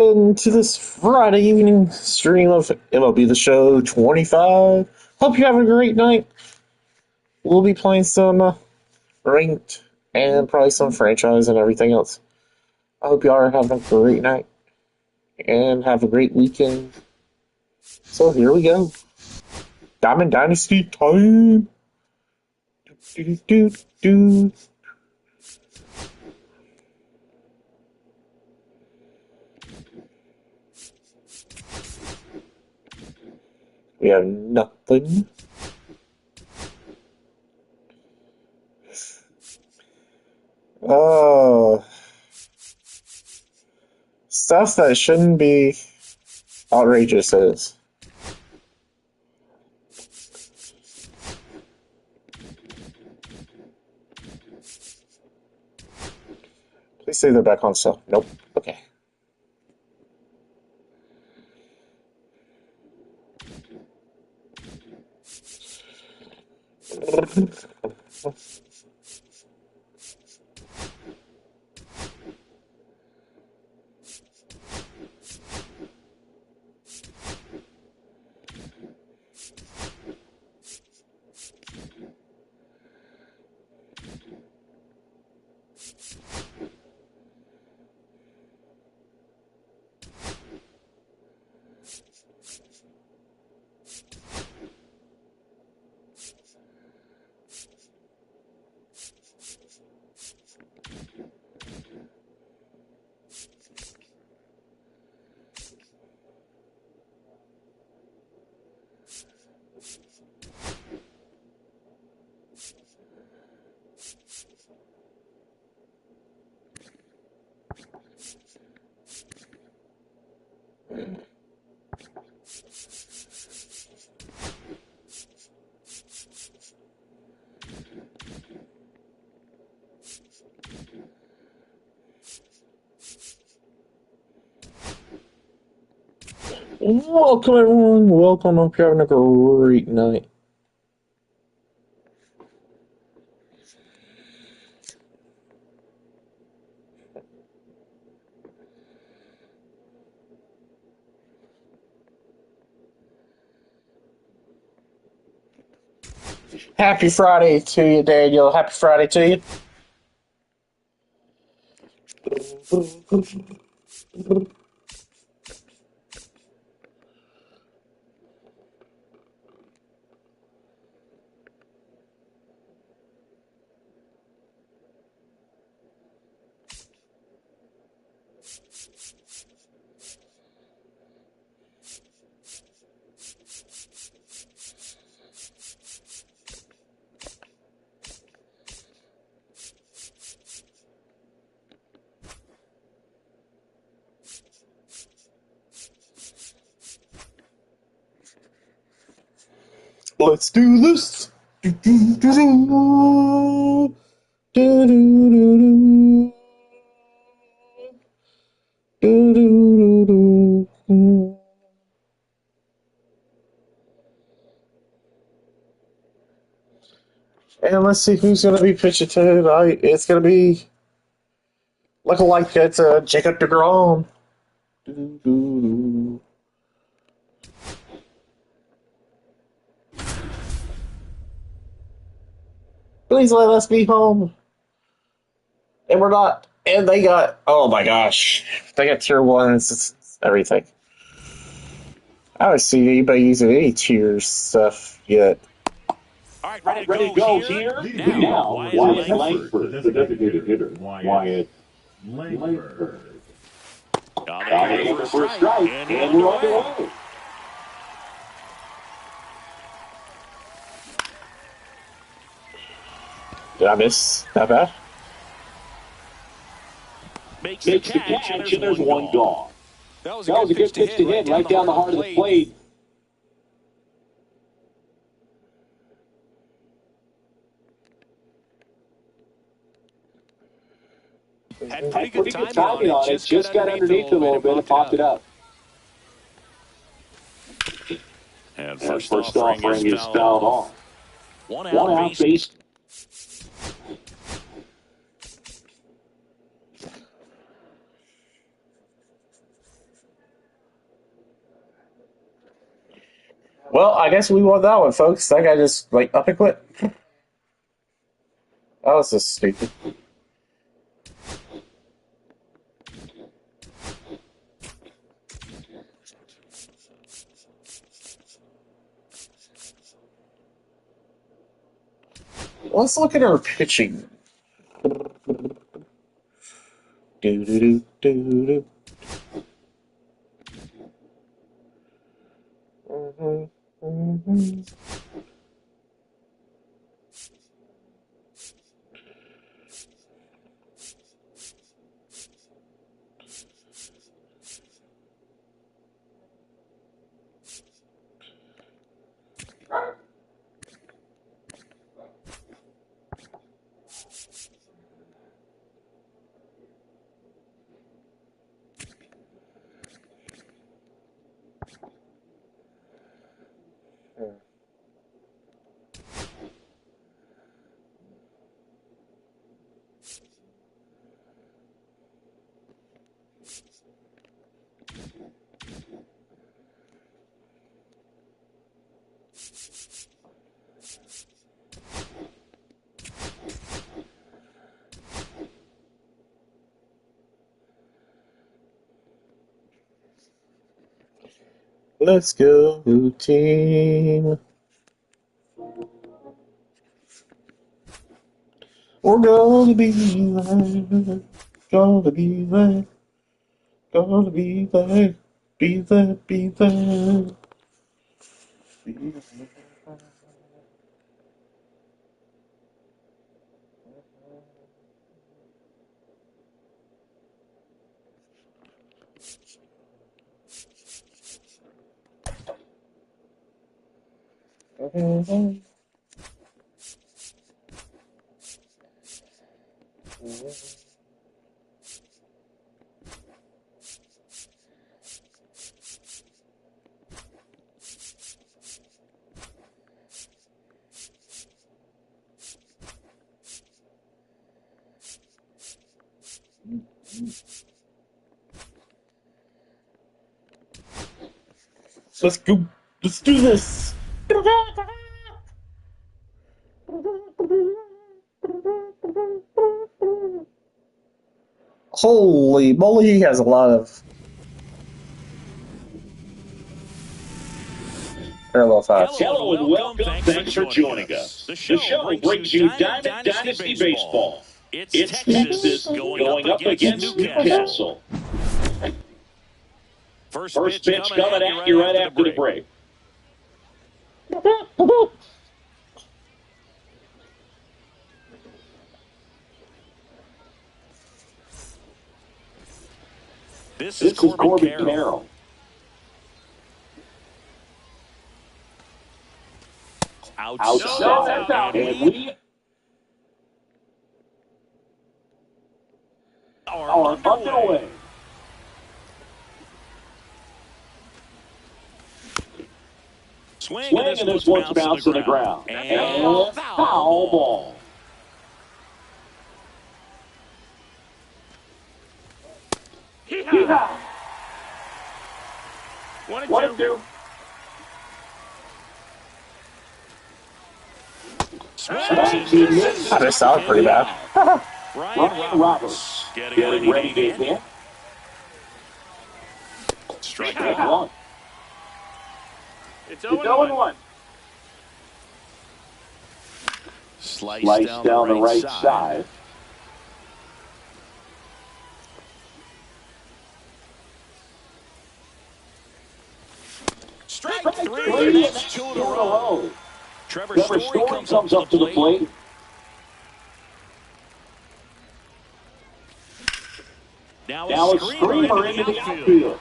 Into this Friday evening stream of MLB The Show 25. Hope you're having a great night. We'll be playing some ranked and probably some franchise and everything else. I hope you are having a great night and have a great weekend. So here we go. Diamond Dynasty time. Do, do, do, do. We have nothing. Oh, stuff that shouldn't be outrageous is. Please say they're back on sale. Nope. Okay. Welcome, everyone. Welcome. Hope you're having a great night. Happy Friday to you, Daniel. Happy Friday to you. Let's do this. Do, do, do, do. Do, do, do, do. Do, do, do, do. And let's see who's going to be pitching tonight. It's going to be looking like it's Jacob DeGrom. Do, do, do. Please let us be home. And we're not. And they got, oh my gosh, they got tier ones, it's everything. I haven't seen anybody using any tier stuff yet. All right, ready to go here. Now, Wyatt Langford, the designated hitter. Wyatt Langford. For a strike, and we're underway. Did I miss that bad? Makes the catch, and there's one gone. That was a good pitch to hit right down the heart of the plate. Had pretty good timing on it. Just got underneath it a little bit and popped it up. And first offering is fouled off. One out base. Well, I guess we won that one, folks. That guy just, like, up and quit. That was just stupid. Let's look at our pitching. Do do do do do. Let's go, team. We're gonna be there. Gonna be there. Gonna be there. Be there, be there. Be there. Let's go. Let's do this. Holy moly, he has a lot of parallel thoughts. Hello and welcome. Thanks for joining us. The show brings you Diamond Dynasty Baseball. It's Texas going up against Newcastle. First pitch coming at you right after the break. This is Corbin Carroll. Outside. And we are underway. Swing and this one's bounced to the ground. And foul ball. Yeehaw! 1-2. That sounds pretty bad. Ryan Roberts getting ready to hit. Strike one. It's 0-1. Slice down the right side. Strike three. That's 2 in a row. Trevor Story comes up to the plate. Now a screamer into the outfield.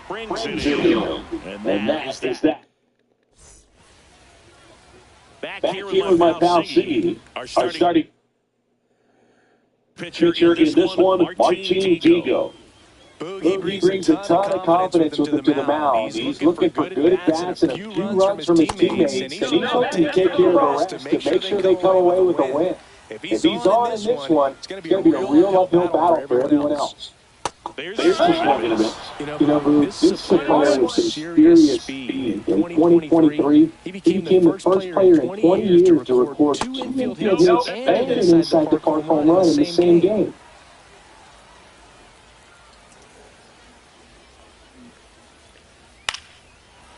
Brings it in. And that is that. Back here with my pal C. Our starting pitcher in this one, Martin Digo. Boogie brings a ton of confidence with him to the mound. He's looking for good at-bats and a few runs from his teammates, and he's looking to take care of the rest to make sure they come away with a win. If he's on in this one, it's going to be a real uphill battle for everyone else. There's a swing and a miss. You know, this is a player with some serious speed. In 2023, he became the first player in 20 years to record 2 infield hits and an inside-the-park home run in the same game.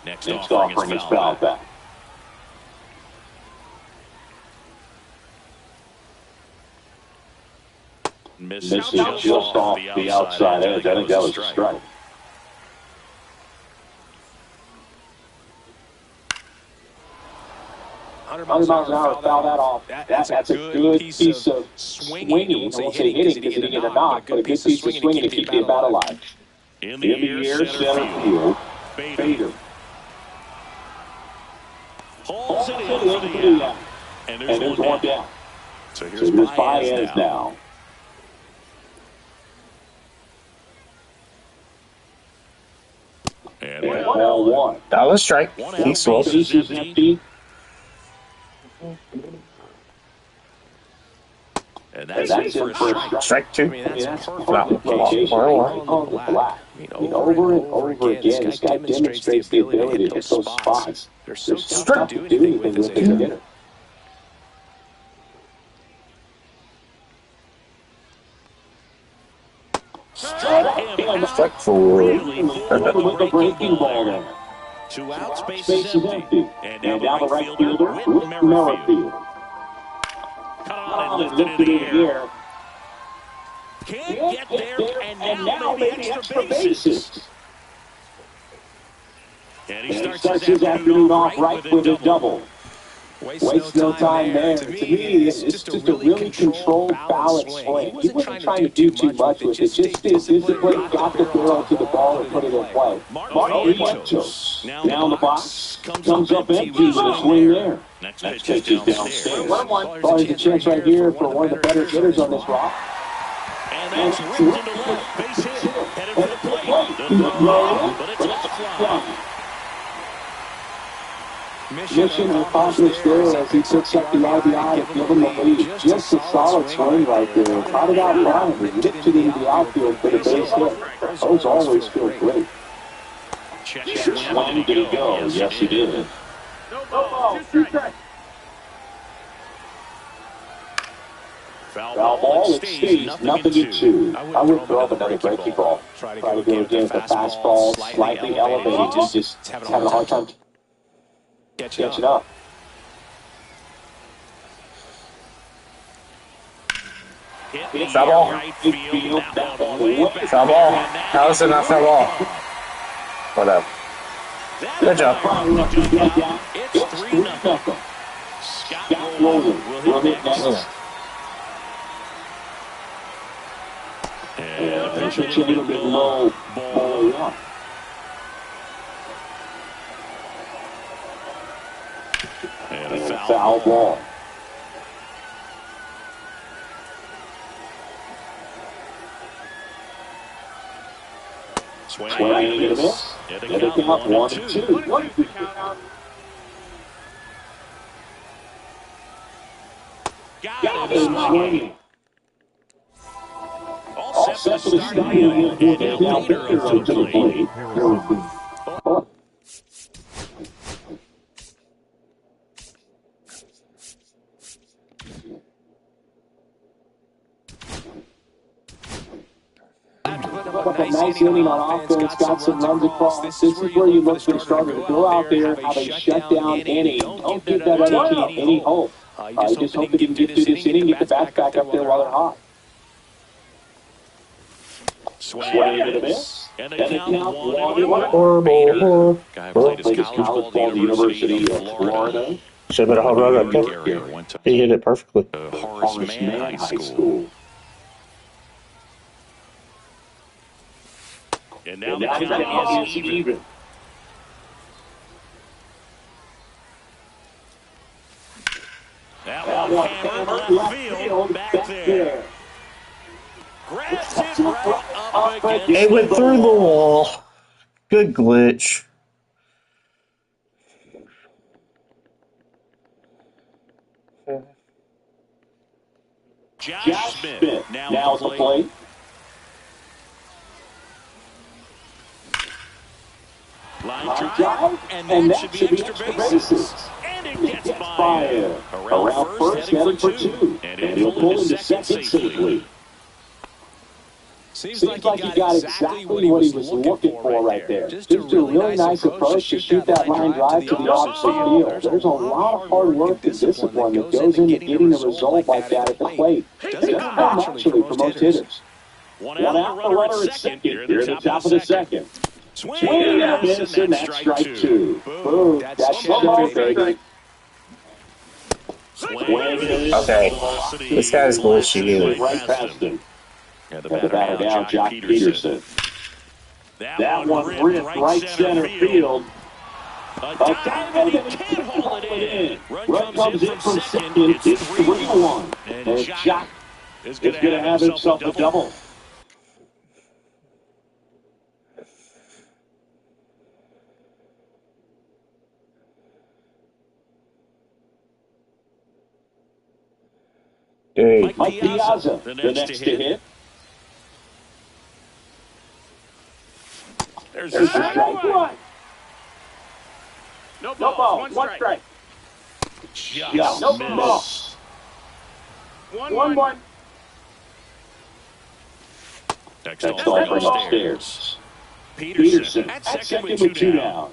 Next offering is foul back. Misses just off the outside edge. I think that was a strike. 100 miles an hour, foul that off. That's a good piece of swinging. I won't say hitting because he didn't get a knock, but a good piece of swinging to keep the bat alive. In the air, center field. Bader. Pulls it in for the out. And there's one down. So here's Baez now. And ball one. That was strike. He's slow. Bases empty. And that's it for a strike. Strike two. I mean, that's perfect location. On the black. Over and over again, this guy demonstrates the ability to hit those spots. They're so tough to do anything with as a hitter. Strike four. With the breaking ball there. 2 outs, Space is empty. And now the right fielder, Whit Merrifield. Cut on and Lifted in the air. Can't get there, and now maybe extra bases. And he starts his afternoon off right with a double. Wastes no time there. To me, it's just a really controlled, balanced swing. He wasn't trying to do too much with it. Just stay disciplined, got the barrel to the ball, and put it in play. Martin now in the box. Comes up empty with a swing there. Next pitch is downstairs. Probably the chance right here for one of the better hitters on this rock. And that's ripped into left. Base hit. Headed for the plate. The throw, but it's off the fly. Mission accomplished there as he picks up the RBI and gives him the lead. Just a solid swing right there. Caught it out line and dipped it into the outfield for the base hit. Those always feel great. When did he go? Yes, he did. No ball. 2 strikes. Foul ball, it stays nothing in 2. I would throw up another breaking ball. Try to go again with the fastball, slightly elevated. He's just having a hard time catching up. Foul ball. Foul ball. How is it not foul ball? Whatever. Good job. It's 3-0. Scott Rowland will hit next. And the pitch a little bit low. Ball 1. And a foul ball. Swing and a miss. And the count 1-2. What is the count out? Got it. Swinging. All set for the start of the inning. And now Bader up to the plate. Up a nice inning on offense, got some runs across. This is where you look for the starter to go out there, have a shutdown inning. Don't give that other team any hope. You just hope that you can get through this inning, get the bats back up there while they're hot. Swing and a miss. And the count 1-1. Horrible. Guy played his College ball at the University of Florida. Should have been a home run up there. He hit it perfectly. Horace Mann High School. And now the count is even. That one hammered left field back there. Grabs it right up against It went through the wall. Good glitch. Josh Smith now at the plate. Line drive, and that should be extra bases. And it gets by him. Around first, heading for two. And he'll pull into second safely. Seems like he got exactly what he was looking for right there. Just a really nice approach to shoot that line drive to the opposite field. There's a lot of hard work and discipline that goes into getting a result like that at the plate. Doesn't come naturally for most hitters. One out, the runner at second. Here at the top of the second. Swing and a miss, and that's strike two. Boom, that's shut, baby. Okay, this guy's bullshit. Right past him. And the batter down, Jock Peterson. That one ripped right center field. A dive, and he can't hold it in. Run comes in from second. It's 3-1. And Jock is going to have himself a double. Dude. Mike Piazza, the next to hit. There's strike one. No ball, one strike. Just miss. 1-1. Next offering upstairs. Peterson at second with two down.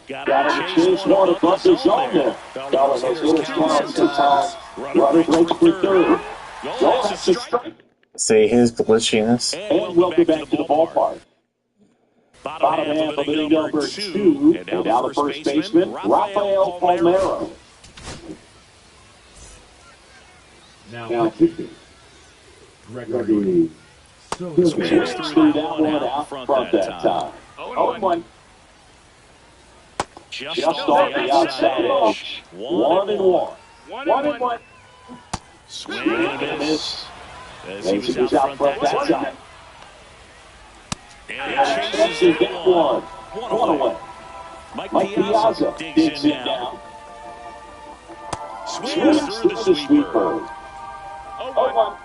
Got to chase one across the zone there. Dollar those little counts sometimes. Runner breaks for third. Goal has to strike. See his glitchiness. And we'll get back to the ballpark. Bottom half of inning number 2. And now the first baseman, Rafael Palmeiro. Now kicking. Gregory. Swings through that one out front that time. 0-1. Just off the outside edge. 1-1. 1-1. Swing and a miss. As he was out front that time. And chases that one. 1 away. Mike Piazza digs in down. Swings through the sweeper. 0-1.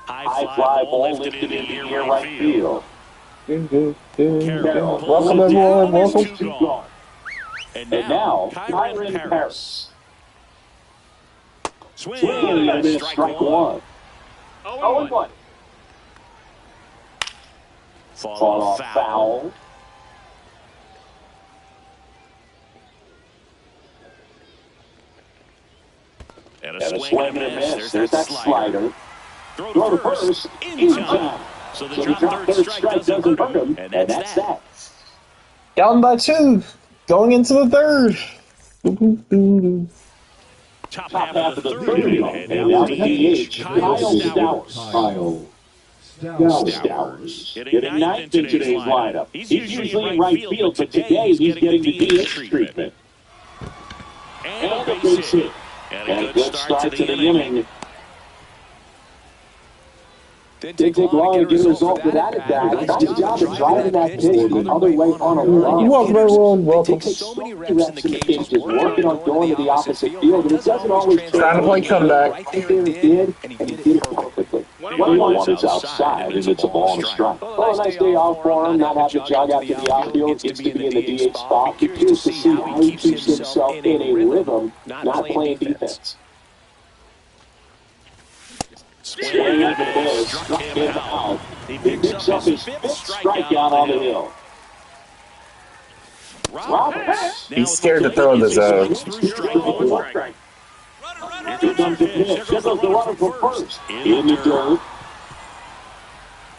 High fly ball lifted in the air right field. Welcome everyone, welcome. And now, Kyron Paris. Swing and a miss, strike one. 0-1. Fall off foul. And a swing and a miss. There's that slider. Throw to first. In time. So the drop third strike doesn't hurt him. And that's that. Down by 2. Going into the third. Top half of the third. And now the DH, Kyle Stowers. Stowers hitting ninth in today's lineup. He's usually in right field, but today he's getting the DH treatment. And a base hit. And a good start to the inning. Didn't take long to get a result for that at bat. Nice job of driving that pitch the other way on a run. Welcome everyone, welcome. So many reps in the cage, just working on going to the opposite field, and it doesn't always trying to play comeback. Right there he did, and he did it perfectly. 1-1 is outside, and it's a ball and a strike. Well, a nice day off for him, not having to jog out to the outfield, gets to be in the DH spot. Curious to see how he keeps himself in a rhythm, not playing defense. Swing and a miss, struck him out. He picks up his fifth strikeout on the hill. Roberts. He's scared to throw in the zone. Here comes the pitch. Here goes the runner for first. In the dirt.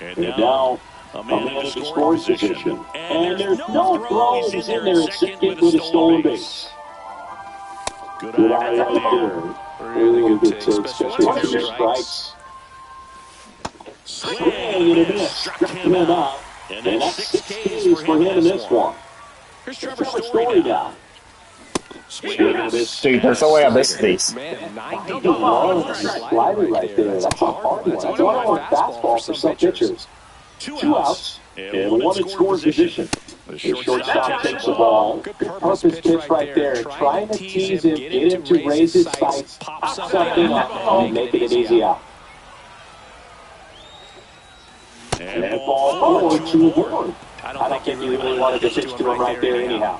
And now a man in the scoring position. And there's no throw. He's in there at second with a stolen base. Good eye right there. Really good take, especially if you're strikes. Swing and a miss. Struck him out. And that's 6 Ks for him in this one. Here's Trevor Story now. Dude, there's no way I missed these. Man, 90 slider right there. That's a hard one. That's a hard fastball for some pitchers. 2 outs and 1 in scoring position. The shortstop takes the ball. Good purpose pitch right there. Trying to tease him, get him to raise his sights, pop something up, and make it an easy out. And ball 4 to the board. I don't think he really wanted to pitch to him right there anyhow.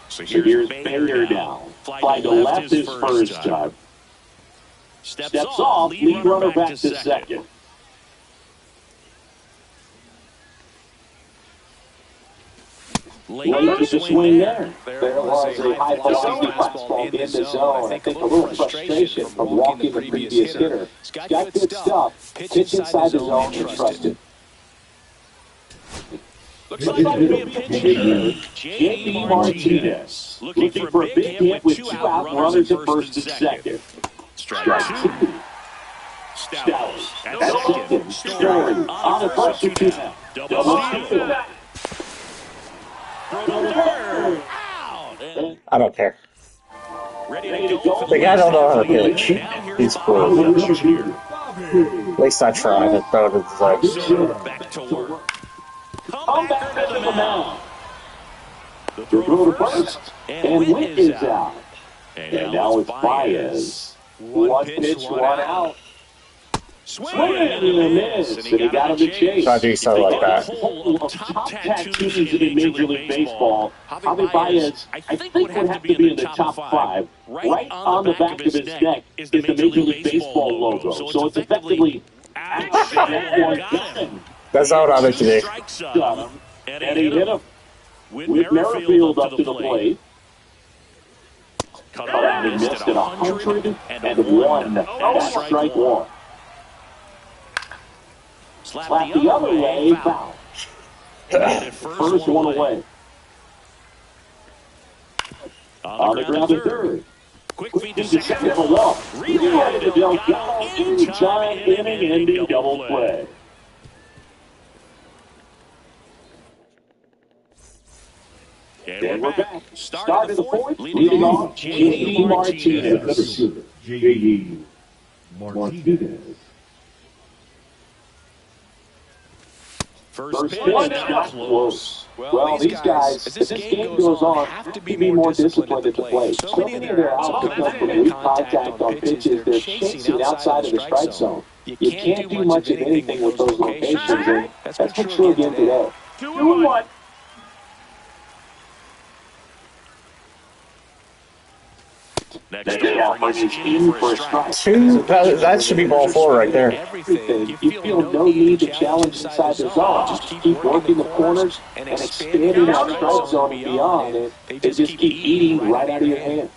So here's Bader now. Fly to left his first time. Steps off, lead runner back to second. Late to swing there. There was a high velocity fastball in the zone. I think a little frustration from walking the previous hitter. He's got good stuff. Pitch inside the zone and trusted. Looks like it'll be a pinch hitter. J.D. Martinez. Looking for a big hit with 2 out, runners at first and second. Strike 2. Stowers at second. Story on the first 2 down. Double steal. I don't care. The guy don't know how to pitch. He's cool. At least I tried and throw it at the zone. Back to work. Come back to the mound. The throw to first, and Witt is out. And now it's Baez. 1 pitch, 1 out. Swing and a miss, and he got him to chase. I do something like that. Top tattoos in Major League Baseball. Javi Baez, I think would have to be in the top 5. Right on the back of his neck is the Major League Baseball logo. So it's effectively That's all I meant to do. Got him. And he hit him with Merrifield up to the plate. Cut out and missed at 101. That's strike 1. Slap the other way, foul. First one away. On the ground to third. Quick feed to second for Wall. Relay to Delgado in time, inning-ending double play. And we're back. Start of the 4th, leading off J.D. Martinez. J.D. Martinez. First pitch, not close. Well, these guys, as this game goes on, have to be more disciplined at the plate. So many of their outs come from weak contact on pitches. They're chasing outside of the strike zone. You can't do much of anything with those locations, and that's been true again today. 2-1. Next offering is in for a strike. That should be ball 4 right there. Everything. You feel no need to challenge inside the zone. Just keep working the corners and expanding that strike zone and beyond. And they just keep eating right out of your hand.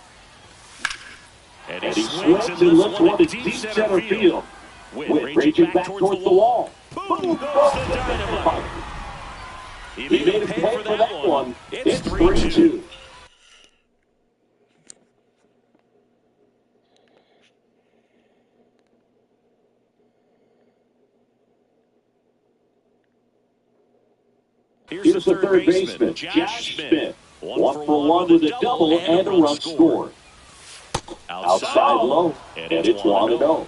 And he swings and looks one to deep center field. Witt reaching back towards the wall. Boom goes the dynamite. He made him pay for that one. It's 3-2. Here's the third baseman, Josh Smith. 1 for 1 with a double and a run scored. Outside low, and it's 1-0.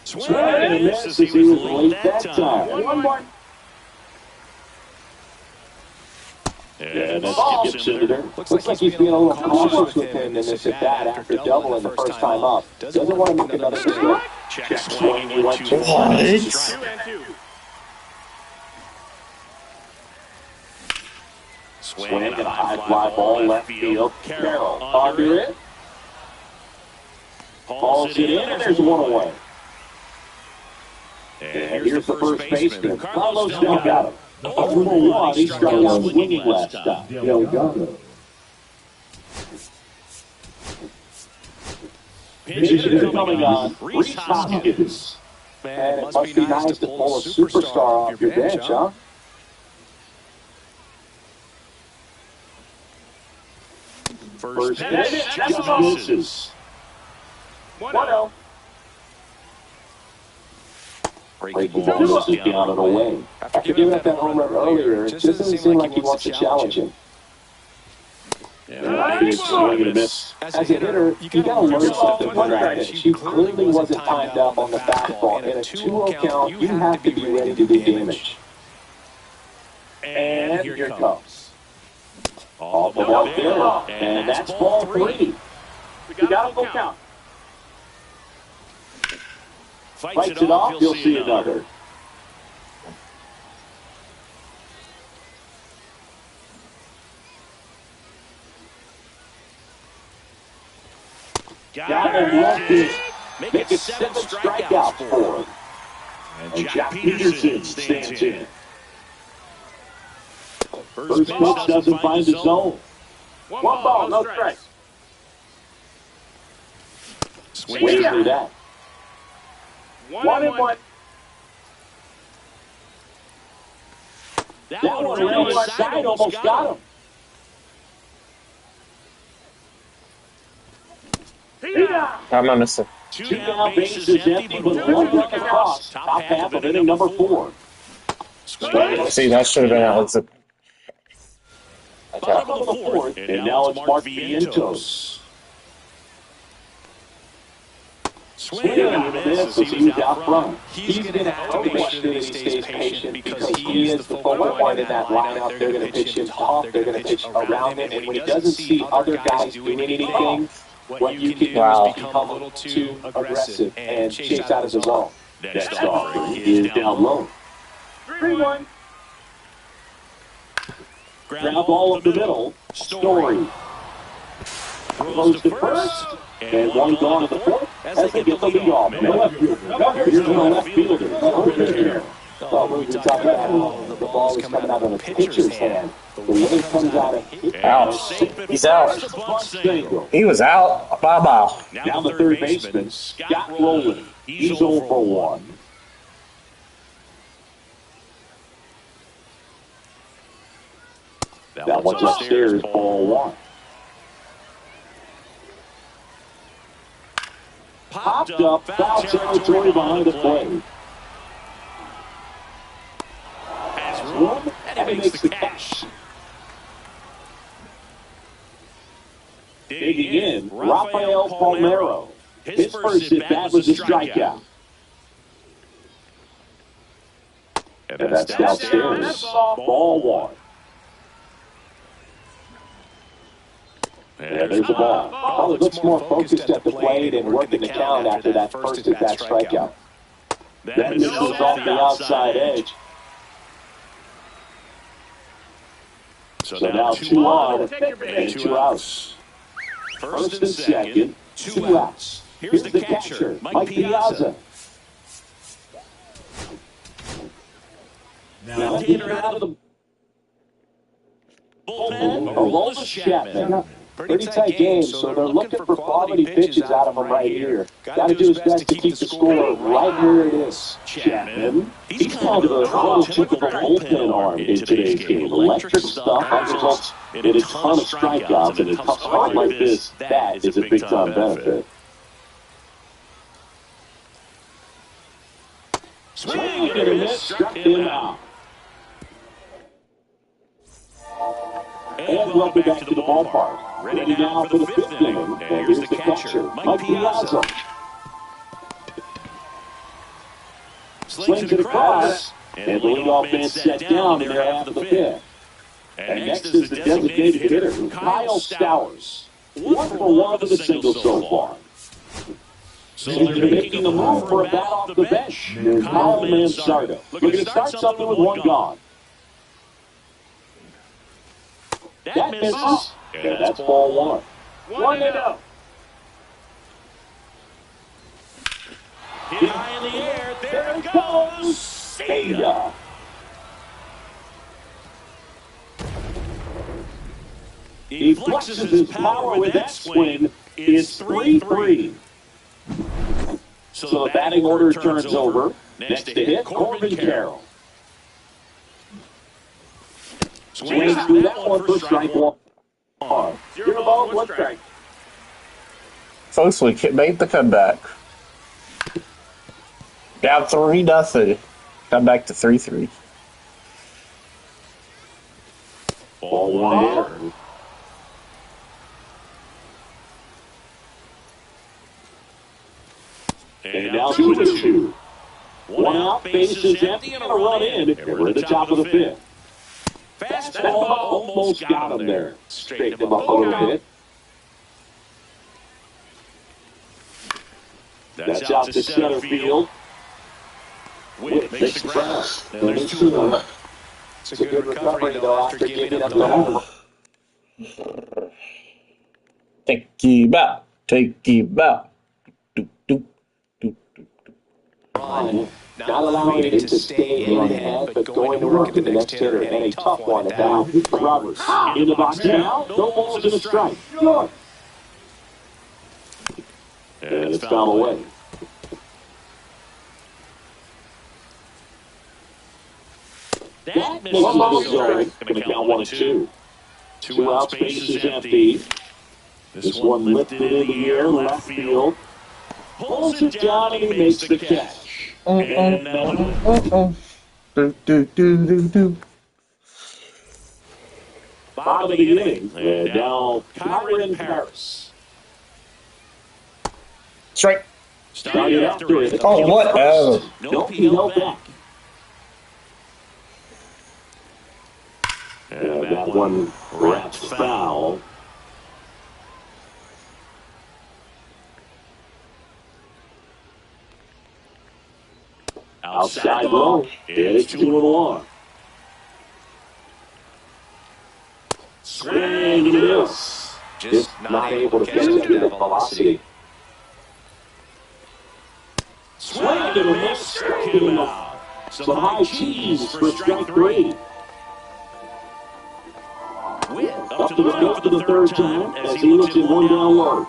Swing and a miss as he was late that time. 1-1. And that's Gibson there. Looks like he's being a little cautious with him in this at-bat after doubling the first time up. Doesn't want to make another mistake. Check swing, he went 2-1. Swing and a high fly ball left field. Carroll under it. Hauls it in, and there's 1 away. And here's the first baseman, Carlos Delgado. 0 for 1, he struck out swinging last time. Delgado. Pitcher coming on, Rhys Hoskins. Man, it must be nice to pull a superstar off your bench, huh? First pitch, just misses. 1-0. Breaking ball is down and away. After giving up that home run earlier, it just doesn't seem like he wants to challenge him. Swing and a miss. As a hitter, you got to learn something from that pitch. He clearly wasn't timed up on the fastball. In a 2-0 count, you have to be ready to do damage. And here it comes. Off the ball field, and that's ball 3. We got a full count. Fights it off, you'll see another. Got him lefty. Make it 7 strikeouts for him. And Jack Peterson stands in. First pitch doesn't find the zone. One ball, no strikes. Swing through that. 1-1. That one ran inside, almost got him. I'm on this. 2 down, bases empty, but 1 run across. Top half of inning number 4. See, that should have been out. It's a Bottom of the 4th, and now it's Mark Vientos. Swing and a miss as he was out front. He's going to have to make sure that he stays patient because he is the focal point in that lineup. They're going to pitch him tough. They're going to pitch around him. And when he doesn't see other guys doing anything, what you can do is become a little too aggressive and chase out of the zone. Next offer is down low. 3-1. Ground ball up the middle. Story. Throws to first. And 1 gone at the 4th as they get the lead off. Here's the left fielder. Over here. Thought we were talking about how the ball was coming out of the pitcher's hand. The way it comes out of his out. He's out. He was out by a mile. Now the third baseman, Scott Rowland. He's 0 for 1. That one's upstairs, ball 1. Popped up, foul territory behind the plate. Has room, and he makes the catch. Digging in, Rafael Palmeiro. His first at-bat was a strikeout. And that's downstairs, ball 1. Yeah, there's the ball. Probably looks more focused at the plate and working the count after that first at-bat strikeout. That misses off the outside edge. So now 2 on and 2 outs. First and second, 2 outs. Here's the catcher, Mike Piazza. Now getting out of the bullpen, Aroldis Chapman. Pretty tight game, so they're looking for quality pitches out of him right here. Got to do his best to keep the score right where it is. Chapman, he's kind of a prototypical bullpen arm in today's game. Electric stuff that results in a ton of strikeouts, and in a tough spot like this, that is a big-time benefit. Swing and a miss, struck him out. And welcome back to the ballpark. Ready now for the 5th inning. And here's the catcher, Mike Piazza. Slings it across, and the leadoff man set down there after the 5th. And next is the designated hitter, Kyle Stowers. 1 for 1 with a single so far. So they're making a move for a bat off the bench. Kyle Mansardo looking to start something with 1 gone. That misses. And that's ball 1. 1-0. Hit high in the air. There it goes. See ya. He flexes his power with that swing. It's 3-3. So the batting order turns over. Next to hit, Corbin Carroll. Swings through that one for strike 1. 0 balls, 1 strike. Folks, we made the comeback. Down 3-0. Come back to 3-3. Ball 1 there. And now 2-2. 1 out, bases empty, and a run in. And we're at the top of the 5th. Fastball almost got him there. Straightened him up a little bit. That's out to center field. Witt makes the grab. And there's 2-1. It's a good recovery, though, after giving up the home. Thank you, Bob. Take the bow. Do, do, do, do. Not allowing it to stay in ahead, but going to work at the next hitter, and a tough one at that. Roberts in the box now, no balls in a strike. Good. And it's foul away. That misses the zone. Going to count 1-2. 2 outs, bases empty. This one lifted in the air, left field. Pulls it down and he makes the catch. And Do, do, do, do, do. bottom of the inning. And now Kyron Paris. Strike. Started after it. Oh, what? Oh. Nope, he held back. And that one wrapped foul. Outside low. And it's 2-1. Swing and miss. Just not able to catch up to that velocity. Swing and a miss. Struck him out. Some high cheese for strike 3. Up to the plate for the third time as he looks at 1 down low.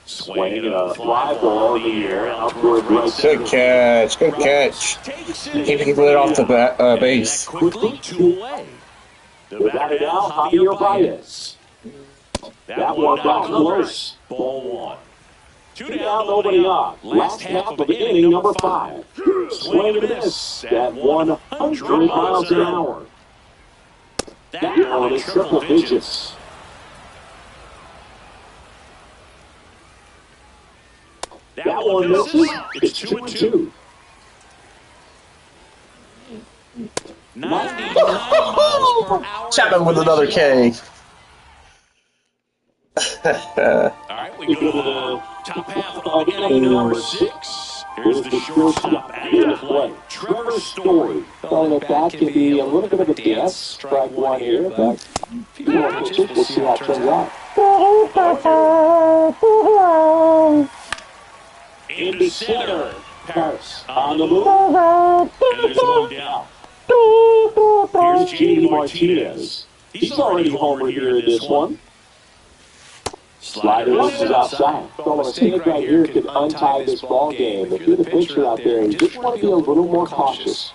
Swinging a fly ball in the air out toward right center. Good catch. Good catch. Keeping it off the base. Quickly 2 away. The batter now, Javier Baez. That one got close. Ball 1. 2 down, nobody on. Last half of inning number 5. Swing and miss at 100 miles an hour. That one is triple digits. That one misses. It's 2-2. 99 miles per hour. Chapman with another K. All right, we go to the top half of inning number 6. Here's the shortstop at the plate, Trevor Story. Calling it back can be a little bit of a dance. Strike 1 here, but a few more pitches. We'll see how it turns out. Into center. Paris on the move. And there's 1 down. Here's J.D. Martinez. He's already homered here in this one. Slider is outside. So a mistake right here could untie this ball game. If you're the pitcher out there, you just want to be a little more cautious.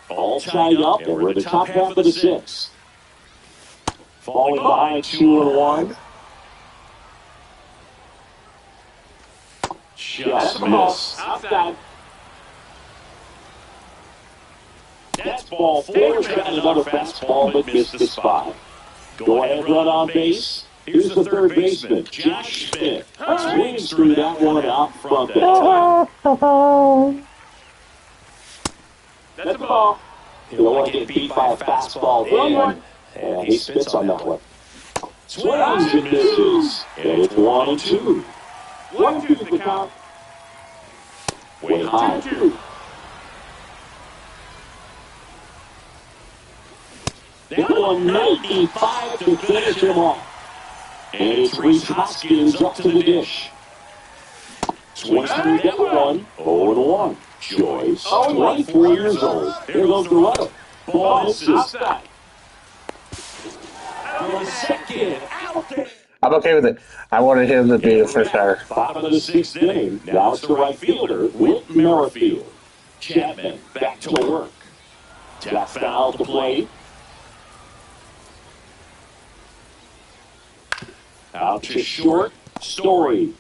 All tied up, and we're in the top half of the 6th. Falling behind 2-1. Just miss. Outside. That's ball 4. Trying another fastball, but missed the spot. Go ahead, run on base. Here's the third baseman, Josh Smith. Swings through that one out front that time. That's a ball. You don't want to get beat by a fastball in. And he spits on that one. Swings and misses. And it's 1-2. 1-2 the count. Way high. 2-2. That one 95 to finish him off. And it's Reese Hoskins up to the dish. Swings through that one. 0-1. Joyce, 24 years old. There goes the runner. Ball misses. Outside. The second out there. I'm okay with it. I wanted him to be the first batter. Bottom of the 6th inning. Now it's the right fielder, Whit Merrifield. Chapman back to work. Tap foul to play. Out to short. Story.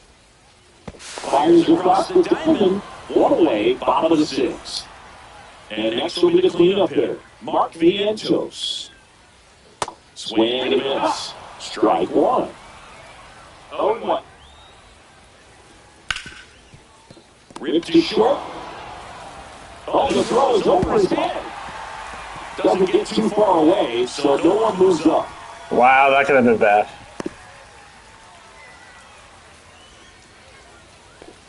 Fires across the diamond. 1 away, bottom of the 6th. And next will be the cleanup hitter, Mark Vientos. Swing and miss. Strike 1. 0-1. Ripped to short. Oh, the throw is over his head. Doesn't get too far away, so no one moves up. Wow, that could have been bad.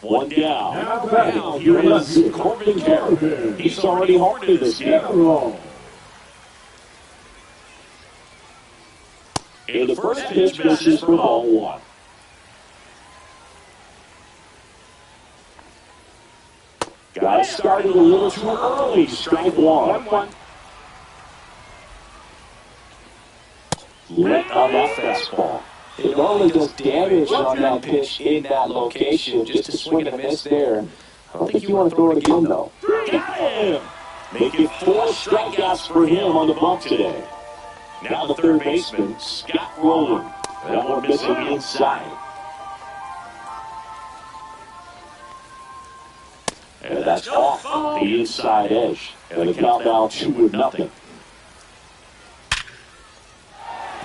1 down. Now here is Corbin Carroll. He's already homered in this game. And the first pitch misses for ball one. Got it started a little too early. Strike one. Lit on that fastball. It normally does damage on that pitch in that location. Just a swing and a miss there. I don't think you want to throw it again, though. Got him! Making 4 strikeouts for him on the bump today. Now the third baseman, Scott Rowland. That one missing inside. And that's off the inside edge. And the count now 2-0.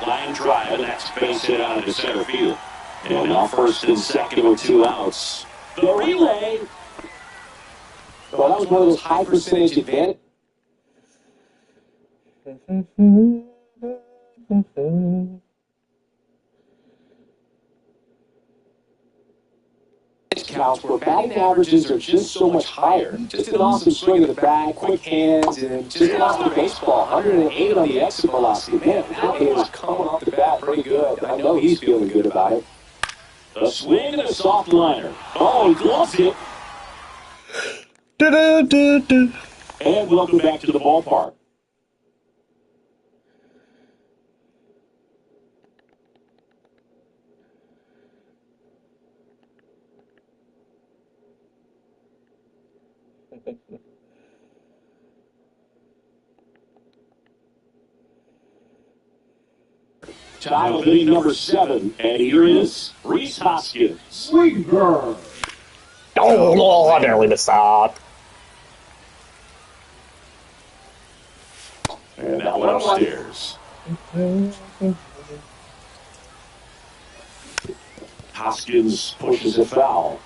Line drive, and that's base hit out into center field. And now first and second with 2 outs. The relay. Well, that was one of those high percentage advantage counts where batting averages are just so much higher. Just an awesome swing of the bat, quick hands, and just lost the baseball. 108 on the exit velocity. Man, that kid is coming off the bat pretty good. I know he's feeling good about it. A swing and a soft liner. Oh, he gloves it. Do-do-do-do. And welcome back to the ballpark. Time of inning number 7, and here is Rhys Hoskins. Swing burn. Oh, Lord, nearly missed that. And that one upstairs. Hoskins pushes it foul.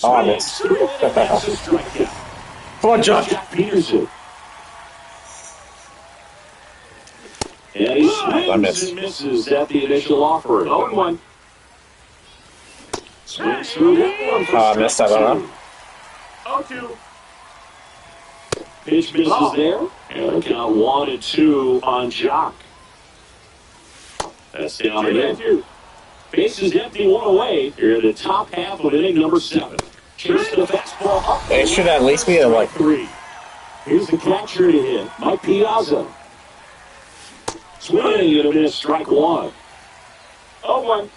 Oh, I missed. That's a strikeout. Come on, Josh. Jack Peterson. And he swings and misses at the initial offer. 0-1. Swings through that one for I missed that one. 0-2. Pitch misses there. And the count 1-2 on Jock. That's down and in. Bases empty, 1 away. Here in the top half of inning number 7. Chase the fastball up. It should at least be a, like... 3. Here's the catcher to hit, Mike Piazza. Swing and a miss, strike 1. 0-1.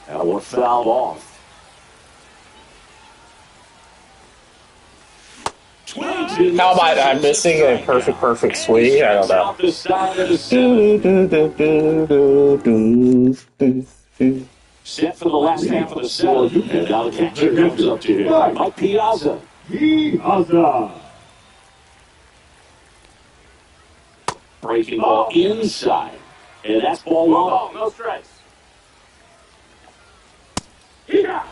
That one fouled off. How about I'm missing a perfect swing? I don't know. Set for the last half of the 7th, and now the catcher comes up to him. Mike Piazza. Breaking ball inside, and that's ball 1. No strikes. Yeah.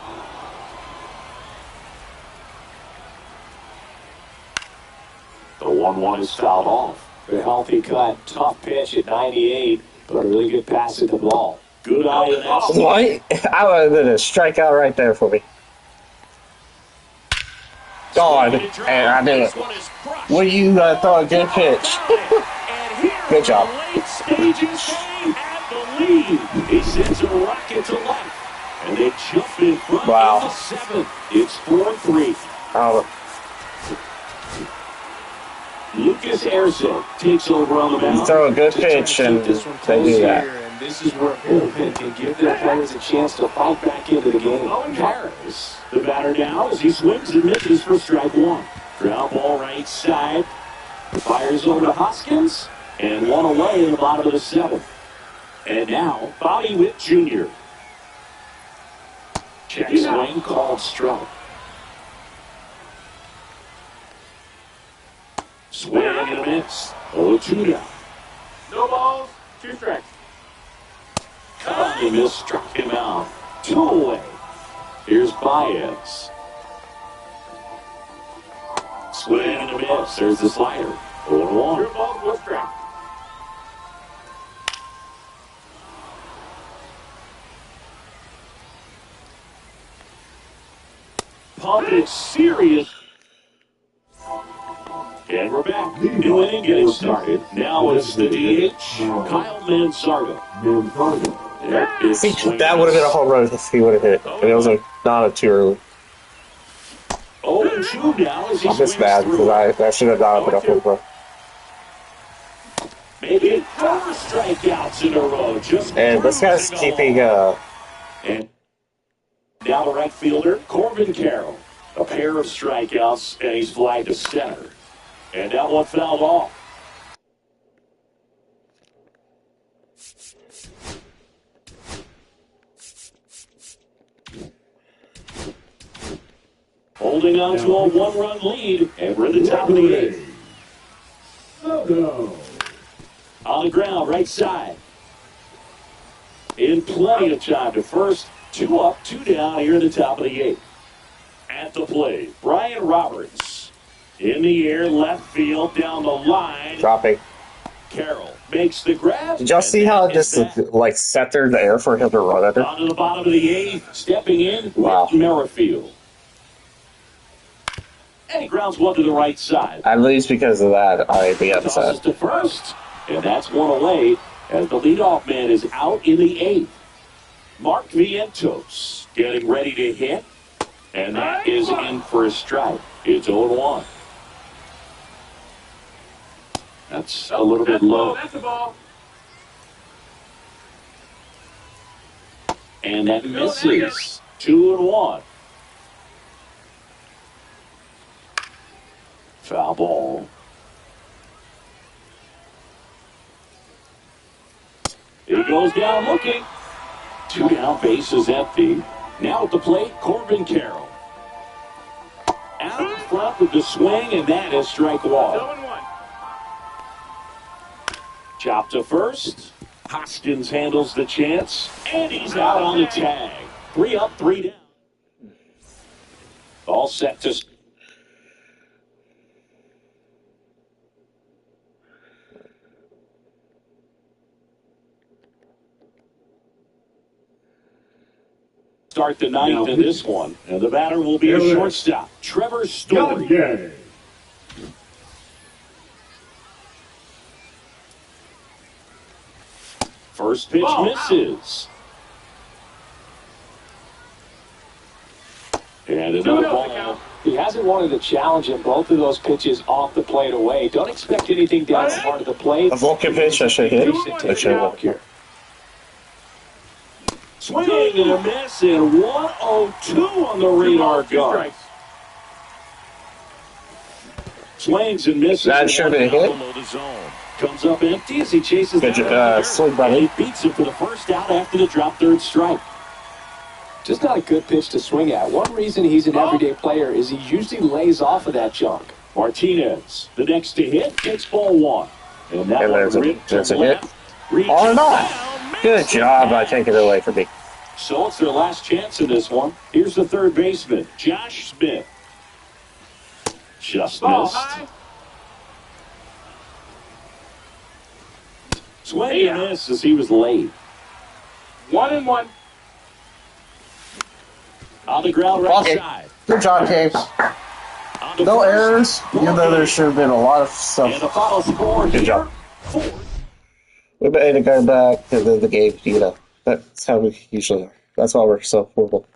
The 1-1 is fouled off. A healthy cut, tough pitch at 98, but a really good pass at the ball. Good eye in that. What? I would have been a strikeout right there for me. God, and I did it. Well, you throw a good pitch. Good job. Late stages at the lead. He sends a rocket to left, and they jump in front Wow. in the 7th. It's 4-3. Oh, Lucas Erceg takes over on the you mound. throw a good pitch and they do that. And this is where bullpen can give their players a chance to fight back into the game. Harris, the batter now, as he swings and misses for strike 1. Ground ball right side. Fires over to Hoskins, and 1 away in the bottom of the 7th. And now, Bobby Witt Jr. Check swing called strike. Swing and a miss. 0-2 now. No balls, 2 strikes. He missed, struck him out. 2 away. Here's Baez. Swing and a miss. There's the slider. 0-1. 2 balls, 1 strike. Pumping serious. And And we're back. New inning getting started. Now it's the DH, Kyle Mansardo. See, that would have been a home run if he would have hit it. And it was not too early. 0-2 now as he I'm just swings mad through. because I should have not put up home run. Maybe 4 strikeouts in a row. Just And this guy's cruising keeping along. And now the right fielder, Corbin Carroll. A pair of strikeouts, and he's flagged to center. And that one fouled off. Holding on to a 1-run lead, and we're at the top of the 8th. On the ground, right side. In plenty of time to first. 2 up, 2 down here in the top of the 8th. At the plate, Brian Roberts. In the air, left field, down the line. Dropping. Carroll makes the grab. Did y'all see how it just like sat there in the air for him to run at it? On to the bottom of the 8th, stepping in, Wow. Merrifield. And he grounds one to the right side. At least because of that, I'd be upset. Tosses to first, and that's one away as the leadoff man is out in the 8th. Mark Vientos getting ready to hit, and that is in for a strike. It's 0-1. That's a little bit low. That's the ball. And that misses. 2-1. Foul ball. He goes down looking. 2 down, base is empty. Now at the plate, Corbin Carroll. Out in front with the swing, and that is strike 1. 0-1. Chop to first. Hoskins handles the chance, and he's out on the tag. 3 up, 3 down. All set to start the 9th in this one. And the batter will be a shortstop, Trevor Story. First pitch misses. And another ball. He hasn't wanted to challenge him. Both of those pitches off the plate away. Don't expect anything down the part of the plate. A Vulcan pitch, I should hit. I should have. Here. Swing and a miss, and 102 on the radar gun. Swings and misses. That should have been a hit. Comes up empty as he chases Good that swing, buddy. he beats him for the first out after the drop third strike. Just not a good pitch to swing at. One reason he's an everyday player is he usually lays off of that junk. Martinez, the next to hit, takes ball 1. And that And one there's a ripped to hit. left. Reaches Or not. down, Good job by taking it away from me. So it's their last chance in this one. Here's the third baseman, Josh Smith. Just missed. Swing and miss as he was late. 1-1. On the ground right Okay. side. Good job, James. On to No first. errors, even though there should have been a lot of And the stuff. final score Good here. job. 4. We made it go back to the game, you know. That's how we usually are. That's why we're so horrible.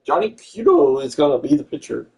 Johnny Cueto is gonna be the pitcher.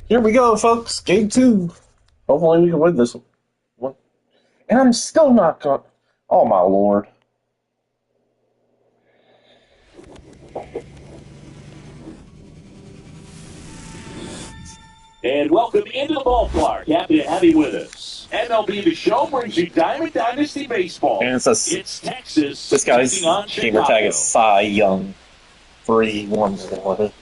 Here we go, folks. Game 2. Hopefully we can win this one. And I'm still not going. Oh my lord. And welcome into the ballpark. Happy to have you with us. MLB The Show brings you Diamond Dynasty Baseball. And it says It's Texas. this guy's taking on gamer tag is Cy Young 311.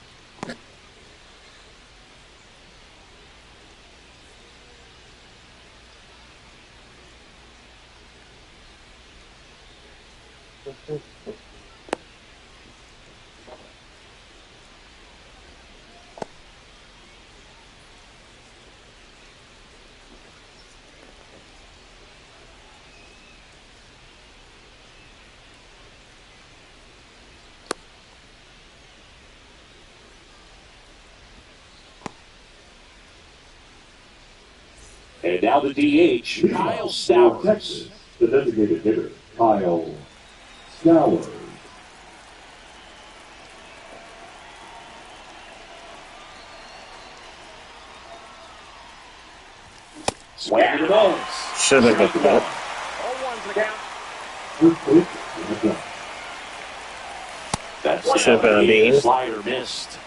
And now the DH, Kyle Stowers. Texas, the designated hitter, Kyle Stowers. Swing to the nose. Should have been that. 0-1's the count. That's Should have been a bean. Slider missed.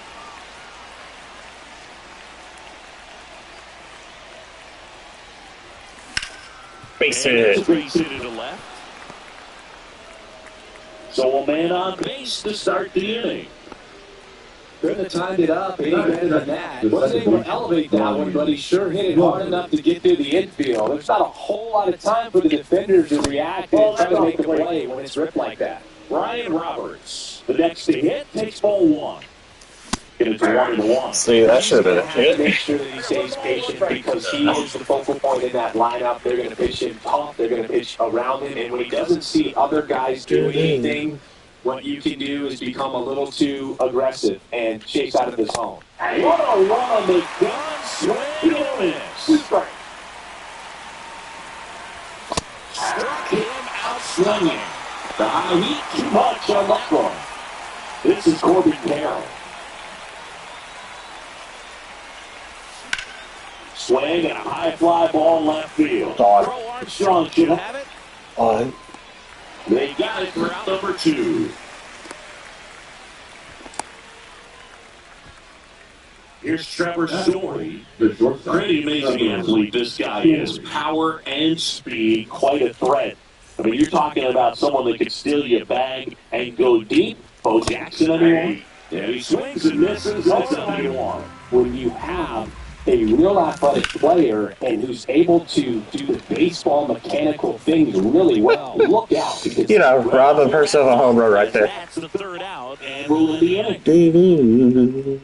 Base And hit. that's base hit to left. So a man on base to start the inning. Couldn't have timed it up any better than that. He wasn't able to elevate that one, but he sure hit it hard enough to get through the infield. There's not a whole lot of time for the defenders to react and try to make a play when it's ripped like that. Ryan Roberts, the next to hit, takes ball one. Get it to 1-1. See, that should have been a Make hit. sure that he stays patient because he is the focal point in that lineup. They're going to pitch him tough. They're going to pitch around him. And when he doesn't see other guys doing anything, what you can do is become a little too aggressive and chase out of the zone. What a run! The gun swing and a miss. Struck him out swinging. The high heat too much on that one. This is Corbin Carroll. Swing and a high fly ball left field. God. Crow Armstrong should have it. They got it for out number 2. Here's Trevor Story. Pretty amazing athlete this guy is. Power and speed, quite a threat. I mean, you're talking about someone that could steal you a bag and go deep. Bo Jackson, anyone? Yeah, he swings and misses. That's something you want. When you have a real athletic player and who's able to do the baseball mechanical things really well, look out. Because You know, rob a person of a home run right there. That's the third out, and rule in the inning.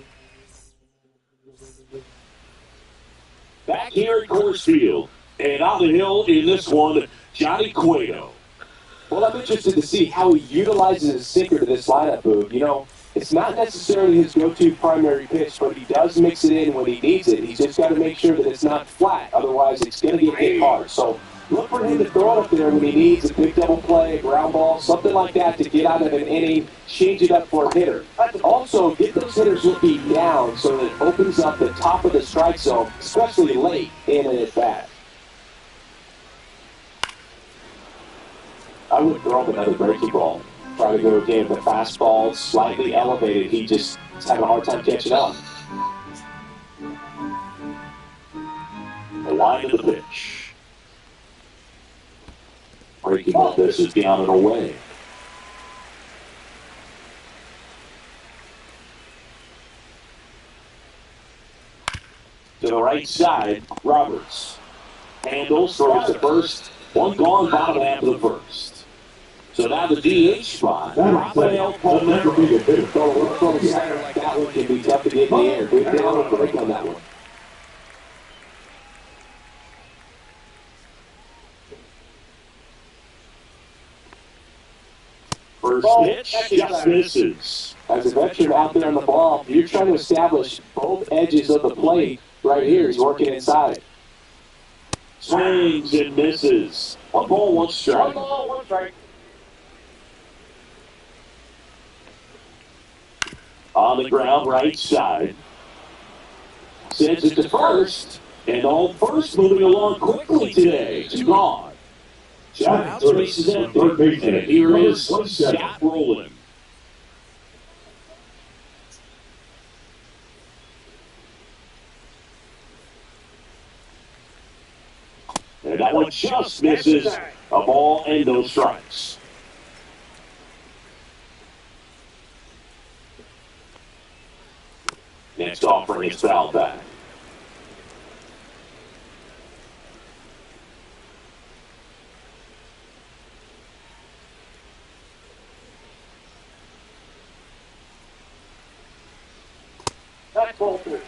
Back here at Coors Field, and on the hill in this one, Johnny Cueto. Well, I'm interested to see how he utilizes his sinker to this lineup, Boog. You know, it's not necessarily his go-to primary pitch, but he does mix it in when he needs it. He's just got to make sure that it's not flat. Otherwise, it's going to get hit hard. So Look for him to throw it up there when he needs a big double play, a ground ball, something like that to get out of an inning, change it up for a hitter. Also, get those hitters looking down so that it opens up the top of the strike zone, especially late in an at-bat. I would throw him another breaking ball. Try to go again. The fastball slightly elevated. He just is having a hard time catching up. The line to the pitch. Breaking ball, this is down and away. To the right side, Roberts. Handles, throws to first. One gone, bottom half of the first. So now the DH spot. Rafael Palmeiro. Throw a slider like that one can be tough to get in the air. Good down and break on that one. First pitch, just misses. As a veteran out there on the ball, you're trying to establish both edges of the plate. Right here, he's working inside. Swings and misses. 1 ball, 1 strike. 1 ball, 1 strike. On the ground, right side. Sends it to first. And all first moving along quickly today. 2 gone. Jack base is empty. And here is Scott Rowland. And that one just misses. A ball and no strikes. Next offering is foul back. That's ball 3.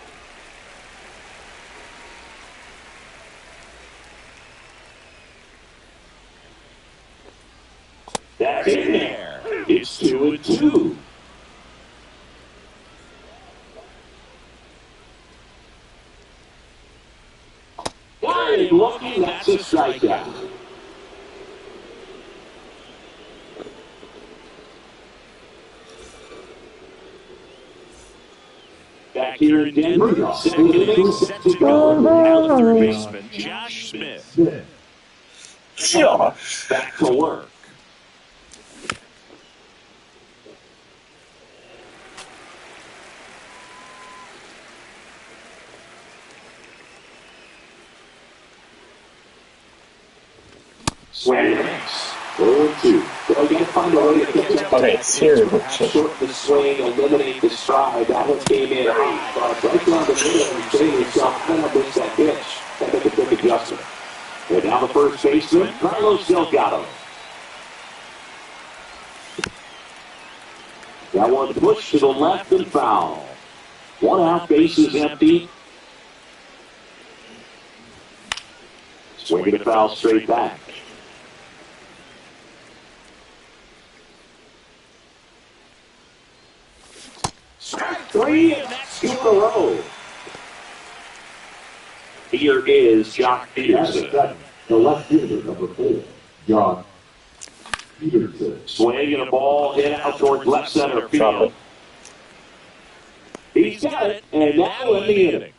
That's in there. It's 2-2. Wide looking, that's a strikeout. Back here in Denver, second inning set to go. Now the third baseman, Josh Smith. Josh. Back to work. Swing and a miss. 0-2. Well, you got to find a way to catch up. Okay, seriously. Shorten the swing, eliminate the stride. That one came in right down the middle. And you say to yourself, I don't miss that pitch. That make a quick adjustment. And now the first baseman, Carlos Delgado. That one pushed to the left and foul. 1 out, base is empty. Swing and a foul straight back. Strike 3, and that's 2 in a row. Here is Jock Peterson. The left fielder, number 4, John Peterson. Swing and a ball hit out towards left center field. He's got it, and that will end the inning.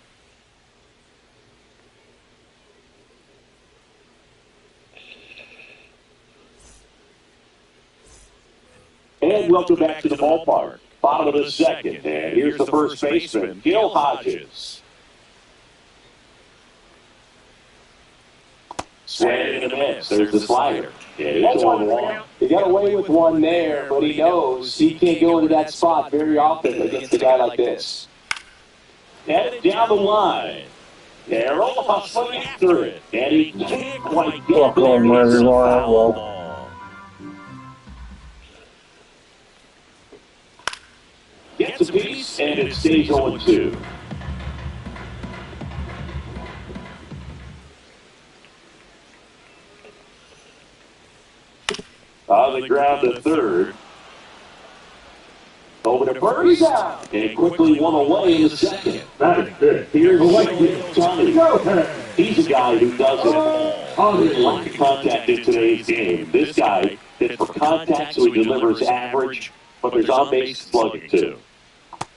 And welcome back to the ballpark. Bottom of the second, and here's the first baseman, Gil Hodges. Swing and a miss. There's the slider. Yeah, it's 1-1. He got away with one there, but he knows he can't go into that spot very often against a guy like this. Headed down the line. Carroll hustling after it, and he can't quite get there. It's a foul ball. Gets a piece, and it stays 0-2. On the ground to third. Over to first, and quickly one away in the second. That is good. Here's Tommy. He's a guy who does it. Oh, there's lack of contact in today's game. This guy hits for contact, so he delivers average, but there's on-base slugging, too.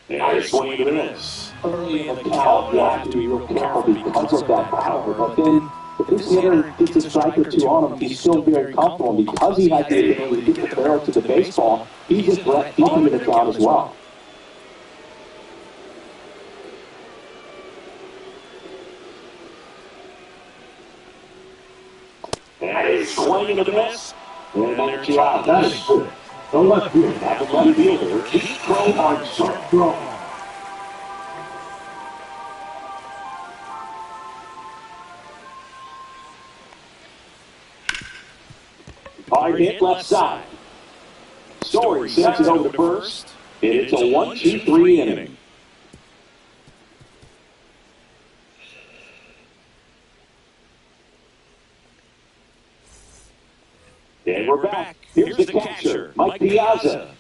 And a swing and a miss. Early in the count, you have to be real careful because of that power. But then, if this hitter gets a strike or two on him, he's still very comfortable. And because he had the ability to get the barrel to the baseball, he just let deep into the count as well. And a swing and a miss. And there's your out. That is good. The left field. Have a left fielder. Keep Crow on short throw. Hard hit left side. Story sends it over to first. And it's a 1-2-3 inning. And we're back. Here's the catcher, Mike Piazza.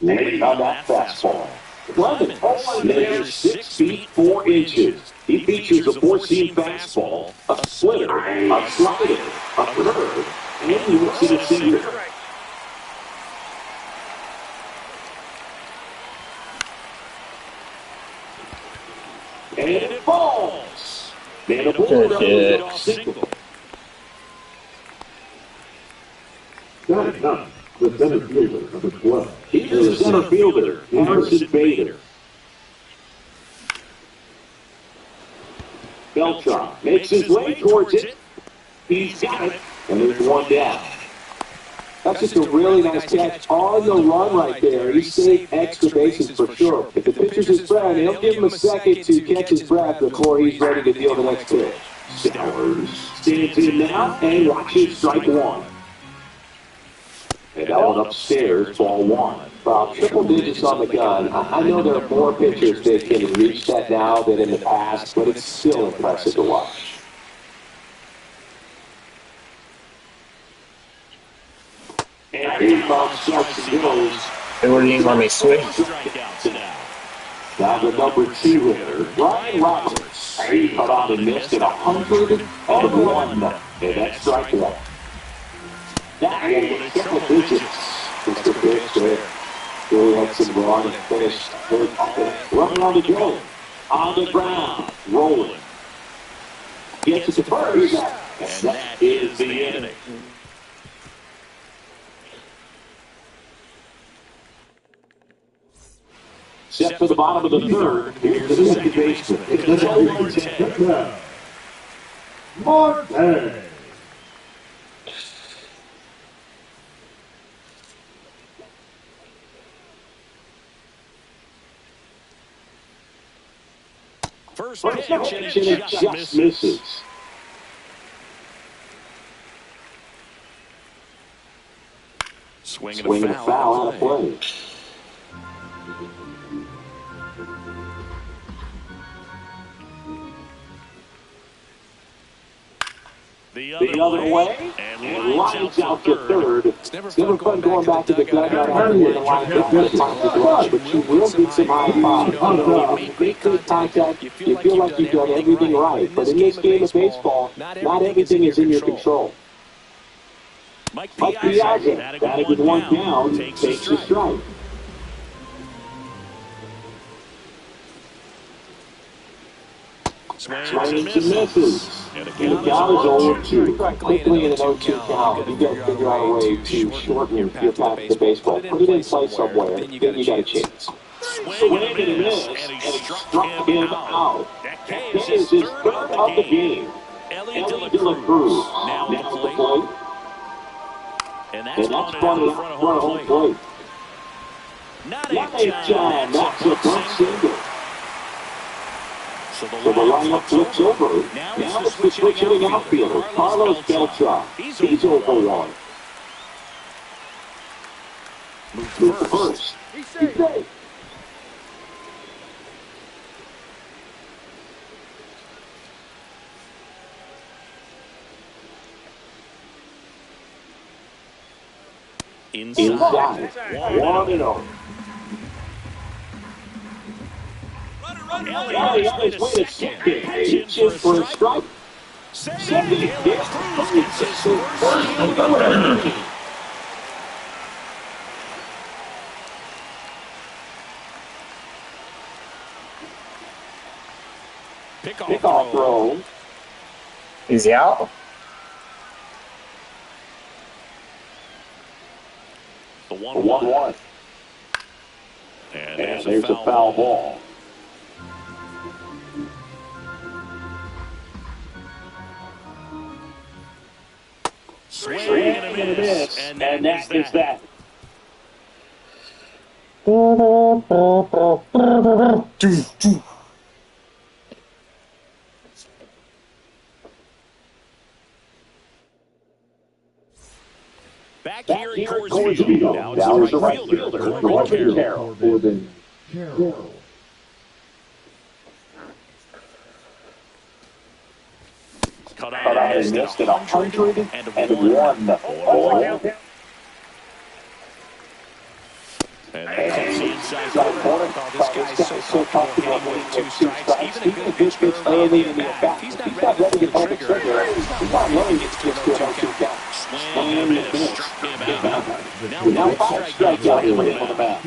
Late on that fastball. Clement measures 6 feet 4 inches. He features a four-seam fastball, a splitter, a slider, a curve, and he looks at a sinker. And it falls. And a bulldozer single. That is not the center fielder, number 12. Here's the center fielder, Harrison Bader. Beltran makes his way towards it. He's got it, and there's one down. That's just a really nice catch on the run right there. He saved extra bases for sure. If the pitcher's his friend, he'll give him a second to catch his breath before he's ready to deal the next pitch. Stowers stands in now and watches strike one. And that one upstairs, ball one. Well, triple digits on the gun. I know there are more pitchers that can reach that now than in the past, but it's still impressive to watch. And rebound starts and goes. They wouldn't even let me swing. Strikeouts now. Now the number 2 hitter, Ryan Roberts. He cut on and missed at 101. And that's strike one. That one with triple digits. It's the pitch there. Really had some run and finished third. Running on the go. On the ground. Rolling. Gets it to first. And that is the inning. Set for the bottom of the third. Here's the second baseman. It's the 0-10. Marte. First First pitch, pitch, and and it it just misses. Swing and Swing a and a foul foul out of play. play. The The other way, and lines out to third. It's never fun going back to the dugout after the line out to the rush, but you will get some high five. You make good contact, you feel like you've done everything right. But in this game of baseball, not everything is in your control. Mike Mike Piazza, Piazza, batting with one down, takes the strike. Swings Swings and and misses. misses. And the And the count is count is 0-2. Quickly in an 0-2 count, you got to figure out a way to shorten your path to baseball. Put it in play somewhere, then you got a chance. Swing and a miss, and he struck him out. That is his third of the game. Ellie Ellie De La Cruz now now at at the the plate. plate. And And that's that's bunted out bunted in out front of home home plate. plate. Not Not a a time. That's a bunt single. So the So the lineup flips over. Now Now it's the switch hitting outfielder, Carlos Beltran. He's over one. Move Move to to first. first. He's safe. Inside. Inside. 1-0. Ellie on his way to second. Pitch in for a strike. Saved. Dylan Cruz gets his first steal of the game. Pickoff throw. Is he out? The 1-1. And there's a foul ball. Swing and a miss. And that is that. Back here in Coors Field. Now it's the right fielder, Corbin Carroll. Cut out and missed at 101. And that comes the inside corner. This guy's so comfortable hitting with 2 strikes. Even a good pitch early in the at-bat. He's not ready to pull the trigger. He's not ready to get to an 0-2 count. Swing and a miss. Struck him out. Now 5 strikeouts on the mound.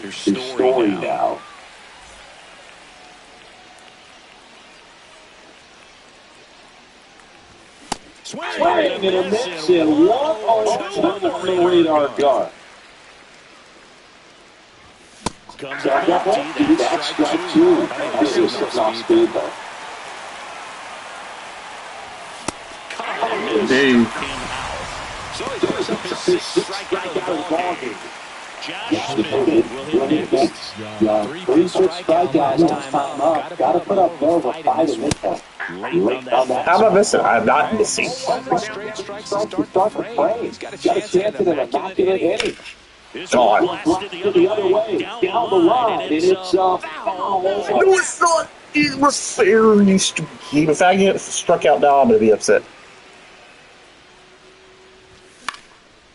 Here's Story now. Swing and a miss. And 1-0 on the radar gun. Comes out empty. That's strike 2. This is some speed, though. Dude. So he picks up his 6th strikeout of the ball game. Josh Smith will hit next. 3 strikeouts last time up. Got to put up more of a fight in this one. Late on that. How am I missing? I'm not missing. 7 straight strikes to start the frame. He's got a chance at an immaculate inning. This one blasted the other way, down the line, and it's a foul. No, it's not. It was fair, you stupid kid. If I get struck out now, I'm going to be upset.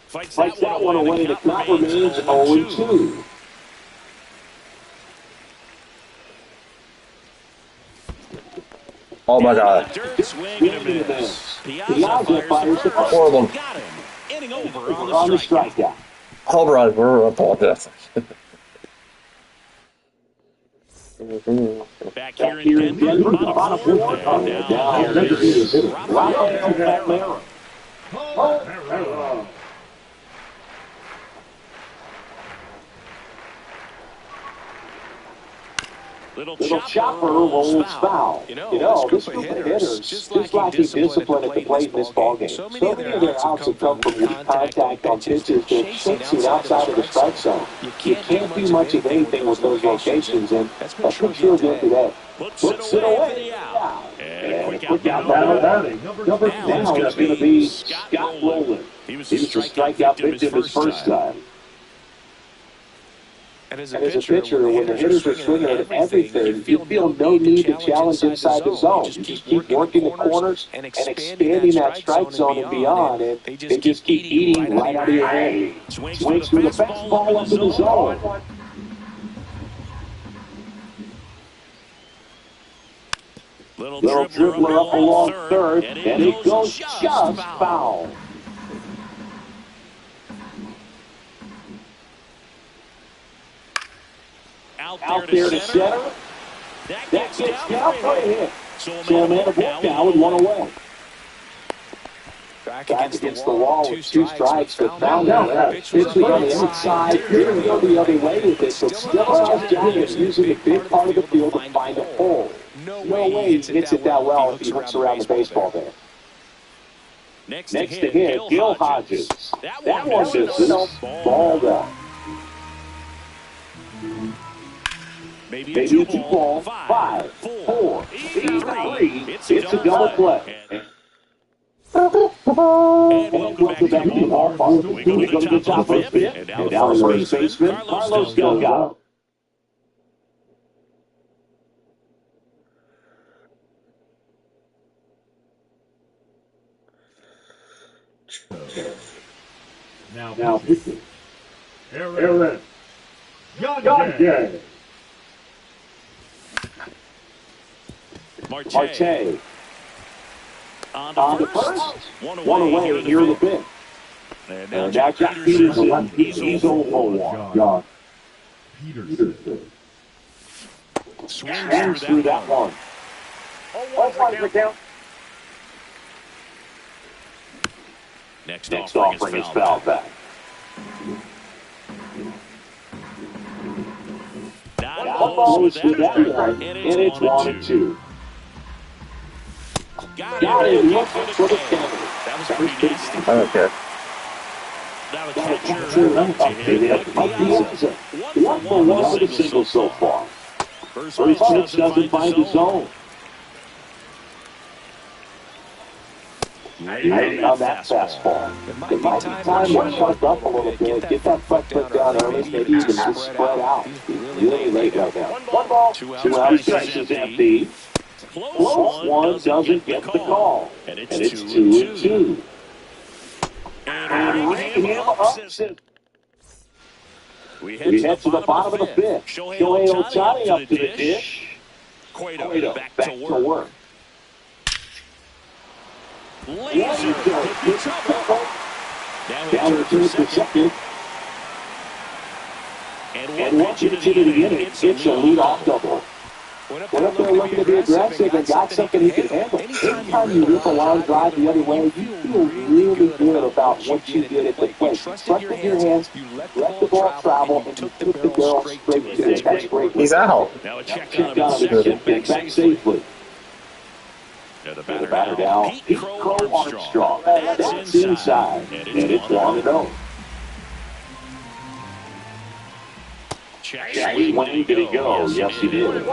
Fights that one away. The count remains 0-2. Oh my god. Swing and a miss. Piazza fires the first. Horrible. Got him. Inning over On the strikeout. Hold on, we're apologizing. Back here in Denver, bottom 4. Down here is Rafael Palmeiro. Little chopper rolls foul. You know, this group of hitters, just like he disciplined at the plate in this ballgame. So many of their outs have come from contact on pitches that chasing outside of the strike zone. You can't do much of anything with those locations, and that's been true again today. Puts it away. And a quick out now. Number now is going to be Scott Rowland. He was a strikeout victim his first time. And as a pitcher, when the hitters are swinging at everything, you feel no need to challenge inside the zone. You just keep working the corners and expanding that strike zone and beyond, and they just keep eating right out of your hand. Swings through the fastball into the zone. Little dribbler up along third, and it goes just foul. Out there to center. That gets down for a hit. So a man of work now with 1 away. Back against the wall with 2 strikes, but found out pitching on the outside. Didn't go the other way with it, but still has Giants using a big part of the field to find a hole. No way he hits it that well if he hooks around the baseball there. Next to hit, Gil Hodges. That one just balled up. Maybe a 2-ball, 5, 4, 3. It's a double play. And welcome back to the ballpark. We go to the top of the fifth. And down the first baseman, Carlos Delgado. Now pitching. Aaron. Young. Marte. On the first. One away here in the fifth. And now Jack Peterson. He's 0 for 1. John Peterson. Swings through that one. Oh, one's the count. Next offering is fouled back. One ball is through that one, and it's 1-2. Got it. Look for the counter. That was pretty nasty. Okay. Now the catcher. One for one with a single so far. First pitch doesn't find the zone. Right on that fastball. It might be time to shut up a little bit, get that foot down early, maybe even just spread out. He's really late right now. One ball, 2 outs, stretch is empty. Close one doesn't get the call. And it's 2-2. And ring him up. We head to the bottom of the fifth. Shohei Ohtani up to the dish. Cueto back to work. Laser could be trouble. Down to the second. And once it's into the inning, it's a leadoff double. Went up there looking to be aggressive and got something he can handle. Anytime you rip a line drive the other way, you feel really good about what you did at the plate. You trusted your hands, you let the ball travel, and you took the barrel straight to it. That's great. He's out. Now a check on him. Get back safely. Now the batter down. Pete Crow Armstrong. That's inside. And it's 1-0. Check. When did he go? Yes, he did.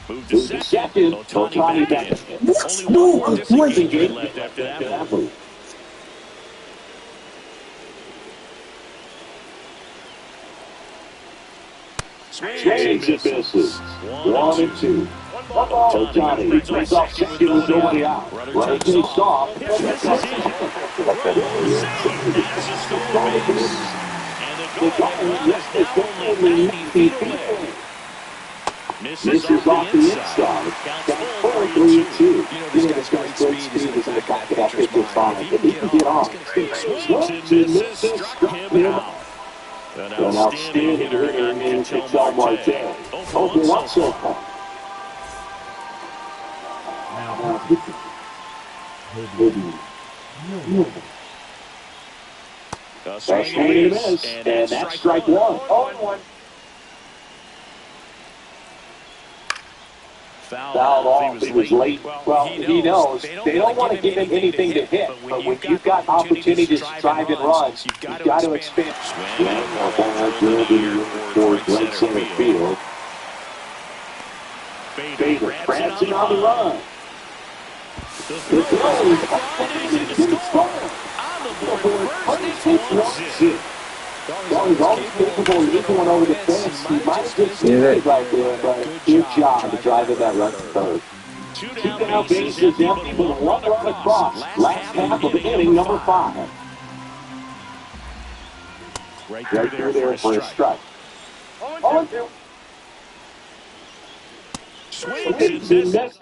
Move to second. Ohtani back. Only one more disengagement left after that one. Swings and misses. 1-2. Ohtani brings off second with nobody out. Runner takes off. Misses off the inside. Got 3-2. You know, this guy's great speed is in the back of that pitcher's side. If he can get on, swings and misses, struck him out. An outstanding hitter in Ketel Marte. 0-1 so far. Now pitching. Swing and a miss, and that's strike one. 0-1. Fouled off. He was late. Well, he knows. They don't want to give him anything to hit, but when you've got opportunities to drive in runs, you've got to expand. Towards right center field. Fader prancing on the run. The throw is to score. First pitch, 1-0. Well, he's always capable of leaping one over the fence. He might have just seen it right there, but good job to drive in that run to third. Two down bases empty with one run across. Last half of inning number 5. Right through there for a strike. 0-2. Swings and misses.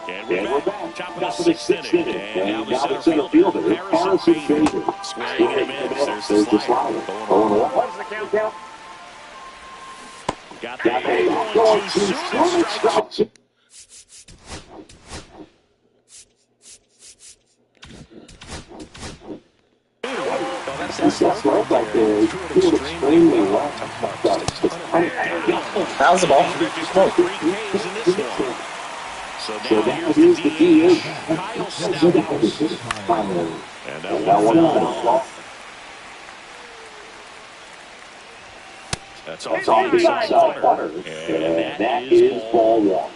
And we're back. Top of the 6th inning. And now the center fielder, Harrison Bader. Swing and a miss. There's the slider. 0-1. What's the countdown? Got that. Going to strike. That's right back there. He did extremely well. How's the ball? So now here's the DH, Kyle Stouts. And that one off. That's off the inside corner. And that is ball 1.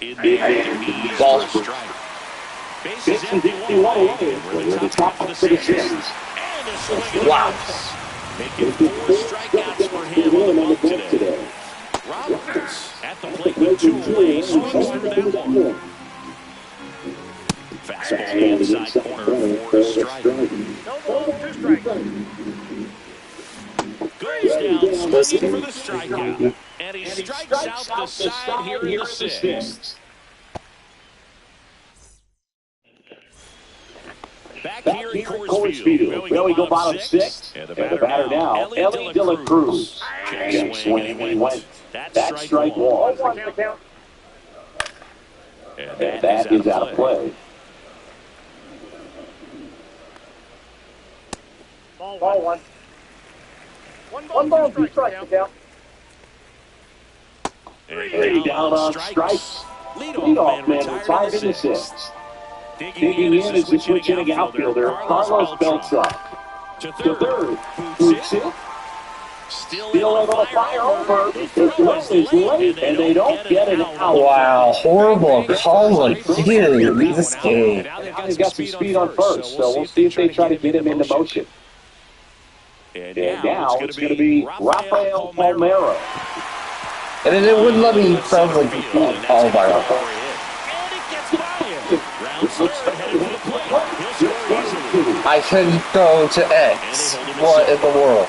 In the ball strike. Bases empty, 1 away. We're at the top of the 6th. And a swing. Wow. Making 4 strikeouts for him on the mound today. Roberts at the plate with 2 away, swings through that one. Fastball inside corner for a strike. No ball, 2 strikes. Goes down Supposed to swinging for be. the strikeout. And he strikes out the side here in the sixth. Back here at Coors Field, well, we go bottom six. And the batter now, Ellie De La Cruz. Check swing, and he went. That's strike one. And that is out of play. Ball one. One ball, two strikes, Miguel. And down on strikes. Leadoff man retired in the sixth. Digging in is the switch-hitting outfielder, Carlos Beltran. To third, boots it. Still able to fire over. The throw is late, and they don't get it out. Wow, horrible call again in this game. Now he's got some speed on first, so we'll see if they try to get him into motion. And now it's going to be Rafael Palmeiro. And then it wouldn't let me sound like all by I couldn't go to X. What in the world?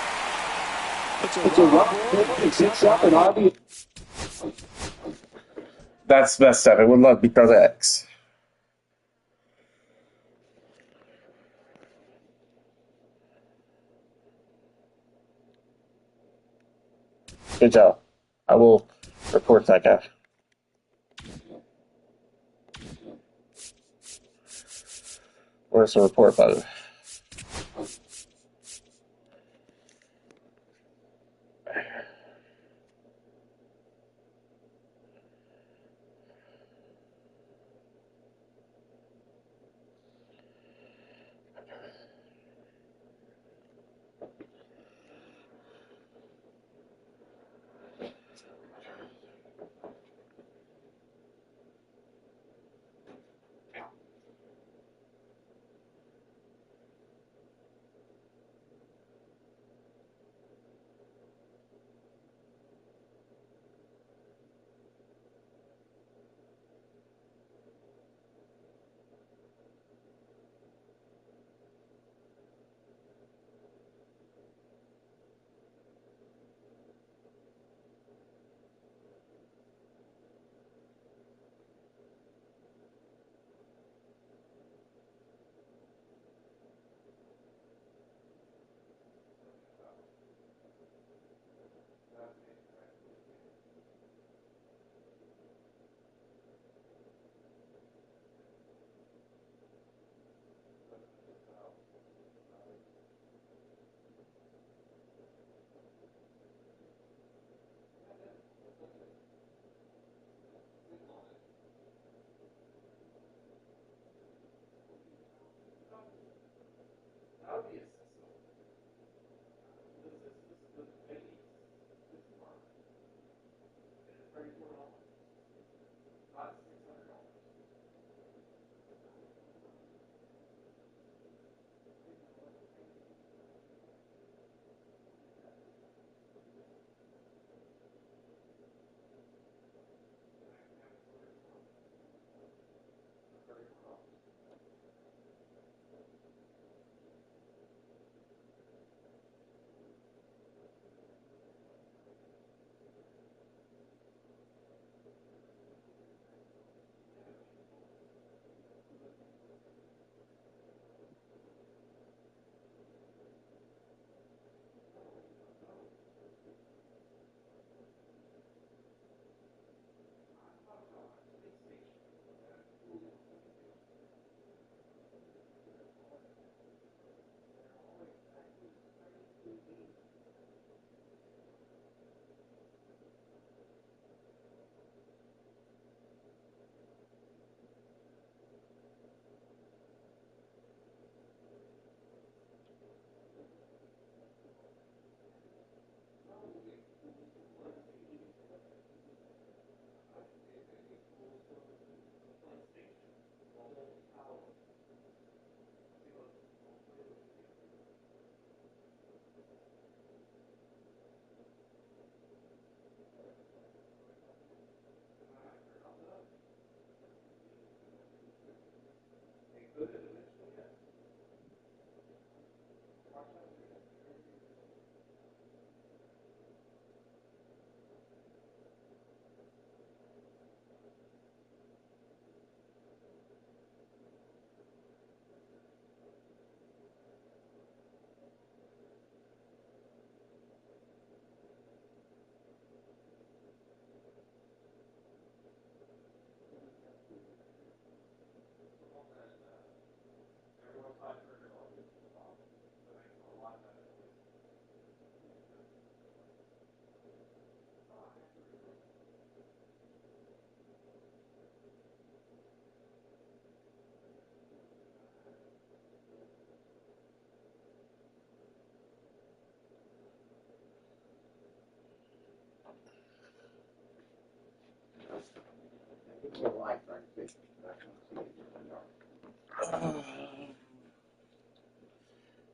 It's a rough forward. It sits up an RBI. That's messed up. It wouldn't let me throw the X. Good job. I will report that guy. Where's the report button?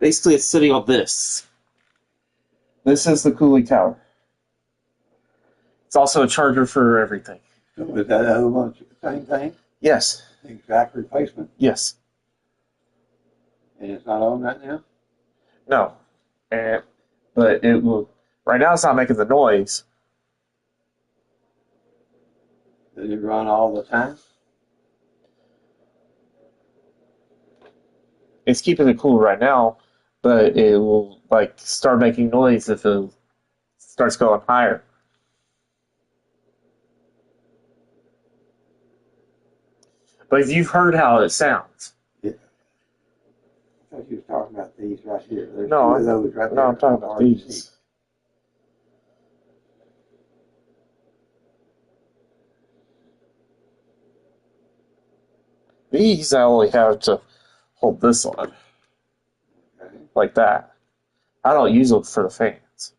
Basically, it's sitting on this. This is the cooling tower. It's also a charger for everything. So is that other one the same thing? Yes. The exact replacement? Yes. And it's not on right now? No. But it will. Right now, it's not making the noise. Does it run all the time? It's keeping it cool right now, but it will start making noise if it starts going higher. But if you've heard how it sounds. Yeah. I thought you were talking about these right here. There's No, two of those right there. No, I'm talking about Hard to see. these. These I only have to hold this on, Okay. like that. I don't use them for the fans.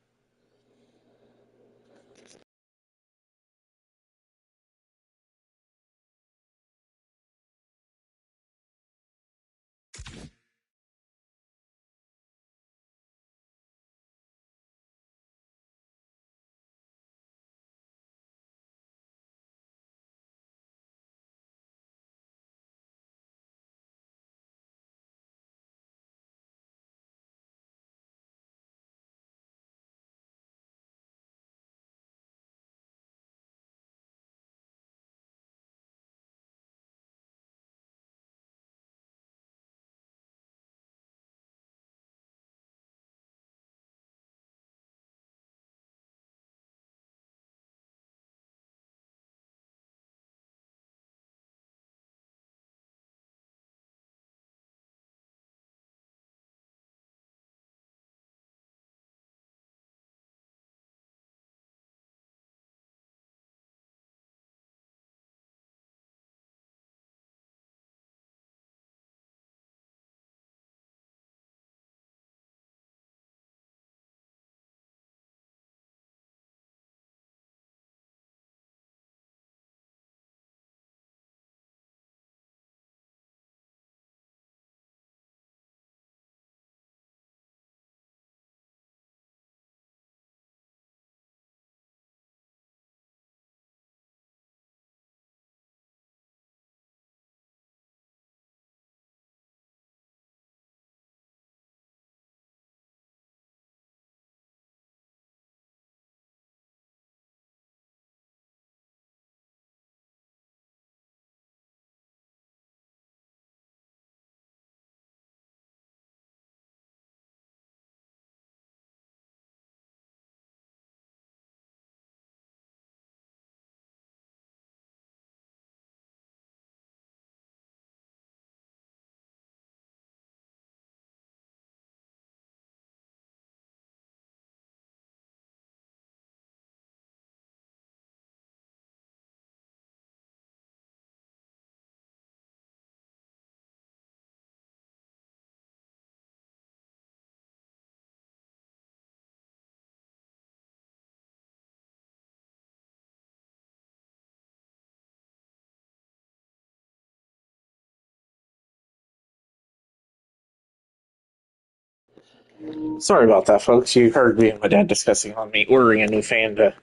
Sorry about that, folks. You heard me and my dad discussing on me ordering a new fan to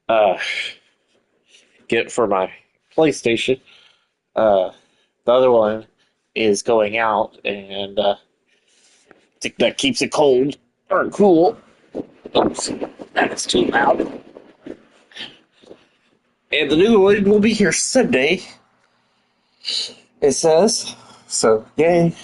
uh, get for my PlayStation. The other one is going out, and that keeps it cold or cool. Oops, that's too loud. And the new one will be here Sunday. It says so. Yay!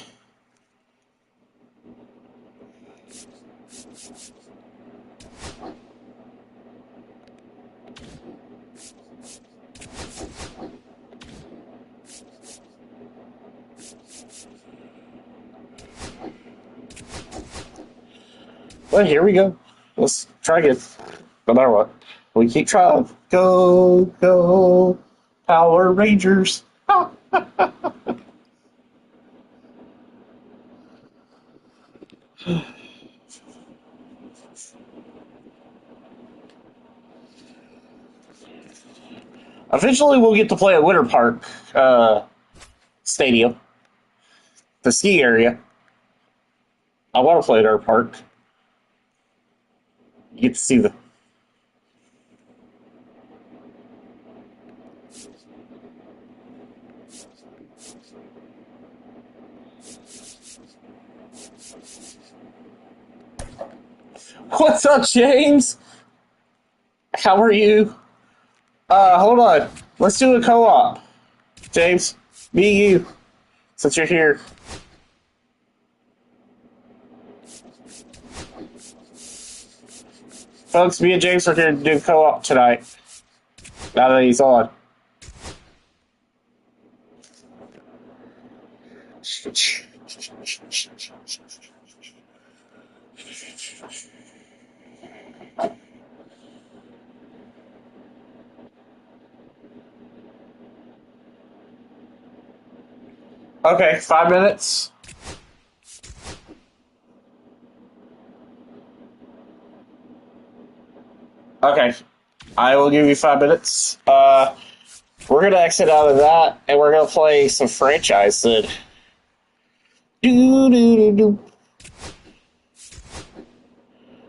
Well, here we go. Let's try again. No matter what, we keep trying. Go, go, Power Rangers! Eventually, we'll get to play at Winter Park Stadium, the ski area. I want to play at our park. You get to see the. What's up, James? How are you? Hold on. Let's do a co-op. James, me and you, since you're here. Folks, me and James are here to do co-op tonight. Now that he's on. Okay, 5 minutes. Okay, I will give you 5 minutes. We're gonna exit out of that, and we're gonna play some franchise then. Do.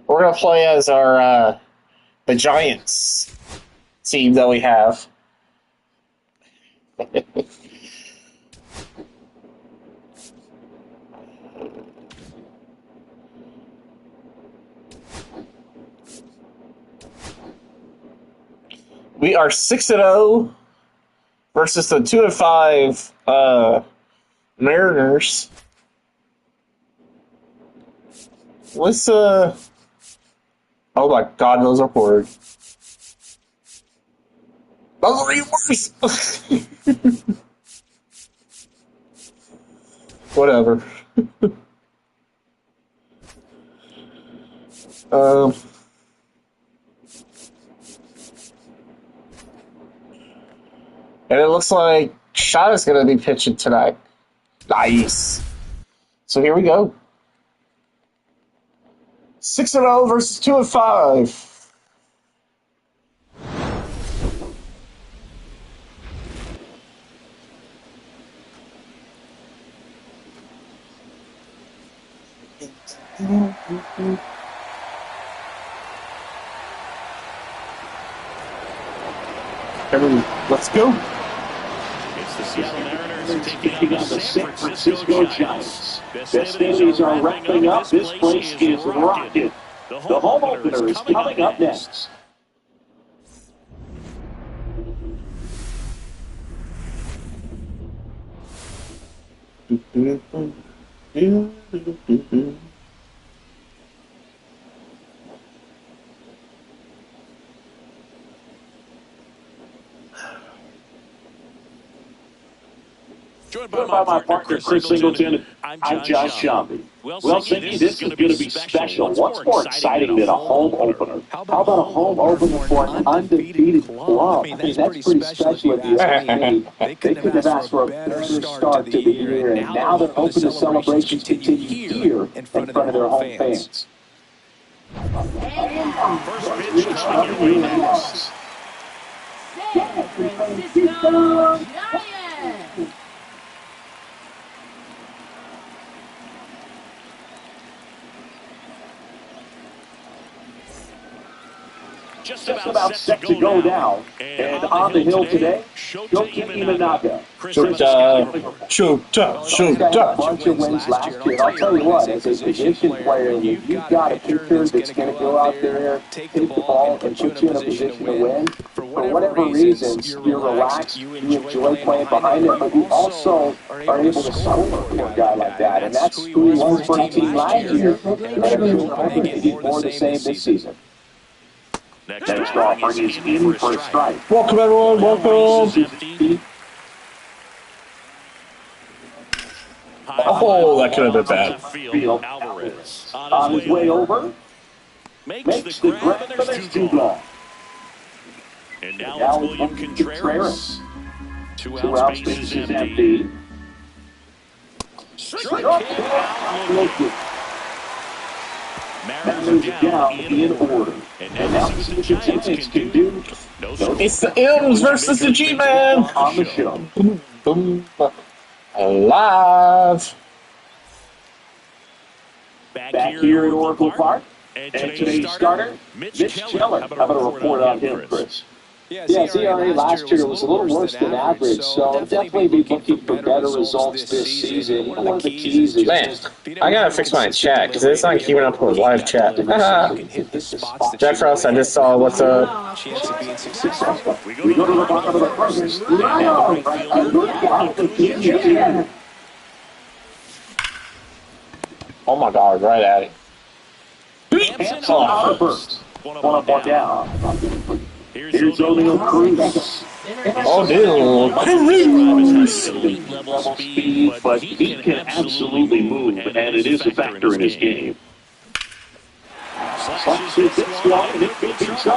We're gonna play as our the Giants team that we have. We are 6-0 versus the 2-5 Mariners. Let's oh my God, those are horrid. Those are even worse. Whatever. And it looks like Shada's going to be pitching tonight. Nice. So here we go. 6-0 versus 2-5. Let's go. It's the Seattle Mariners taking on the San Francisco Giants. Festivities are wrapping up. This place is rocking. The home opener is coming up next. Joined by my partner, Chris Singleton. I'm John Shambi. Well, Singy, this is going to be special. What's more exciting than a home opener? How about a home opener for an undefeated club? I mean, that's pretty special of you. They couldn't have asked for a better start to the year, and now they're hoping the celebrations continue here in front of their home fans. First pitch coming your way next. San Francisco Giants. Just about set to go now. And on the hill today, Shota Imanaga. Shota. Bunch of wins last year. I'll tell you what, as a position player, if you've got a pitcher that's going to go out there, take the ball, and put you in a position to win, for whatever reasons, you're relaxed, you enjoy playing behind it, but you also are able to score for a guy like that. And that's who he was for the team last year. And they're hoping to get more of the same this season. Next offering is in for a strike. Welcome, everyone. Welcome. Oh, that could have been bad. Field Alvarez On his way over, makes the grab, but it's too long. And now it's William Contreras. Two outs, bases empty. Strike out. Mariners are down in order. And now see what the Giants can do. It's the M's versus the G-Man. On the show. Boom, boom, alive. back here at Oracle Park. And today's starter, Mitch Keller. How about a report on him, Chris? Yeah, his ERA last year was a little worse than average, so definitely be looking for better results this season. One of the keys is Man, I gotta fix my chat because it's not keeping up with live chat. Jack Frost, I just saw what's up. Chance of being successful. We go to the bottom of the first. Oh my God, right at it. Out of first. One up, one down. Here's O'Neal Cruz. Oh, dude. Cruz. Elite level speed, but he can absolutely move, and it is a factor in his game.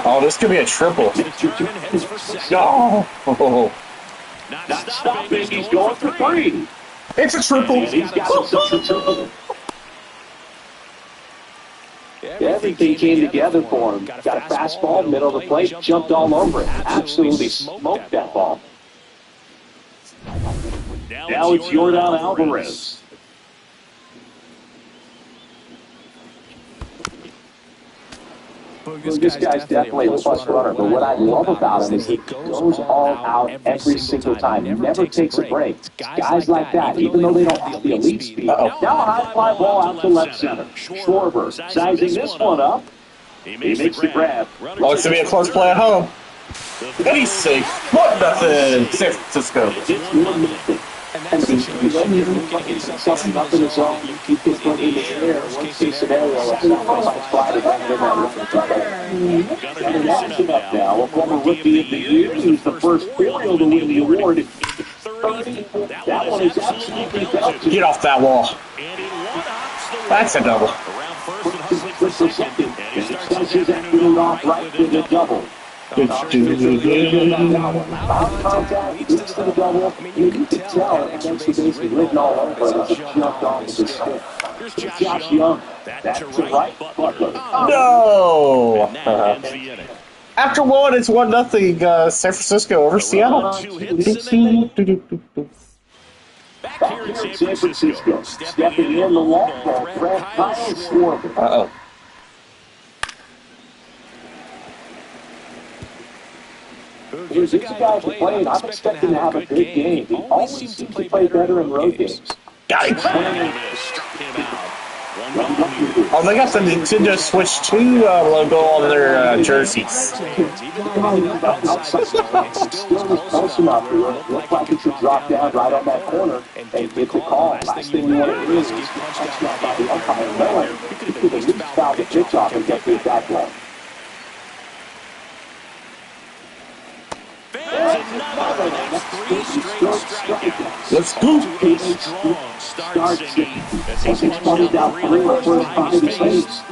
Oh, this could be a triple. No. Not stopping. He's going for three. It's a triple. And he's got himself a triple. Everything came together for him. Got a fastball, middle of the plate, jumped all over it. Absolutely smoked that ball. Now it's Yordan Alvarez. This guy's definitely a plus runner, but what I love about him is he goes all out every single time. He never takes a break. Guys like that, even though they don't have the elite speed. Now a high fly ball out to left center. Schwarber sizing this one up. He makes the grab. Oh, it's going to be a close play at home. And he's safe. What nothing, San Francisco. It's 1-0. And you don't even look something up in the zone. You keep this one in the air. Worst case scenario, it's not going to fly to that up now. A former rookie of the year. He's the first Oriole to win the award. 30. That one is absolutely belted. Get off that wall. That's a double. For second. And he starts his afternoon off right with a double. Contact leads to the double. You can tell it makes the base written all over it. It jumped off of the stick. Here's Josh Young. That's to right. Butler. No. After one, it's 1-0 San Francisco over Seattle. Back here in San Francisco. Stepping in the long ball. Kyle Schwarber. Uh-oh. Here's this guy to play, and I'm expecting to have a good game. He always seems to play better in road games. Got him. Oh, they got the Nintendo Switch 2 logo on their jerseys. Still was close enough to look like it should drop down right on that corner and get the call. Last thing you want to do is get punched out by the umpire. No, you could at least foul the pitch off and get the back ball. Let's go. He's pointed out 3 or 4 times his face.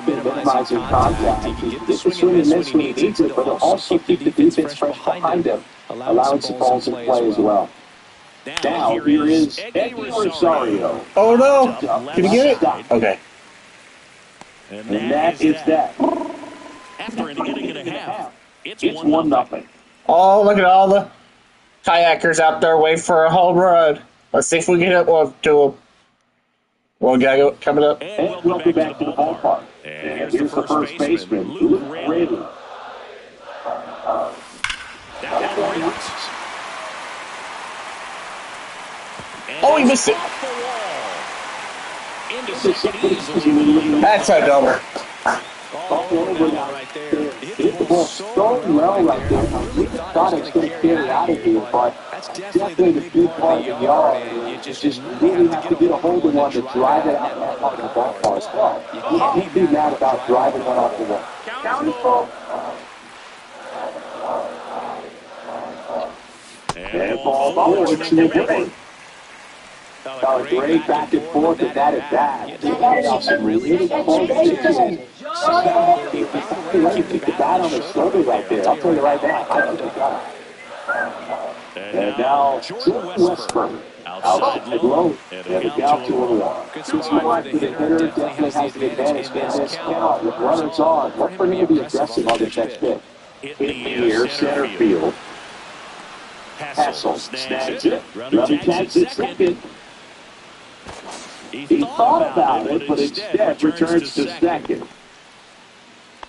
Minimizing contact. He can get the swing and miss when he needs it, but he'll also keep the defense fresh behind him, allowing some balls in play as well. Now, here is Eddie Rosario. Oh, no. Can you get it? Okay. And that is that. After an inning and a half, it's 1-0. Oh, look at all the kayakers out there waiting for a home run. Let's see if we can hit one to them. One guy coming up. And welcome back to the ballpark. And here's the first baseman, Luke Ridley. Oh, he missed it. That's a double. Hit the ball so well right there. We thought it was going to carry out of here, but definitely the big part of the yard. You just really have to get a hold of one to drive it out of the ballpark as well. You can't be mad about driving one off the wall. And ball works in the game. Great back and forth at that at bat. Really close pitches. Keep the bat on the shoulder right there. I'll tell you right now. I think he got it. And now Jordan Westburn. Outside low. And a down 2-1. Good spot for the hitter. Definitely has the advantage in this count with runners on. Look for him to be aggressive on the next pitch. Hit the air center field. Hassel snags it. Runner tags it second. He thought about it, but instead returns to second.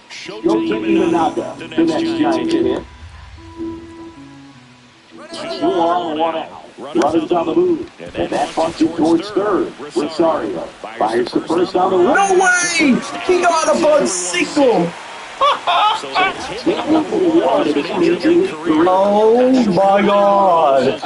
Shota Imanaga, the next Giant to hit. 2 on, 1 out. Runners on the move. And that bunted towards third. Rosario fires the first on the No right. way! He got a bunt single! Taking for one of his major league career. Oh my god!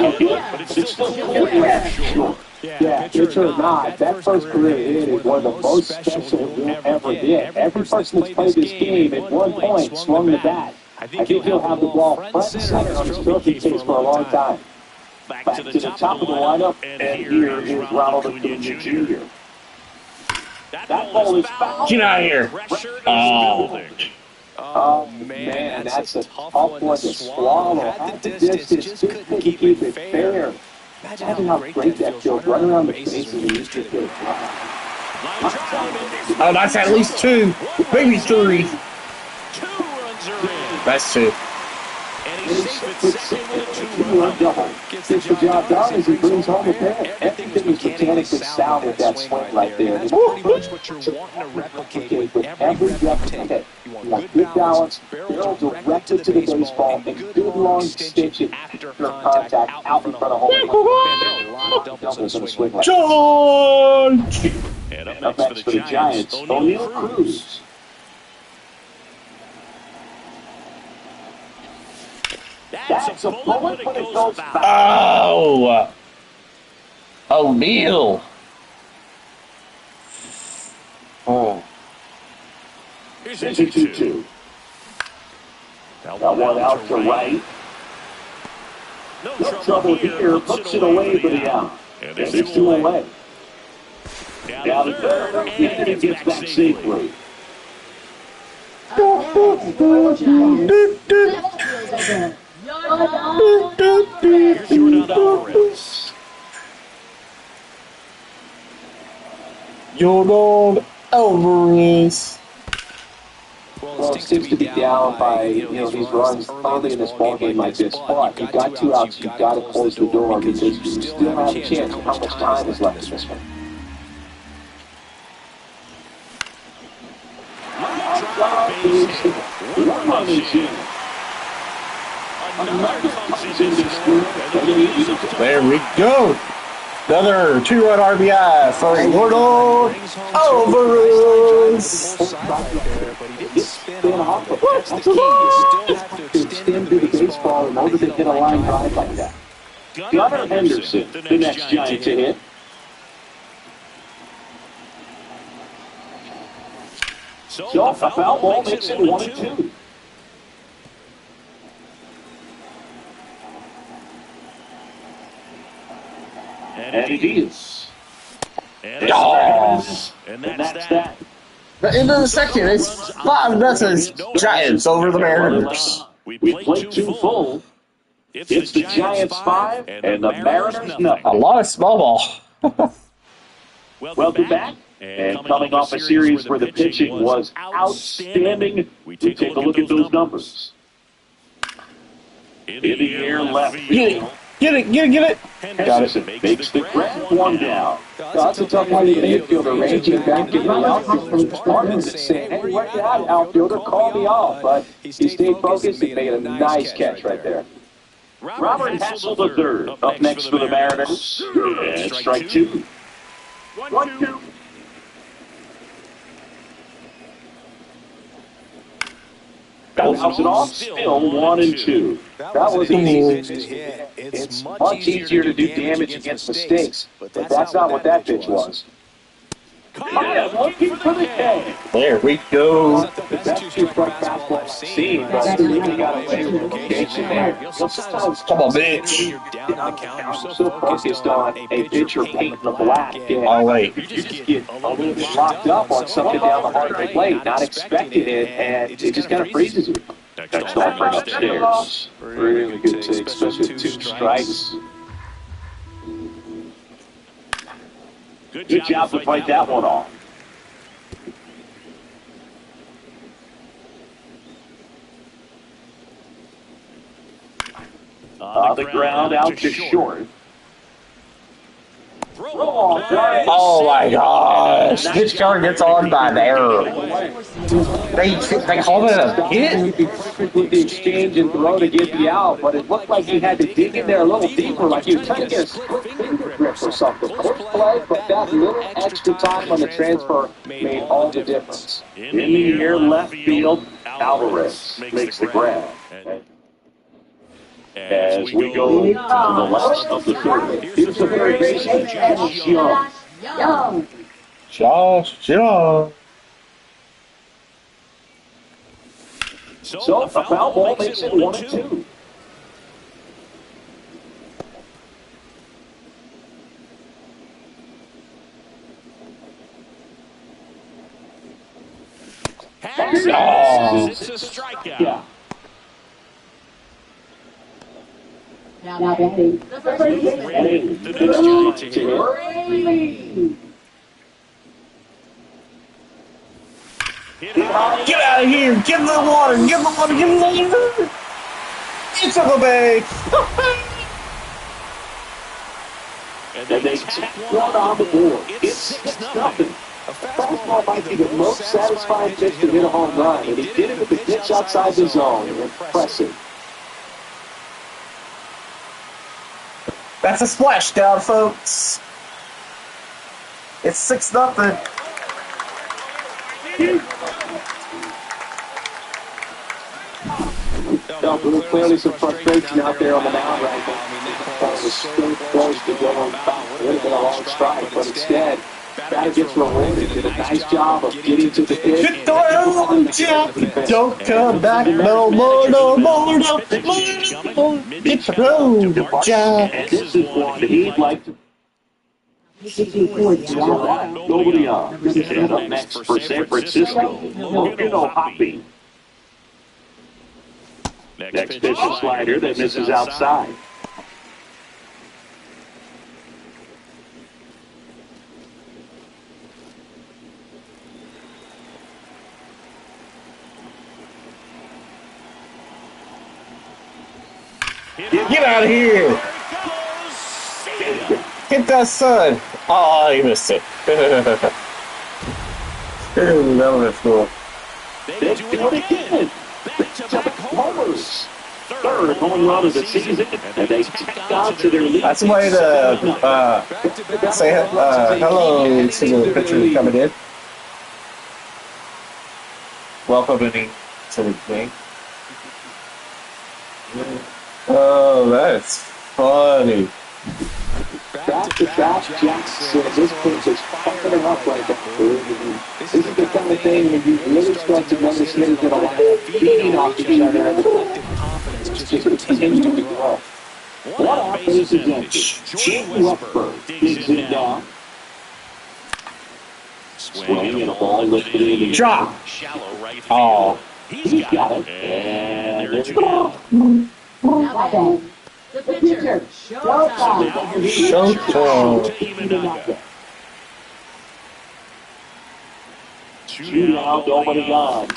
It's still short. Yeah, pitcher or not, that first career hit is one of the most special you'll ever get. Every person that's played this game at one point swung the bat. I think he'll have the ball front and center on his trophy case for a long time. Back to the top of the lineup, and here is Ronald Acuna Jr. That ball is foul. Get out of here! Oh, man, that's a tough one to swallow. At the distance, just couldn't keep it fair. Imagine how great that feels, running around the bases and used to do. Oh, that's at least 2, maybe 3. That's 2. With a 2-run double. Gets the job done as he brings home a pair. Everything was mechanically sound with that swing right there. It's pretty much what you're wanting to replicate with every rep you take. You want good balance, barrel directed to the baseball, and good long extension after contact out in front of home. Man, there are a lot of doubles in a swing like that. George! And up next for the Giants, O'Neal Cruz. That's a bullet, but it goes back. Oh! O'Neal! Oh. Here's a 2-2. That one out to right. No trouble here. Puts it away for the out. And it's 2 away. Down the third, and it gets back safely. Jordan Alvarez. Well, it seems to be down by, these runs early in this ballgame like this. But you've got 2 outs, you've got to close the door because you still have a chance of how much time is left in this one. One is in. There we go. Another 2-run RBI for Jordan Alvarez. That's the key. You still have to extend through the baseball in order to get a line drive like that. Gunnar Henderson, the next Giant to hit. So a foul ball makes it 1-2. And it is. And that's that. The end of the second, it's 5-0 Giants over the Mariners. We played 2 full. It's the Giants 5 and the Mariners nothing. A lot of small ball. Welcome back. And coming off a series where the pitching was outstanding, we take a look at those numbers. In the air left field. Get it. Henderson makes the grand one down. That's a tough one to the infielder, ranging back in the outfield from Spartans and saying, hey, where you at, outfielder? Call me off. But he stayed focused and made a nice catch right there. Robert Hassel III up next for the Mariners. And strike 2. 1-2. Bounces it off, still 1-2. That was an easy pitch to hit. It's much easier to do damage against mistakes, but that's not what that pitch was. Kaya looking for the K. There we go. That's too front fastball I've seen, but he really got away with the location there. Come on, bitch. You're so focused on a pitcher painting the black. Oh, wait. You just get a little bit locked up on something down the heart of the plate, not expecting it, and it just kind of freezes you. Next offering upstairs. Really good take, especially with 2 strikes. Good job to fight that one off. On the ground, out to short. Oh my gosh. Pitch count gets on by there. They called it a hit? With the exchange and throw to get the out, but it looked like he had to dig in there a little deeper, like he was trying to get a split finger grip or something. Close play, but that little extra time on the transfer made all the difference. In the air, left field, Alvarez makes the grab. As we go to the last of the third. Here's the third baseman, Josh Young. Josh Young. So a foul ball makes it 1-2. It's a strikeout. Yeah. Now batting, the first baseman. The next guy to hit. Get out of here! Give him the water! Give him the water! Give him the water! It's a bag! And they tack one on the board. It's 6-0. A fastball might be the most satisfying pitch to hit a home run, and he did it with the pitch outside the zone. Impressive. That's a splashdown, folks. It's 6-0. No, clearly some frustration out there on the mound right now. It was so close to going foul. It would have been a long strike, but instead, batter gets rewarded. Did a nice job of getting to the pitch. Hit the road, Jack! Don't come back no more, no more, no more, no more. Hit the road, Jack! And this is one that he'd like to. Nobody on. And up next for San Francisco, Logan O'Hoppe. Next pitch is slider that misses outside. Get out of here! Hit that sun! Oh, you missed it. Ooh, that was cool. They do it again. Back-to-back homers. Third home run of the season, and they tack on to their lead. That's a way to say hello to the pitcher coming in. Welcoming to the game. Oh, that's funny. Back-to-back Jackson. This pitch is firing up like that. This is the kind of thing when you really start to notice hitters that are feeding off each other and just continue to grow. One off base is empty. Jake Westberg digs it down. Swing and a ball lifted in the Drop! Oh. He's got it. And there's Now batting, the pitcher, Showtime. Showtime. Two out, nobody on.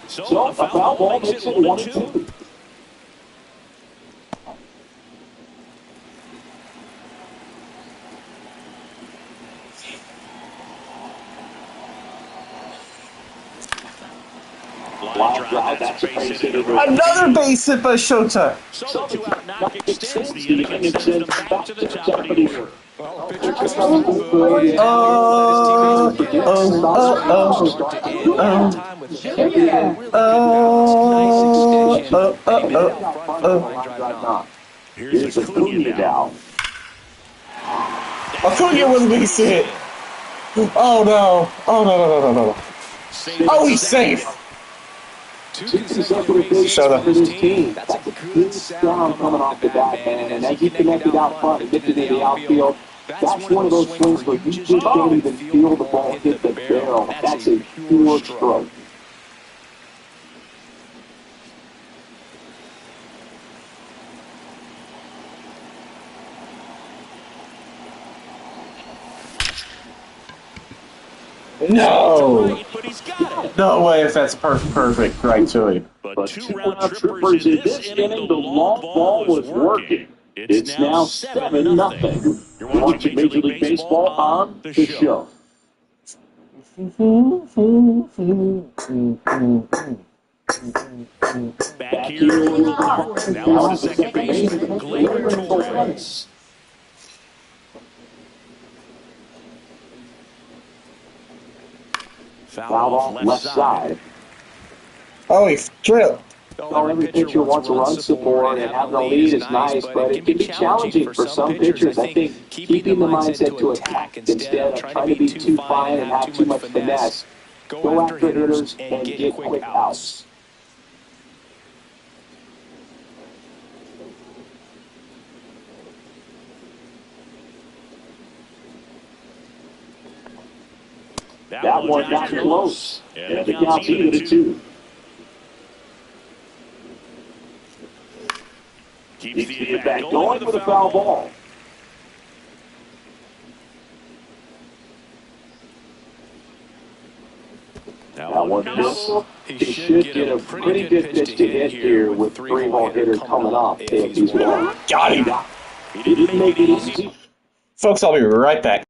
So a foul ball makes it 1-2. Line drive, that's a base hit. Another base hit by Showtime. So the 2-out knock extends the inning and sends them back to the top of the order. Here's Acuna now. Acuna with a base hit. Oh no. Oh no. Oh, he's safe. Two consecutive base Shut up. for his team. That's a good sound coming off the bat, man. And as he connected out front and gets into the outfield, that's one of those swings where you just don't even feel the ball hit the barrel. That's a pure stroke. No. No way if that's perfect right to him. But two-round trippers in this inning, the long ball was working. It's now 7-0. You're watching Major League Baseball on The Show. Back here in the park. Now it's the second baseman, Gleyber Torres. Foul off left side. Oh, he tripped. Well, every pitcher wants a run support, and having the lead is nice, but it can be challenging for some pitchers. I think keeping the mindset to attack instead of trying to be too fine and have too much finesse. Go after hitters and get quick outs. That one got close. And the count's even at 2. Keeps the at-bat going with a foul ball. That one missed. He should get a pretty good pitch to hit here with 3-ball hitter coming up if he's won. Got him. He didn't make it easy. Folks, I'll be right back.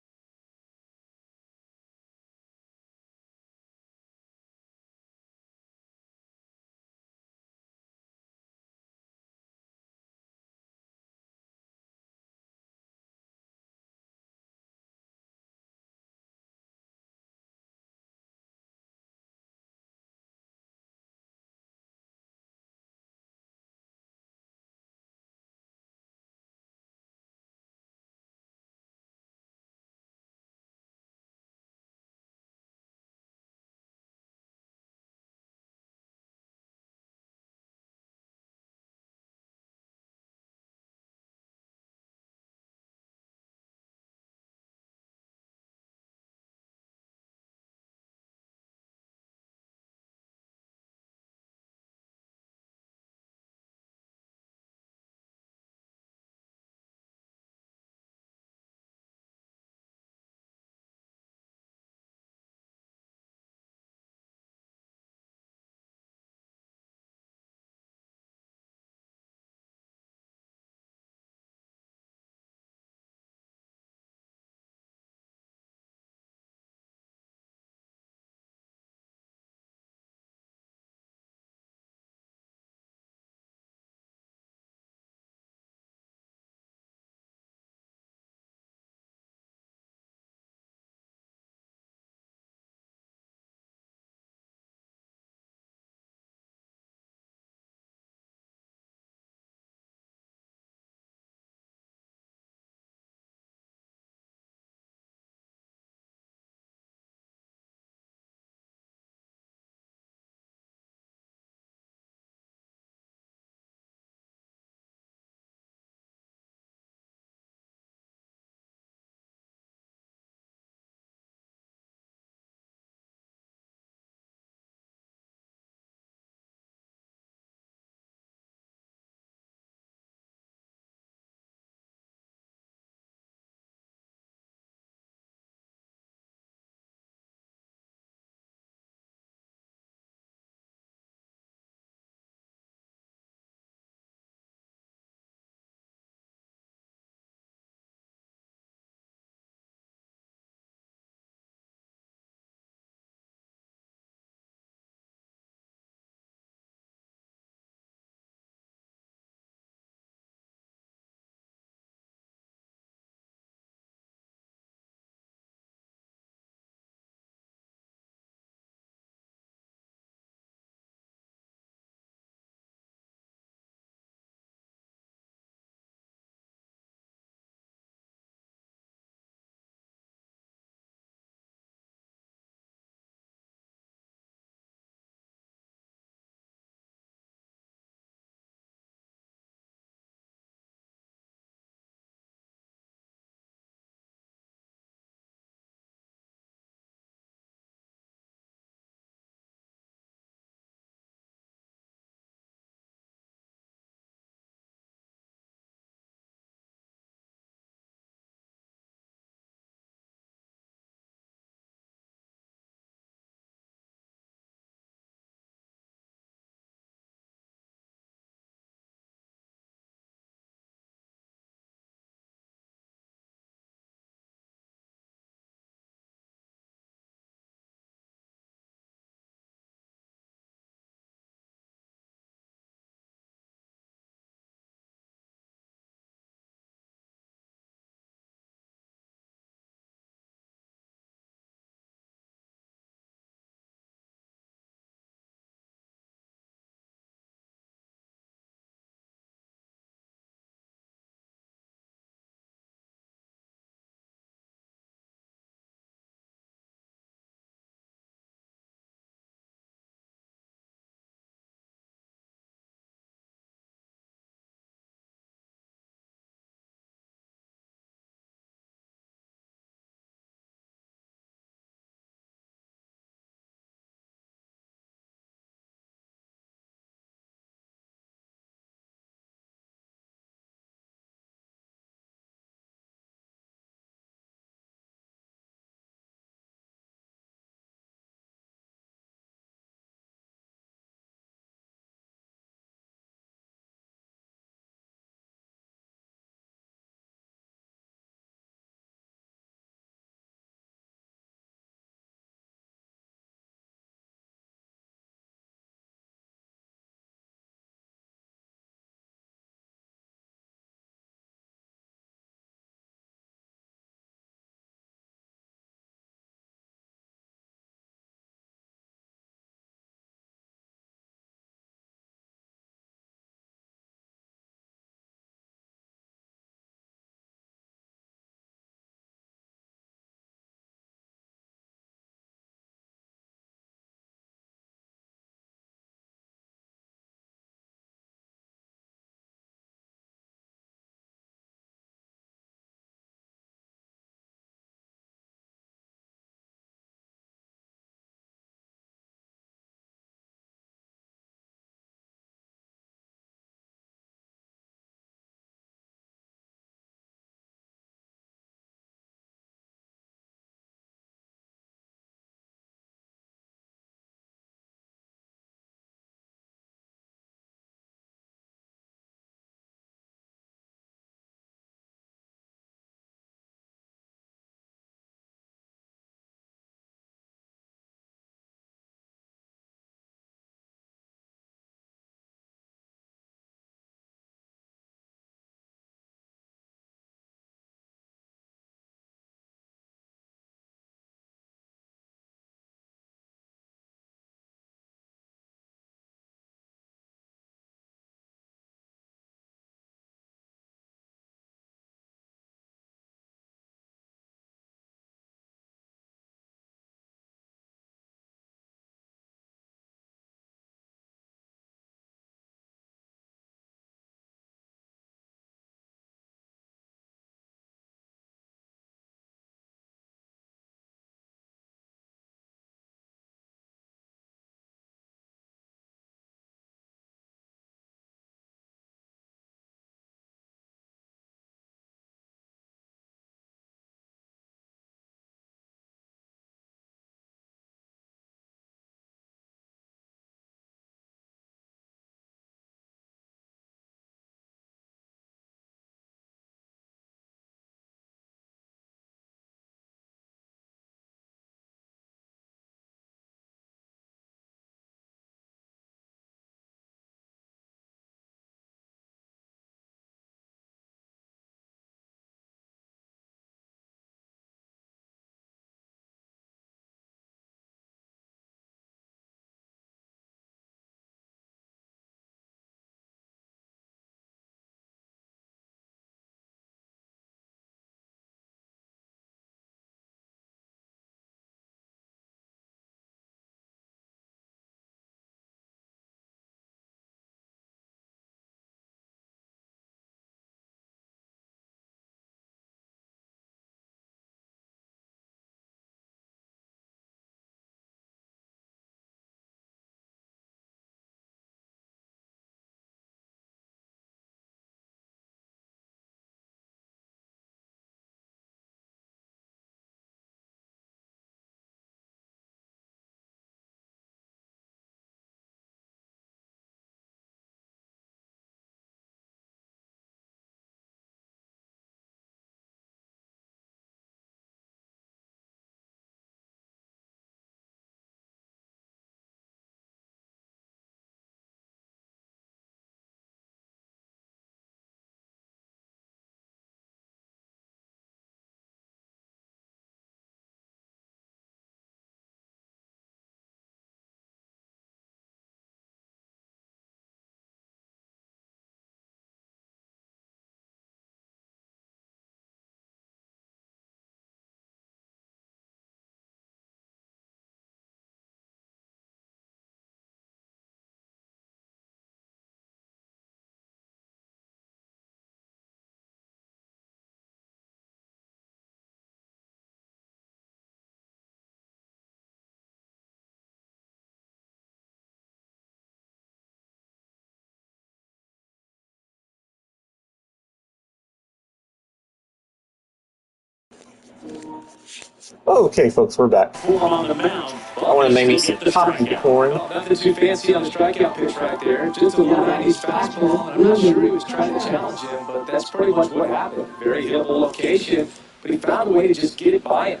Okay, folks, we're back. For on the mound, I want to make me some popcorn. Well, nothing too fancy on the strikeout pitch right there. Just a low 90s fastball. And I'm not sure he was trying to challenge him, but that's pretty much what happened. Very hittable location, but he found a way to just get it by him.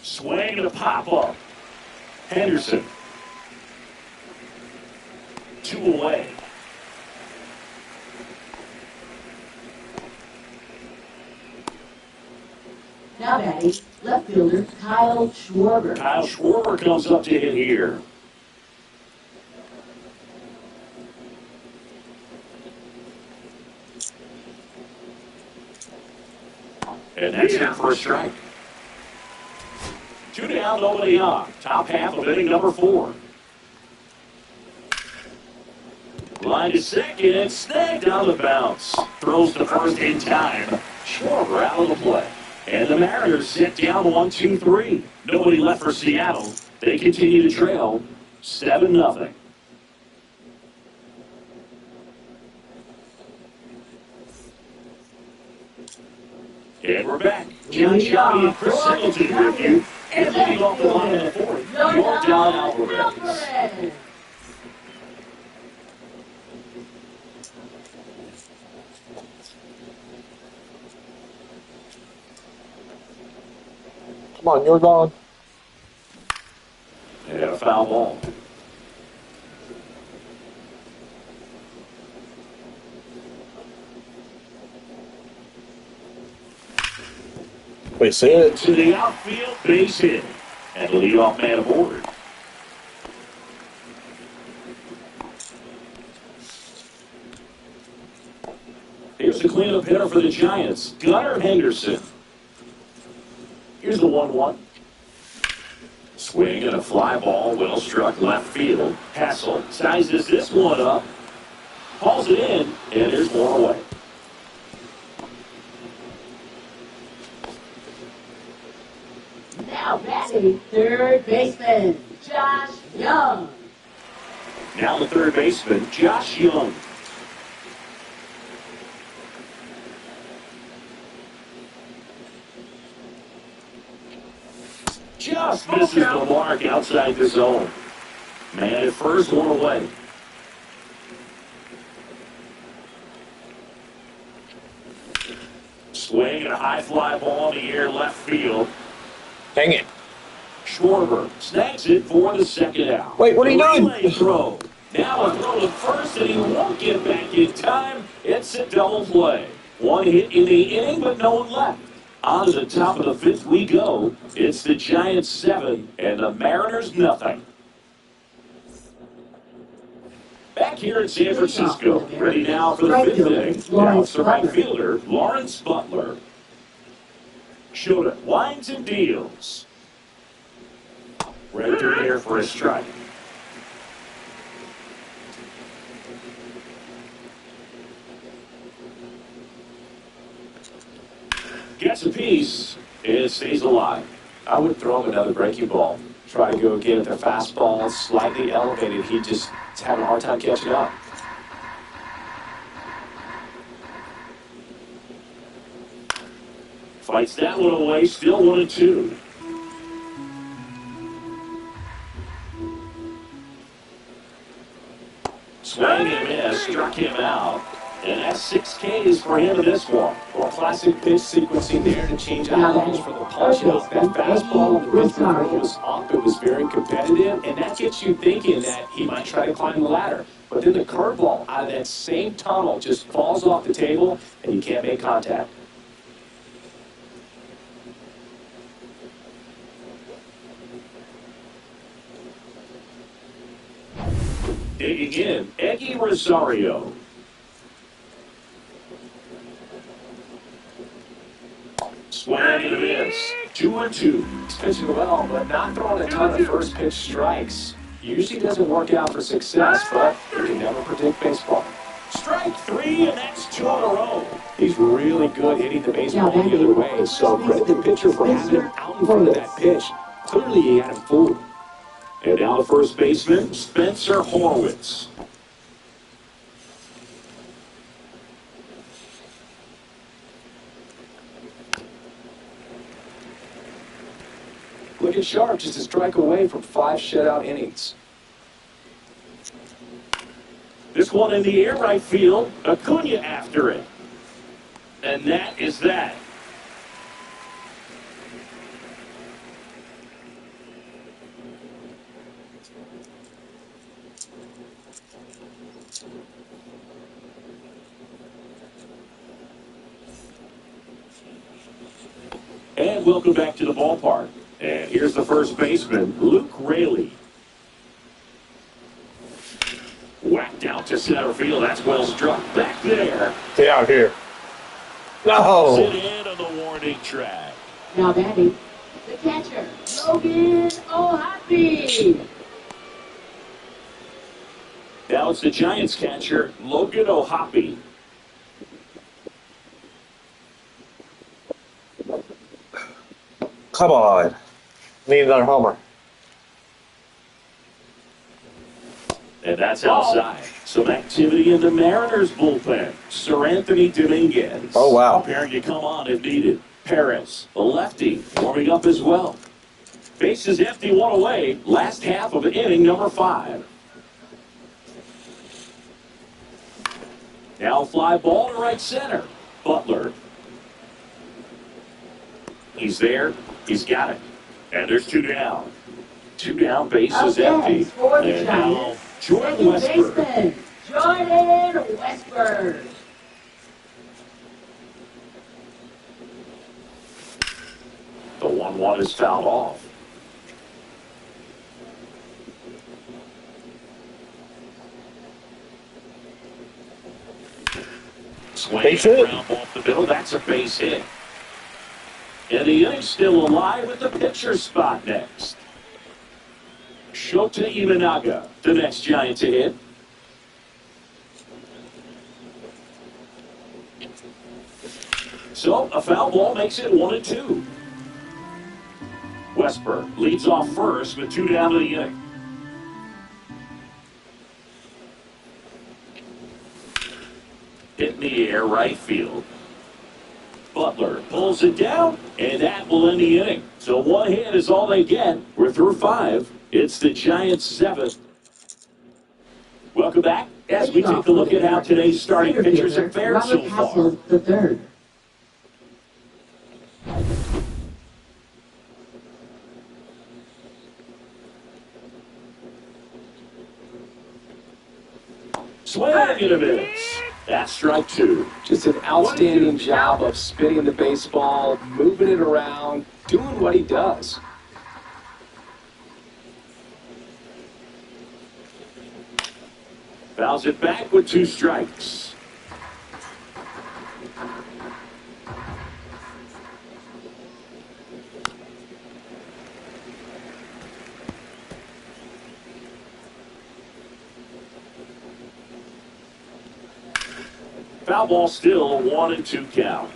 Swing and a pop-up. Henderson. 2 away. Now batting, left fielder Kyle Schwarber. Kyle Schwarber comes up to hit here. And that's it for a strike. 2 down, nobody on. Top half of inning number 4. Line to second, snagged on the bounce. Throws to first in time. Schwarber out of the play. And the Mariners sit down 1-2-3. Nobody left for Seattle. They continue to trail 7-0. And we're back. John Shelby and Chris Singleton with you. And leading off the line in the 4th, Yordan Alvarez. Come on, you're gone. And a foul ball. Wait, say it. To the outfield, base hit. And the leadoff man aboard. Here's the cleanup hitter for the Giants, Gunnar Henderson. Here's the 1-1. Swing and a fly ball, well struck left field. Hassel sizes this one up, hauls it in, and there's 1 away. Now batting, third baseman Josh Young. Now the third baseman, Josh Young. Just misses the mark outside the zone. Man at first, 1 away. Swing and a high fly ball in the air left field. Dang it. Schwarber snags it for the second out. Wait, what are you Relay doing? throw. Now a throw to first, and he won't get back in time. It's a double play. 1 hit in the inning, but no one left. On to the top of the 5th we go. It's the Giants 7 and the Mariners nothing. Back here in San Francisco, ready now for the 5th inning. Now it's the right fielder, Lawrence Butler. Shota winds and deals. Right through there for a strike. Gets a piece, and it stays alive. I would throw him another breaking ball. Try to go again with the fastball slightly elevated. He just is having a hard time catching up. Fights that one away, still 1-2. Swing and a miss, struck him out. And that's 6 Ks for him in this one. Well, classic pitch sequencing there to change outcomes for the punch out. That fastball, the rhythm was up. It was very competitive, and that gets you thinking that he might try to climb the ladder. But then the curveball out of that same tunnel just falls off the table, and you can't make contact. Digging in, Eggy Rosario. Swing and a miss. 2-2. He's pitching well, but not throwing a ton of first pitch strikes. Usually doesn't work out for success, but you can never predict baseball. Strike 3, and that's 2 in a row. He's really good hitting the baseball the other way, so credit the pitcher for having him out in front of that pitch. Clearly he had him fooled. And now the first baseman, Spencer Horwitz. Looking sharp, just a strike away from 5 shutout innings. This one in the air right field. Acuna after it. And that is that. And welcome back to the ballpark. And here's the first baseman, Luke Raley. Whacked out to center field. That's well struck. Back there. Get out here. No. Sit in on the warning track. Now batting, the catcher, Logan O'Hoppe. Now it's the Giants catcher, Logan O'Hoppe. Come on. Need another homer. And that's outside. Some activity in the Mariners bullpen. Sir Anthony Dominguez. Oh, wow. Preparing to come on if needed. Perez, a lefty, warming up as well. Bases empty, one away. Last half of inning number 5. Now fly ball to right center. Butler. He's there. He's got it. And there's 2 down. 2 down, bases empty. For the And now Giants, Jordan second Westburg. baseman, Jordan Westburg. The 1-1 is fouled off. Swing Base hit. ground off the middle. That's a base hit. And the inning's still alive with the pitcher's spot next. Shota Imanaga, the next Giant to hit. So a foul ball makes it 1-2. Westburg leads off first with 2 down to the inning. Hit in the air, right field. Butler pulls it down, and that will end the inning. So 1 hit is all they get. We're through 5. It's the Giants' 7th. Welcome back as we take a look at how today's starting pitchers have fared so Robert far. Hassel the third. Swing and a miss. That's strike 2. Just an outstanding job of spinning the baseball, moving it around, doing what he does. Fouls it back with 2 strikes. Foul ball still a 1-2 count.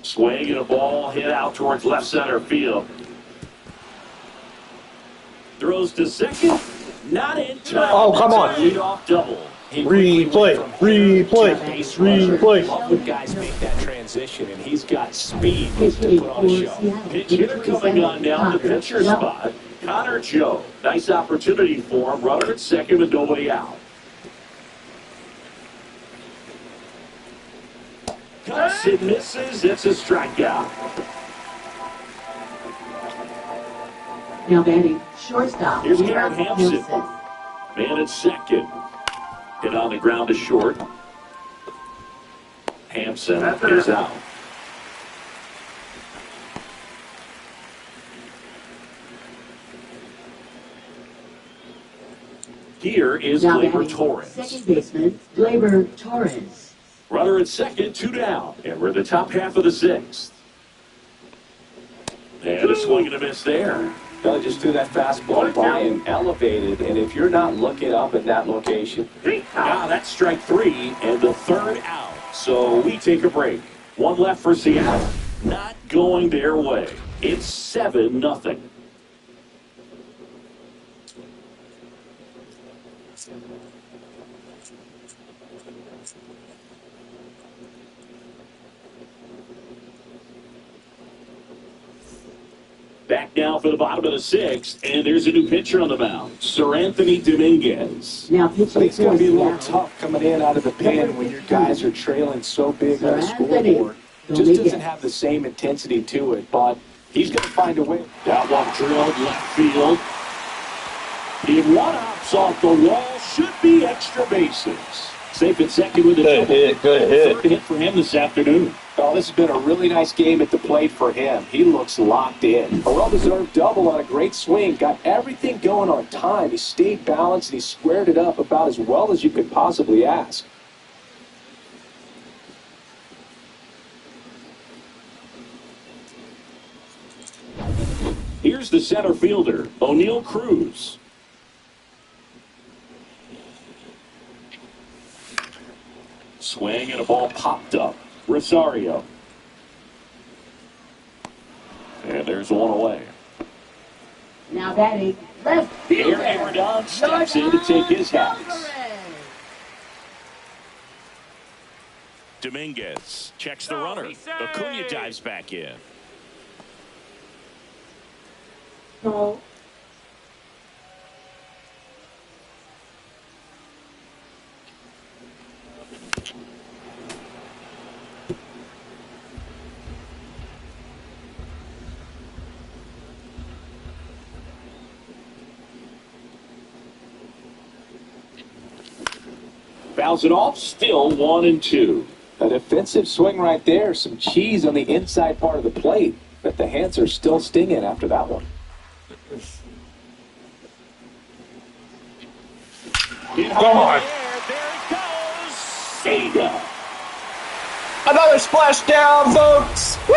Swing and a ball hit out towards left center field. Throws to second. Not in time. Oh, come on. Leadoff double. Replay. Love when guys make that transition, and he's got speed to put on a show. Pitch hitter coming on down the pitcher spot. Connor Joe. Nice opportunity for him. Runner at second with nobody out. Cuts and misses. It's a strikeout. Now batting, shortstop. Here's Leroy Garrett Hampson. Hampson. Man at second. Hit on the ground to short. Hampson is out. Here is Now Gleyber batting, Torres. second baseman, Gleyber Torres. Runner at second, 2 down. And we're in the top half of the 6th. And a swing and a miss there. They'll just threw that fastball by and elevated, and if you're not looking up at that location. Now that's strike 3 and the 3rd out. So we take a break. 1 left for Seattle. Not going their way. It's 7-0. Back now for the bottom of the sixth, and there's a new pitcher on the mound, Sir Anthony Dominguez. Now I think it's going to be a little tough coming in out of the pen when your guys are trailing so big on the scoreboard. Just doesn't have the same intensity to it, but he's going to find a way. That one drilled left field. He one hops off the wall, should be extra bases. Safe at second with a Good hit, good hit. Third hit for him this afternoon. Oh, this has been a really nice game at the plate for him. He looks locked in. A well-deserved double on a great swing. Got everything going on time. He stayed balanced, and he squared it up about as well as you could possibly ask. Here's the center fielder, O'Neal Cruz. Swing and a ball popped up. Rosario. And there's one away. Now batting left fielder. Here Aradon steps in to take his hats. Dominguez checks the runner. Acuna dives back in. No. Fouls it off, still 1-2. A defensive swing right there. Some cheese on the inside part of the plate. But the hands are still stinging after that one. Come on. Sega. Another splashdown, folks. Woo!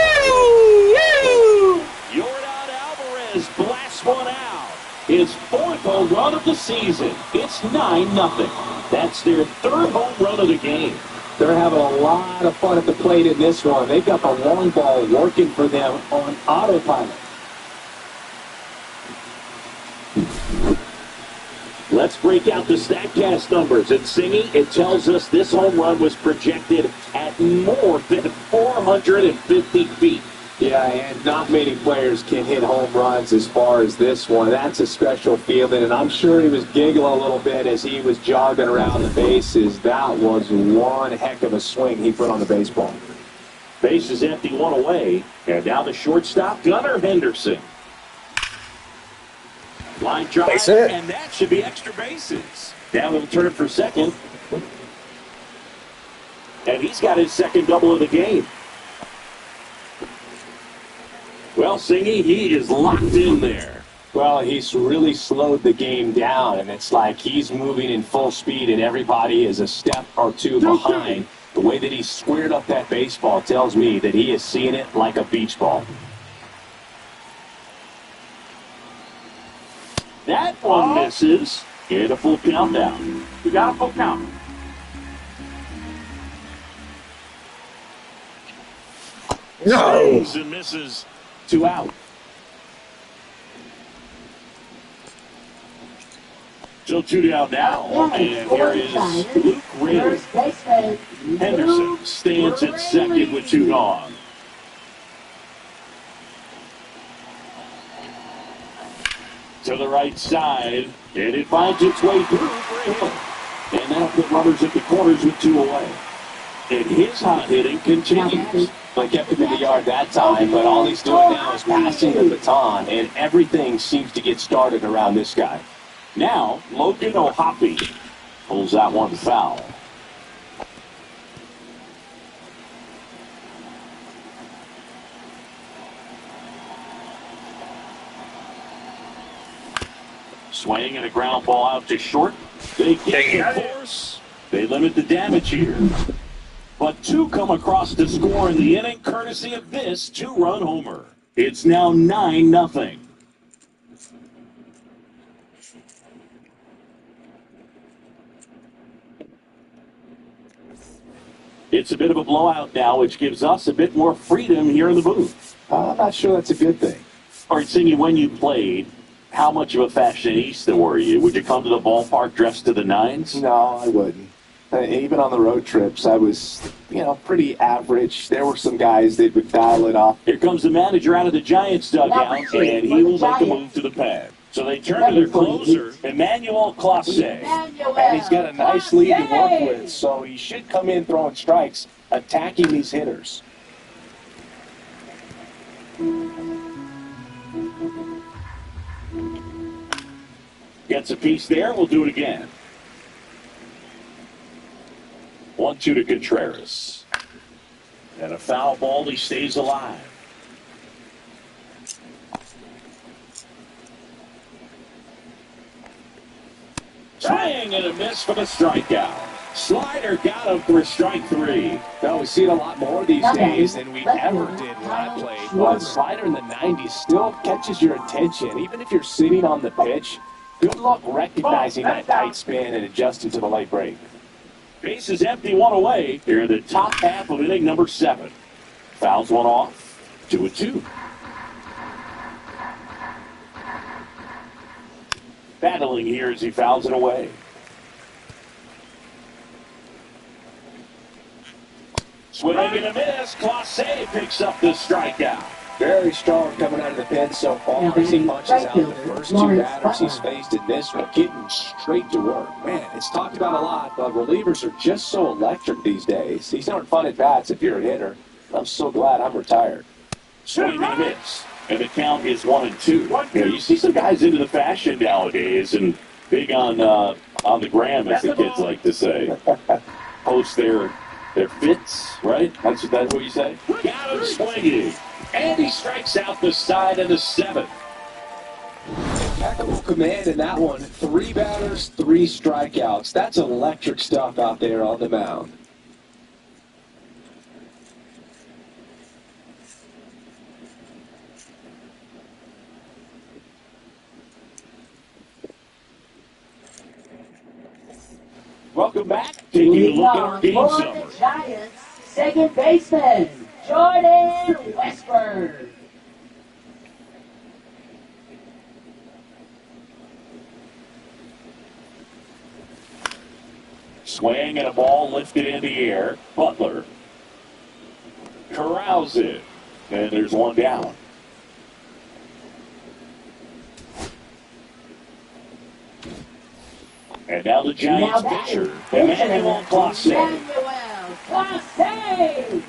Woo! Yordan Alvarez blasts one out. His fourth home run of the season. It's 9-0. That's their third home run of the game. They're having a lot of fun at the plate in this one. They've got the long ball working for them on autopilot. Let's break out the StatCast numbers. And Singy, it tells us this home run was projected at more than 450 feet. Yeah, and not many players can hit home runs as far as this one. That's a special feeling, and I'm sure he was giggling a little bit as he was jogging around the bases. That was one heck of a swing he put on the baseball. Base is empty, one away. And now the shortstop, Gunnar Henderson. Line drive, Base hit. and that should be extra bases. Now he'll turn for second. And he's got his second double of the game. Well, Singy, he is locked in there. Well, he's really slowed the game down, and it's like he's moving in full speed, and everybody is a step or two behind. The way that he squared up that baseball tells me that he is seeing it like a beach ball. That one misses. Get a full count down. We got a full count. No. Swings and misses. 2 out. Still 2 down now. And here is Luke Ray. First baseman. Henderson stands at second with 2 gone. To the right side, and it finds its way through for him. And that'll put runners at the corners with 2 away. And his hot hitting continues. I kept him in the yard that time, but all he's doing now is passing the baton, and everything seems to get started around this guy. Now, Logan O'Hoppe pulls that one foul. Swing and a ground ball out to short. They get the force. They limit the damage here. But 2 come across to score in the inning, courtesy of this 2-run homer. It's now 9-0. It's a bit of a blowout now, which gives us a bit more freedom here in the booth. I'm not sure that's a good thing. All right, Singy, when you played, How much of a fashionista were you? Would you come to the ballpark dressed to the nines? No, I wouldn't. Even on the road trips, I was, pretty average. There were some guys that would dial it up. Here comes the manager out of the Giants dugout, and he will make a move to the pad. So they turn to their closer, Emmanuel Clase. And he's got a nice lead to work with, so he should come in throwing strikes, attacking these hitters. Gets a piece there. We'll do it again. 1-2 to Contreras. And a foul ball. He stays alive. Swing and a miss for the strikeout. Slider got him for strike 3. No, we see it a lot more these days than we ever did when I played. But a slider in the 90s still catches your attention, even if you're sitting on the pitch. Good luck recognizing that tight spin and adjusting to the late break. Base is empty, 1 away. Here in the top half of inning number 7. Fouls one off. 2-2. Battling here as he fouls it away. Swing and a miss. Clase picks up the strikeout. Very strong coming out of the pen so far. As he punches out the first 2 batters he's faced in this one, getting straight to work. Man, it's talked about a lot, but relievers are just so electric these days. These aren't fun at bats if you're a hitter. I'm so glad I'm retired. Swing and a miss. And the count is 1-2. You see some guys into the fashion nowadays and big on the gram, as the kids like to say. Post their fits, right? That's what you say? Got him swinging. And he strikes out the side of the 7th. Impeccable command in that one. 3 batters, 3 strikeouts. That's electric stuff out there on the mound. Welcome back. Taking a look at our game For summary. the Giants, second baseman, Jordan Westburg. Swing and a ball lifted in the air. Butler corrals it. And there's one down. And now the Giants pitcher, Emmanuel Clase. Emmanuel Clase.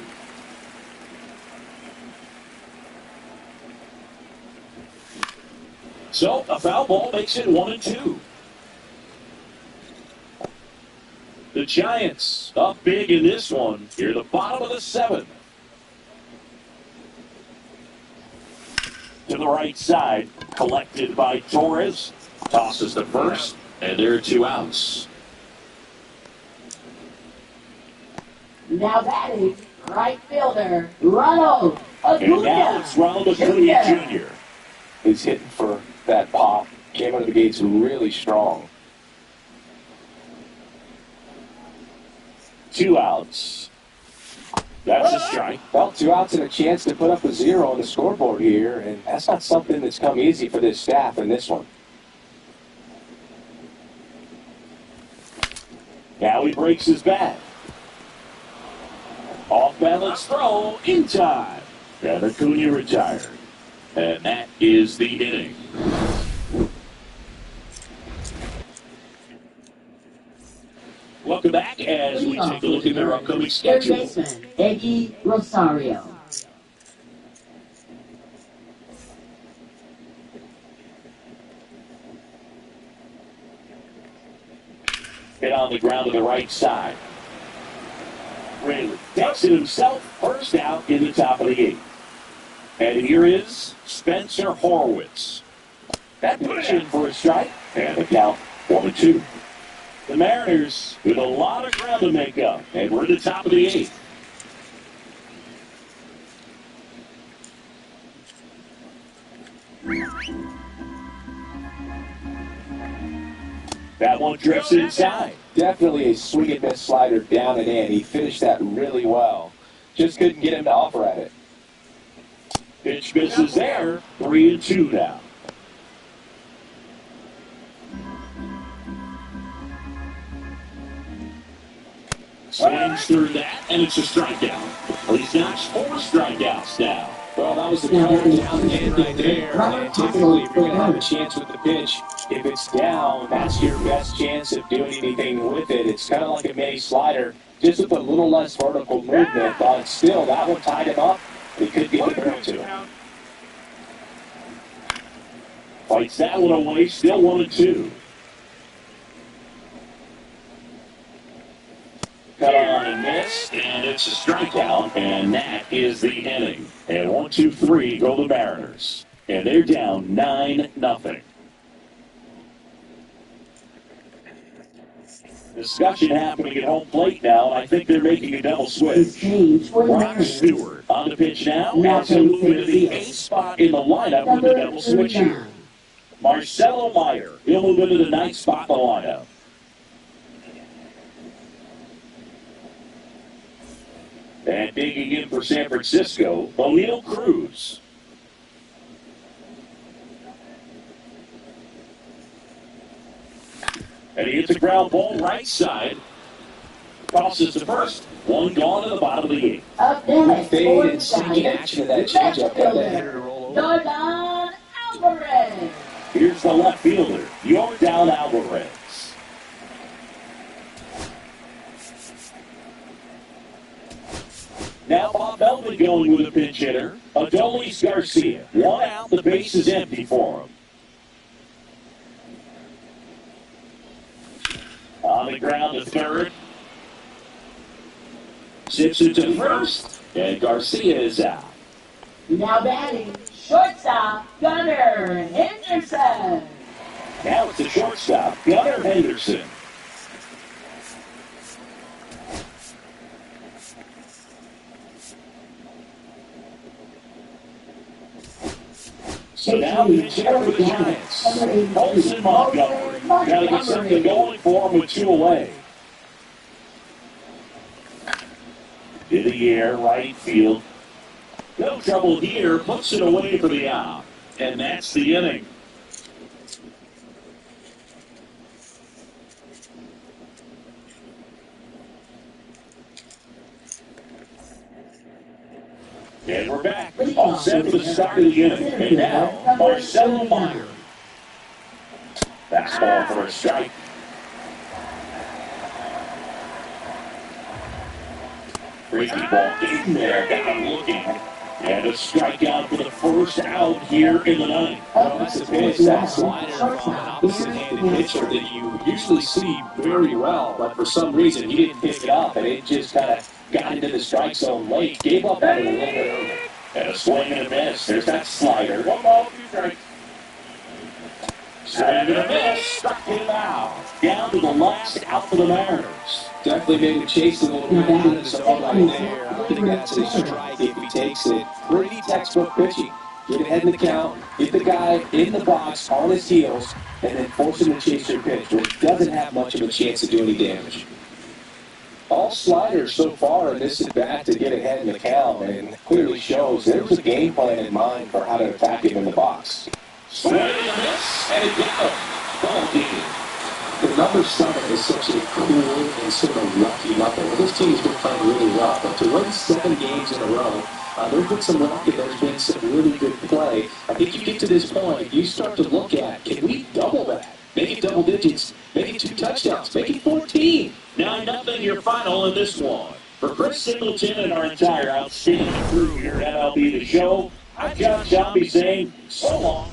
So a foul ball makes it 1-2. The Giants up big in this one. Here, the bottom of the 7th. To the right side, collected by Torres. Tosses the first, and there are 2 outs. Now batting, right fielder, Ronald And now it's Ronald Acuna Jr. He's hitting for that pop. Came out of the gates really strong. 2 outs. That's a strike. Well, 2 outs and a chance to put up a 0 on the scoreboard here, and that's not something that's come easy for this staff in this one. Now he breaks his bat. Off balance throw in time. And Acuna retired. And that is the inning. Welcome back as we take a look at their upcoming third schedule. baseman, Eddie Rosario. Hit on the ground to the right side. Rayleigh takes it himself, first out in the top of the 8th. And here is Spencer Horwitz. That puts in for a strike, and the count 1-2. The Mariners with a lot of ground to make up, and we're at the top of the 8th. That one drifts inside. Definitely a swing and miss slider down and in. He finished that really well. Just couldn't get him to offer at it. Pitch misses there. 3-2 now. Swings through that, and it's a strikeout. Well, he's notched 4 strikeouts now. Well, that was the cover down again right there. And typically, if you're going to have a chance with the pitch, if it's down, that's your best chance of doing anything with it. It's kind of like a mini slider, just with a little less vertical movement. But still, that one tied him up. He could get the barrel to him. Fights that one away, still 1-2. Cut on and missed, and it's a strikeout, and that is the inning. And 1-2-3 go the Mariners. And they're down 9-0. Discussion happening at home plate now, and I think they're making a double switch. Brock Stewart on the pitch now, and he'll move into the 8th spot in the lineup with a double switch here. Marcelo Meyer, he'll move into the 9th spot in the lineup. And digging in for San Francisco, O'Neill Cruz. And he hits a ground ball right side. Crosses to first. One gone to the bottom of the 8th. Up next, Fade and sinking action of that changeup got that hitter to roll over. Jordan Alvarez. Here's the left fielder, Yordan Alvarez. Now Bob Melvin going with a pinch hitter. Adolis Garcia. 1 out, the base is empty for him. On the ground to third. Zips it to first. And Garcia is out. Now batting, shortstop, Gunnar Henderson. Now it's the shortstop, Gunnar Henderson. So now the hitter for the Giants. Olsen Montgomery. Got to get something going for him with 2 away. In the air, right field. No trouble here. Puts it away for the out. And that's the inning. And we're back. All set for the start of the inning. And now, Marcelo Meyer. Fastball for a strike. Freaky ball in there. Got him looking. And a strikeout for the first out here in the ninth. Well, that's a pitch, that slider from an opposite-handed pitcher that you usually see very well, but for some reason he didn't pick it up, and it just kind of got into the strike zone late, gave up on it a little bit early. And a swing and a miss. There's that slider. 1 ball, 2 strikes. Swing and a miss. Struck him out. Down to the last out for the Mariners. Definitely made him chase a little bit out of the zone right there. I think that's a strike if he takes it. Pretty textbook pitching. Get ahead in the count, get the guy in the box on his heels, and then force him to chase your pitch, which doesn't have much of a chance to do any damage. All sliders so far in this at-bat to get ahead in the count, and clearly shows there was a game plan in mind for how to attack him in the box. Swing and a miss. And it got him. Ball game. The number 7 is such a cool and sort of lucky number. Well, this team's been playing really well, but to win 7 games in a row, there's been some luck and there's been some really good play. I think you get to this point, you start to look at, can we double that? Make it double digits, make it 2 touchdowns, make it 14. 9-0 your final in this one. For Chris Singleton and our entire outstanding crew here at MLB The Show, I'm John Zombie saying so long.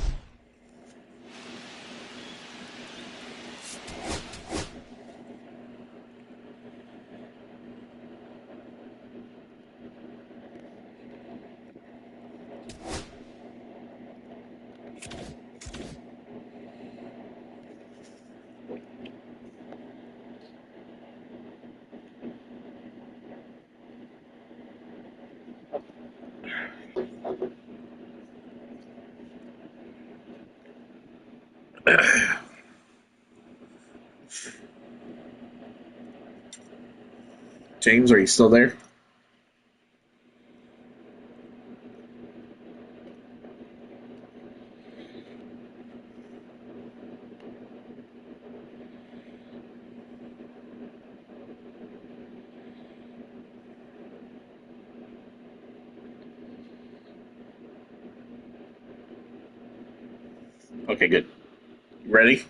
James, are you still there? Okay, good. You ready?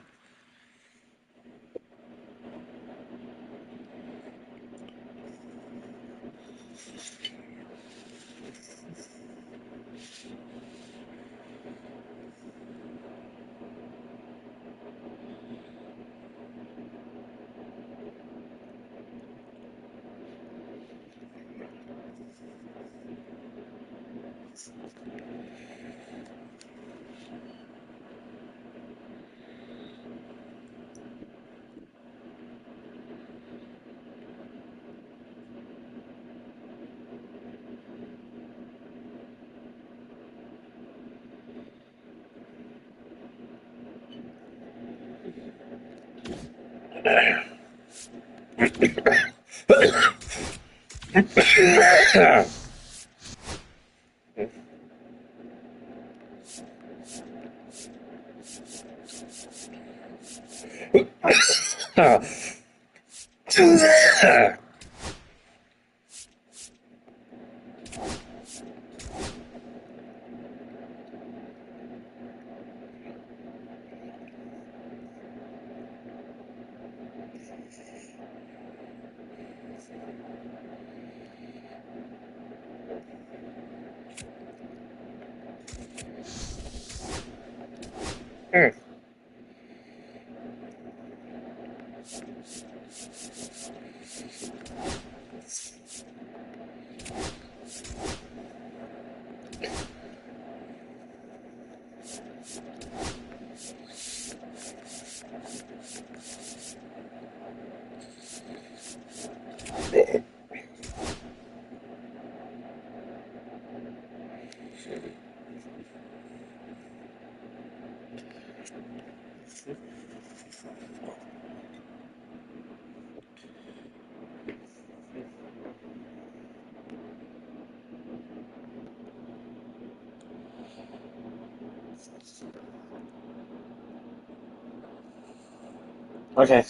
Okay.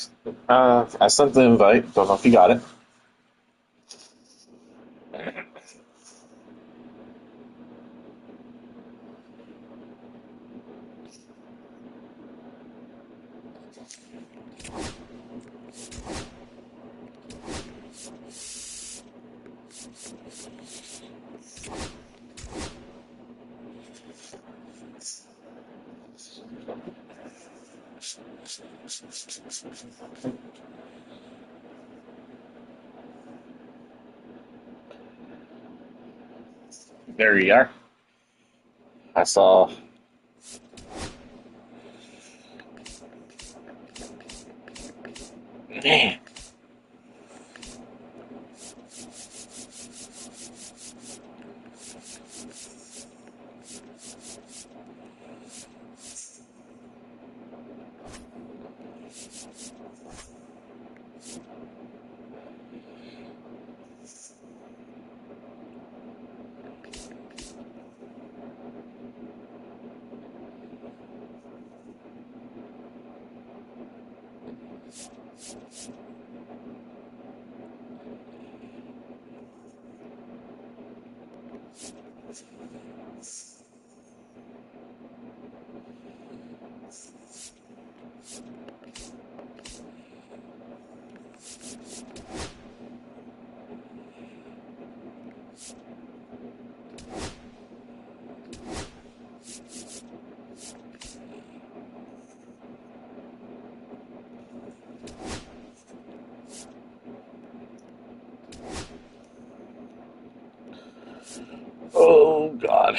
I sent the invite. Don't know if you got it. There you are. I saw. Man. Oh God.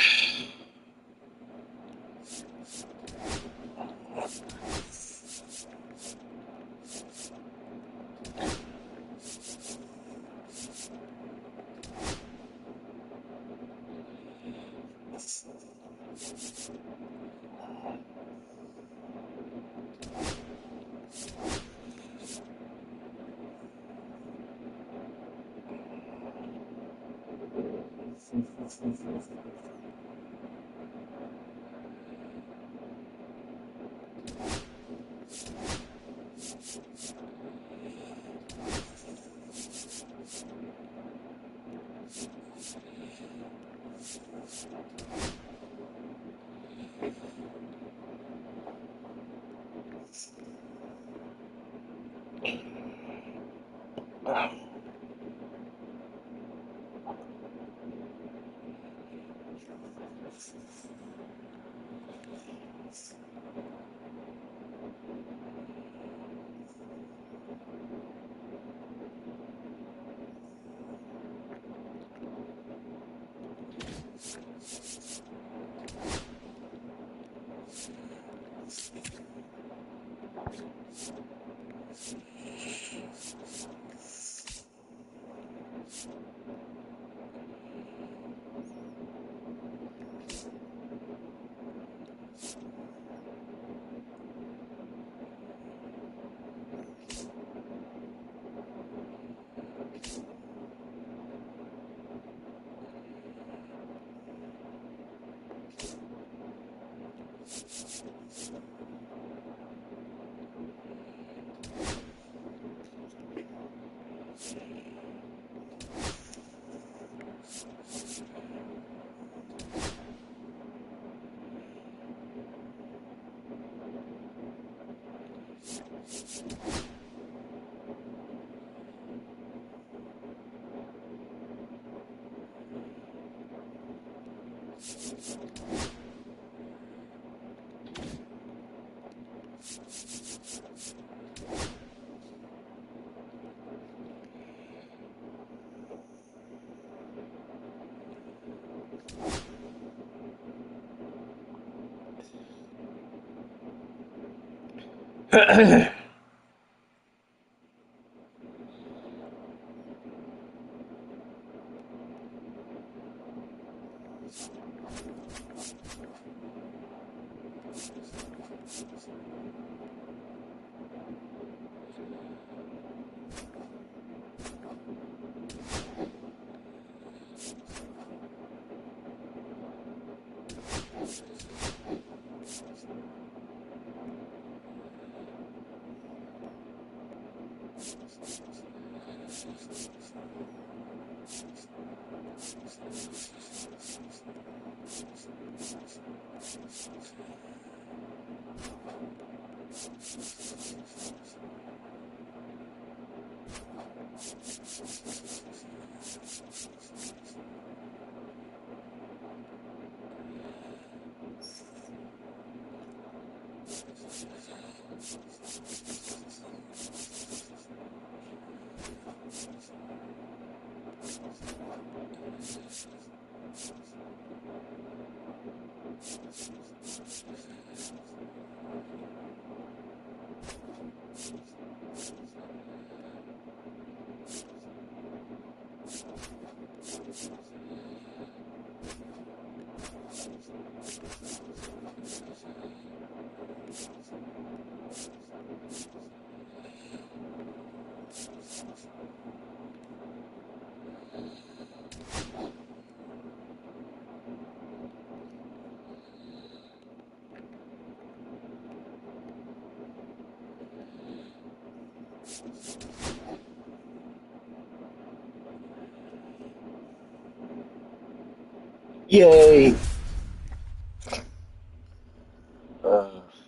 Yay!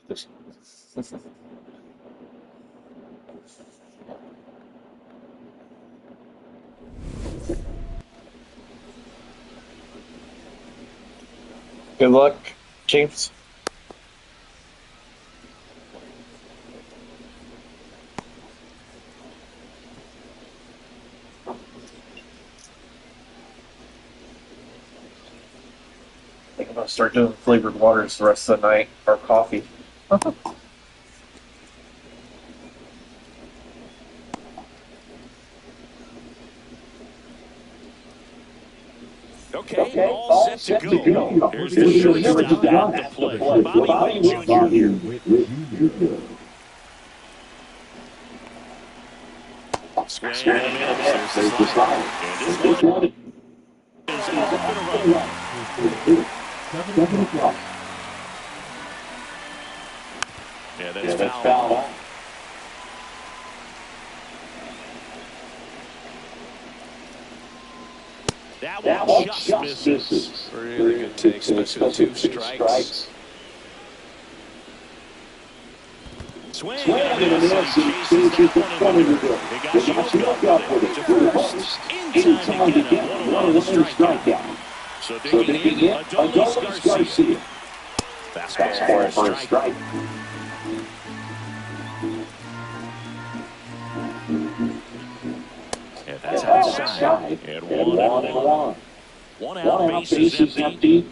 This- Good luck, James. I think I'm gonna start doing flavored waters the rest of the night, or coffee. Okay, all set to go. Here's the shortstop at the plate, Bobby Witt Jr. Swing and a miss. There's the slide. And this one is off and around. Yeah, that's foul. That one just misses. Really good take, especially 2 strikes. Swing and a miss. He chases that one in the dirt. They got you back up with it to first in time to get a 1-1 strikeout. So So digging in, Adolis Garcia. Fastball for a strike. And that's outside. And And 1-1. One One out, base is empty.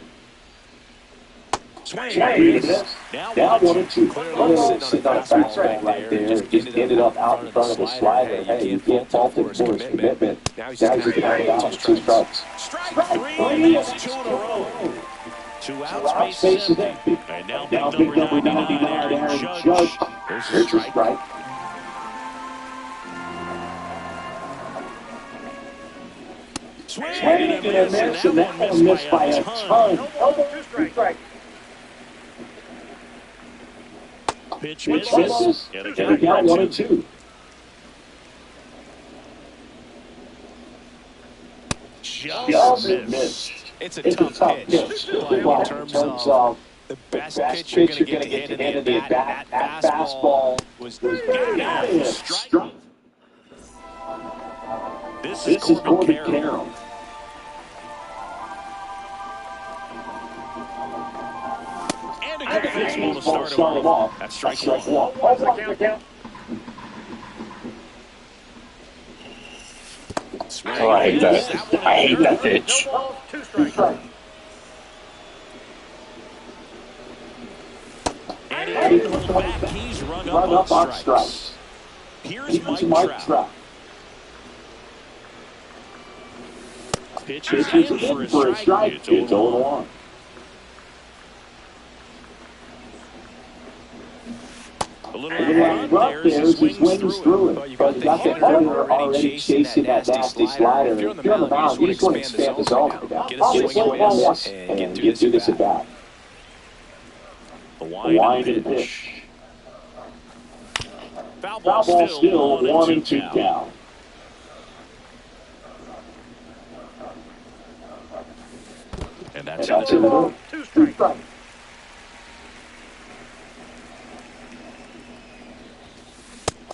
Swing. Now 1-2. Clearly sitting on a fastball right there. It just ended up out in front of the slider. Hey, you can't fault him for his commitment. Now he's just going down 2 strikes. Strike 3. That's 2 in a row. 2 outs, base is empty. And now big number 99, Aaron Judge. Here's a strike. Swing And a miss, and that one missed by a ton. Pitch Misses. misses. And again, 1-2. Just missed. It's a tough pitch. Well, in terms of the best pitch you're going to get to hit in the at-bat, that fastball was strike. This is Corbin Carroll. And a good fastball to start him off. That's strike 1. Oh, I hate that. I hate that pitch. And he couldn't hold back. He's rung up on strikes. Here's Mike Trout. Pitch is in for a strike. It's 0-1. A little run there as he swings through it. But you got the hitter already chasing that nasty slider. If you're on the mound, you just want to expand the zone. Get a swing and get through this at bat. The wind and pitch. Foul ball still 1-2 count. And that's in the middle. 2 strikes.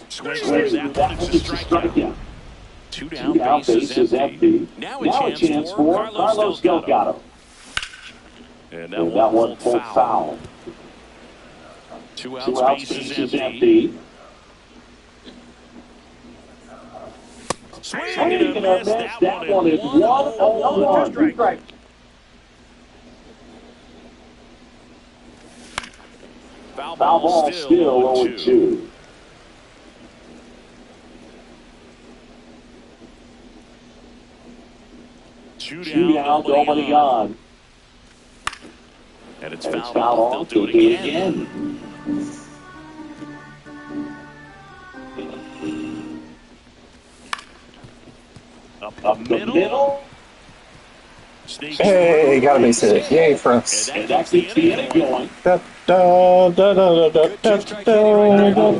Swings through that one. It's a strikeout. 2 down, base is empty. Now a chance for Carlos Delgado. And that one pulled foul. 2 outs, base is empty. Swing and a miss. That one is 1-0-1. 2 strikes. Foul ball still 0-2. Two down, nobody on. And it's fouled off. They'll do it again. Up the middle. Hey, got a base hit. Yay for us. And that keeps the inning going. Da, da, da, da, da, da, da,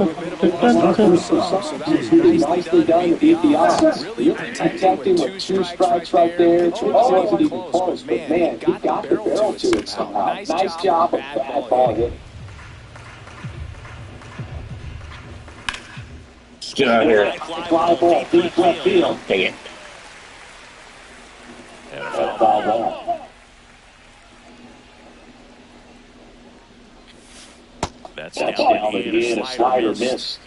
Nicely done to beat the odds. Really protecting with 2 strikes right there. It wasn't even close, but man, he got the barrel to it somehow. Nice job of bad ball hitting. Get out of here. Fly ball, deep left field. Dang it. And a Foul foul ball. That's That's down down again. A slider missed.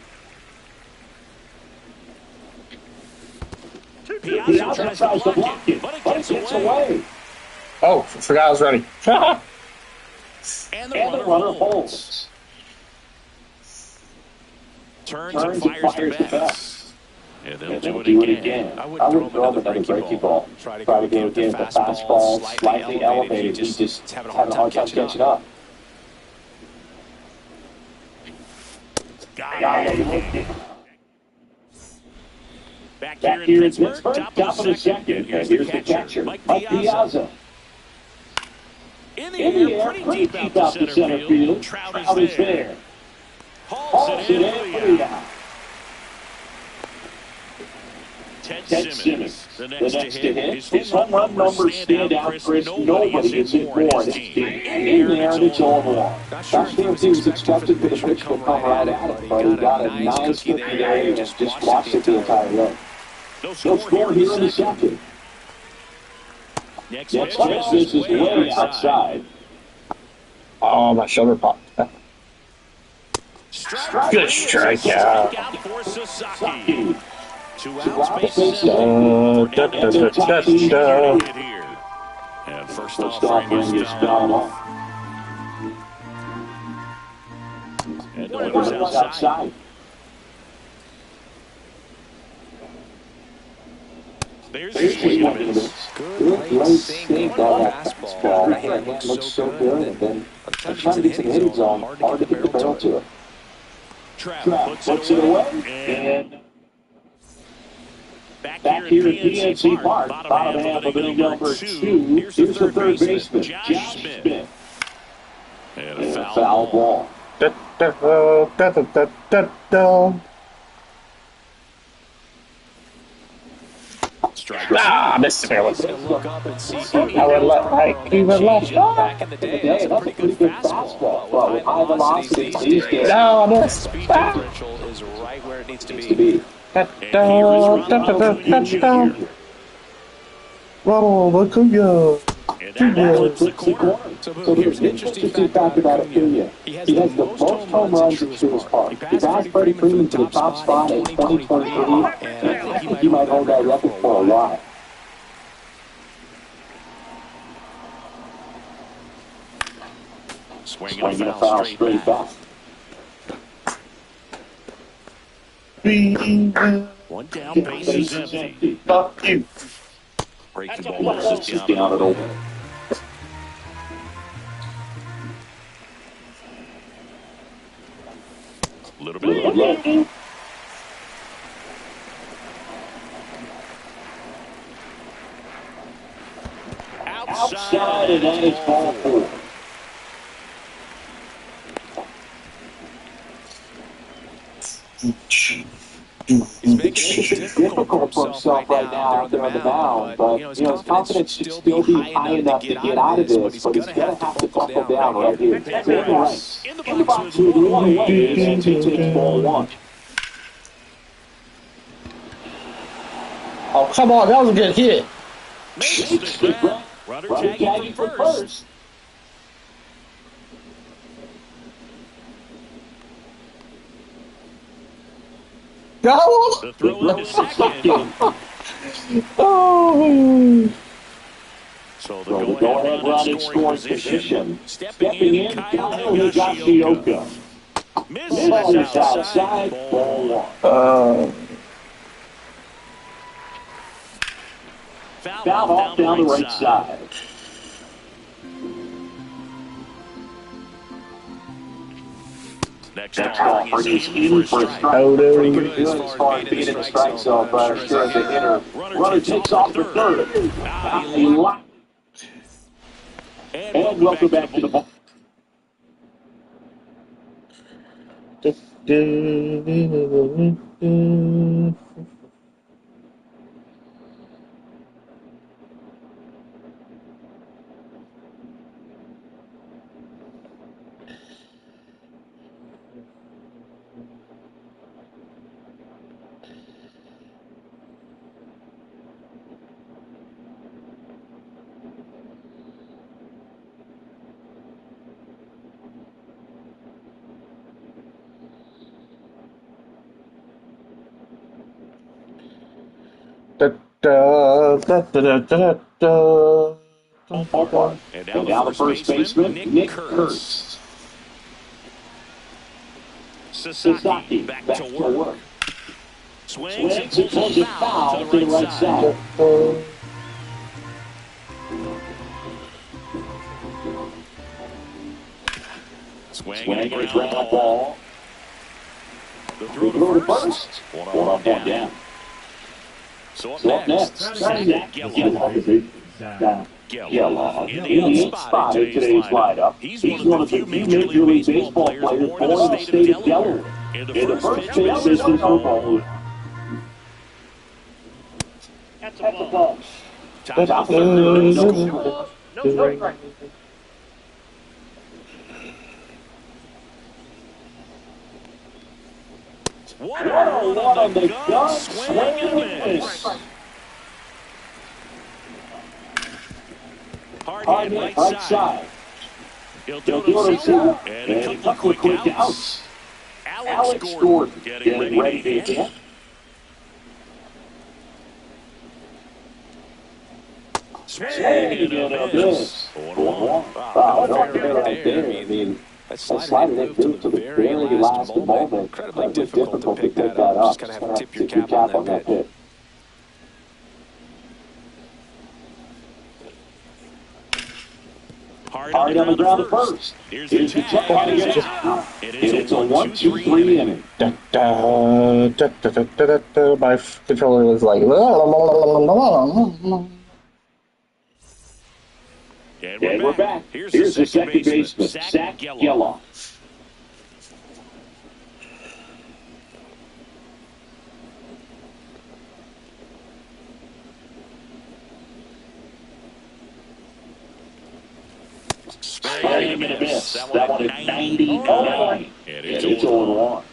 Piazza tries to block it, but it gets away. Oh, forgot I was running. And And the runner holds. Turns and fires the best. And And they'll do it again. I wouldn't throw him another breaking ball. Try to go again with the fastball slightly elevated. He's just having a hard time catching up. Got it. Back Back here in Pittsburgh, top of the second. And here's the catcher, Mike Piazza. In the air, pretty deep out to center field. Trout is there. Hauls it in for the out. Ted Simmons, the next to hit. His home run numbers stand out, Chris. Nobody gets it more in his team. In there, and it's 0-1. Not sure if he was expected for the pitch to come right at it, but he got a nice look in the area and just watched it the entire way. No No score here in the second. Next Next pitch pitch is way outside. outside. Oh, my shoulder popped. Good strikeout. Strikeout for Sasaki. Saki. 2 Two outs, outs, base base empty. Da, We're da, down da, to da, da, Tatis Jr. da. to hit here. And first First off, off, Rangers Rangers foul foul off. off. And One delivers was outside. outside. There's There's a swing and a swing and a miss. miss. Good, Great sink sink on on that that fastball. fastball. Right hand looks so good, and then by the time it gets in the hitting zone, hard to get the barrel to it. Trap Trap puts it away, and back here at PNC Park, bottom half of inning number 2. Here's the third baseman, Josh Smith. And And a a foul foul ball. Da, da, da, da, da, da, da. Strike Ah, missed the barrel. look up and see I would let right, he would left. back in the day. That's a pretty good fastball, but with high velocities these days, No, I missed. Speed Ah. differential is right where it needs to needs to be. be. Da, da, da, da, da, touchdown. Ronald Acuna. And that Flips flips the corner. So here's an interesting fact about Acuna. He has the most home runs at Truist Park. He passed Freddie Freeman to the top spot in 2023, and I think he might hold that record for a while. Swinging Swinging a a foul foul straight back. One down, base is empty. Fuck you. Breaking Ball ball is is just down down and and over. over. A little bit low. Outside, and that is ball 4. He's making it Difficult for himself right now out there on the mound, but his confidence should still be high enough to get out of this, but he's going to have to buckle down right here. Take it right. In the box with 1 away, and he takes ball 1. Oh, come on. That was a good hit. Makes the grab. Runner tagging for first. Go. The throw into second. Oh. So So the go-ahead run in scoring position. Stepping in, Kyle Higashioka. Misses outside, ball 1. Foul off down the right side. Next Next offer is in for a strike. Pretty good as far as being in the strike zone, but I'm sure as a hitter, runner takes off for third. He locked. And welcome back to the ball. Da, da, da, da, da, da. And now the first baseman, Nick Kurtz. Sasaki back to work. Swings and Swings and pulls it foul to the right side. Swing Swing and and a ground ground ball. ball. The The throw throw to to first. first. One One off, up, one one down. down. So up So up next, next, Zach Zach Gelof. Gelof. In the 8th spot in today's lineup. He's one of the few Major League Baseball players born in the state of Delaware. And And the first pitch is for ball. That's a ball. Top of the Top third, of no the score. No strike. What a one on the gun, swing and a miss. Hard hit, right side. He'll do it himself, and a couple of quick outs. Alex Gordon getting ready to hit. Swing and a miss. 1-1. Wow, right there. I mean, that slider didn't move to the very last moment. Incredibly difficult to pick that up. Just kind of have to tip your cap on that pitch. Hard on the ground at first. Here's the check. It's a 1-2-3 inning. My controller was like, And we're back. Here's the second baseman, Zach Geloff. Swing and a miss. That one is 99. And it's 0-1.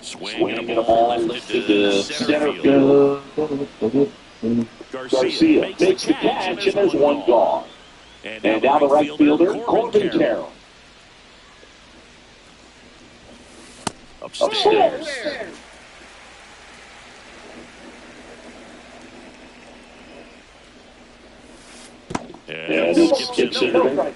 Swing and a ball lifted to center field. Garcia makes the catch, and there's one gone. And now the right fielder, Corbin Carroll. Upstairs. And it skips it right.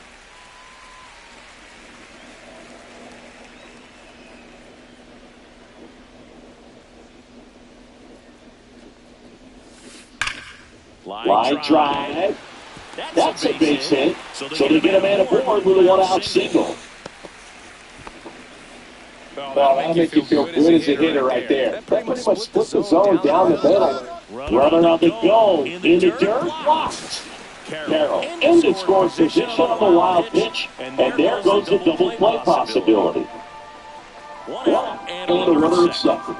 Line drive. That's a base hit. So they get a man aboard with a one-out single. Well, that'll make you feel good as a hitter right there. That pretty much splits the zone down the middle. Runner on the go. In the dirt. Blocked. Carroll in the scoring position on the wild pitch. And there goes the double play possibility. One out and a runner at second.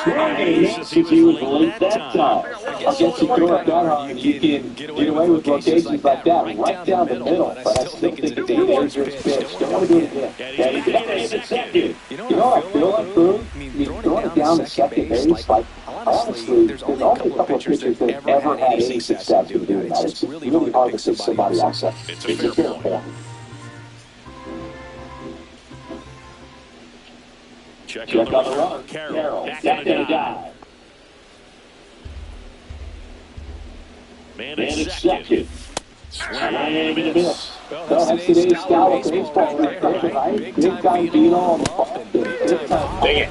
Yes, if he was late that time. I guess you throw it that hard and you can get away with rotations like that right down the middle. But I still think it's a dangerous pitch. Don't want to do it again. Yeah, he did it in second. You know what I feel like, Boone? I mean, throwing it down the second base, like, honestly, there's only a couple of pitchers that have ever had any success in doing that. It's really hard to pick somebody else up. It's a fair point. Check on the run. Carroll. Back in the dive. Man at second. Swing and a miss. Well, that's today's style of baseball right there, right? Big time beat on the ball. dang it.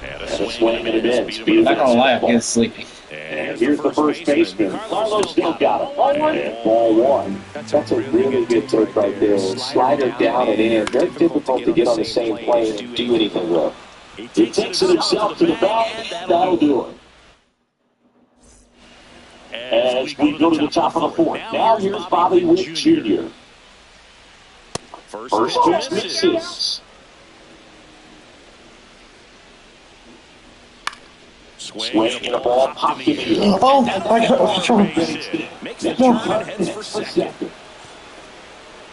And a swing and a miss. I'm not gonna lie, I'm getting sleepy. And here's the first baseman. Carlos still got it. And ball one. That's a really good take right there. Slider down and in. Very difficult to get on the same plane and do anything with. He takes it himself to the bat. That'll do it. As we go to the top of the fourth. Now here's Bobby Witt Jr. First pitch misses. Swing and a ball popped in the air. Oh, my God. Makes the turn and heads for second.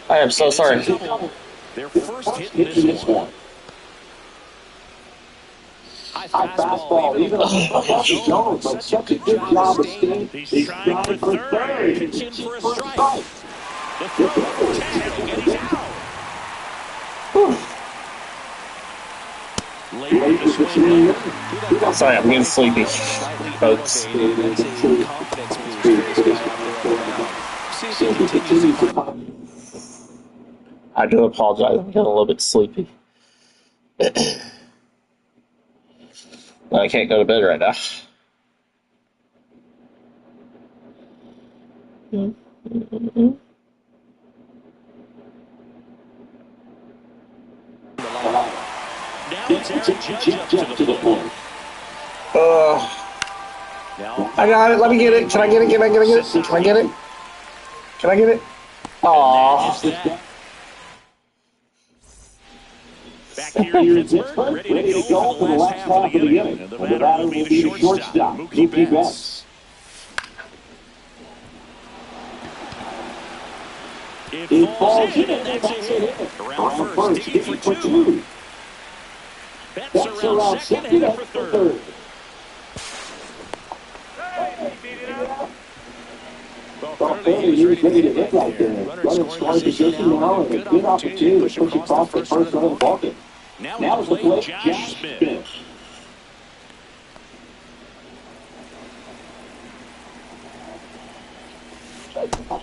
I am so sorry. Their first hit in this one. High fastball, even above the zone, but such a good job of staying. He's trying for third. Pitching for a strike. The throw, tag, and he's out. Late in the swing. Sorry, I'm getting sleepy, folks. I do apologize. I'm getting a little bit sleepy. I can't go to bed right now. Now it's Aaron Judge up to the plate. I got it. Let me get it. Can I get it? Can I get it? Can I get it? Can I get it? Aww. Back here in Pittsburgh, ready to go for the last half of the inning. And the batter will be the shortstop, Mookie Betts. It falls in, and that's a hit. Around first, hitting for two. That's around second, headed for third. Well, clearly he was ready to hit right there. Runner in scoring position now, and a good opportunity to push across the first run of the ballgame. Now is the play, Josh Smith.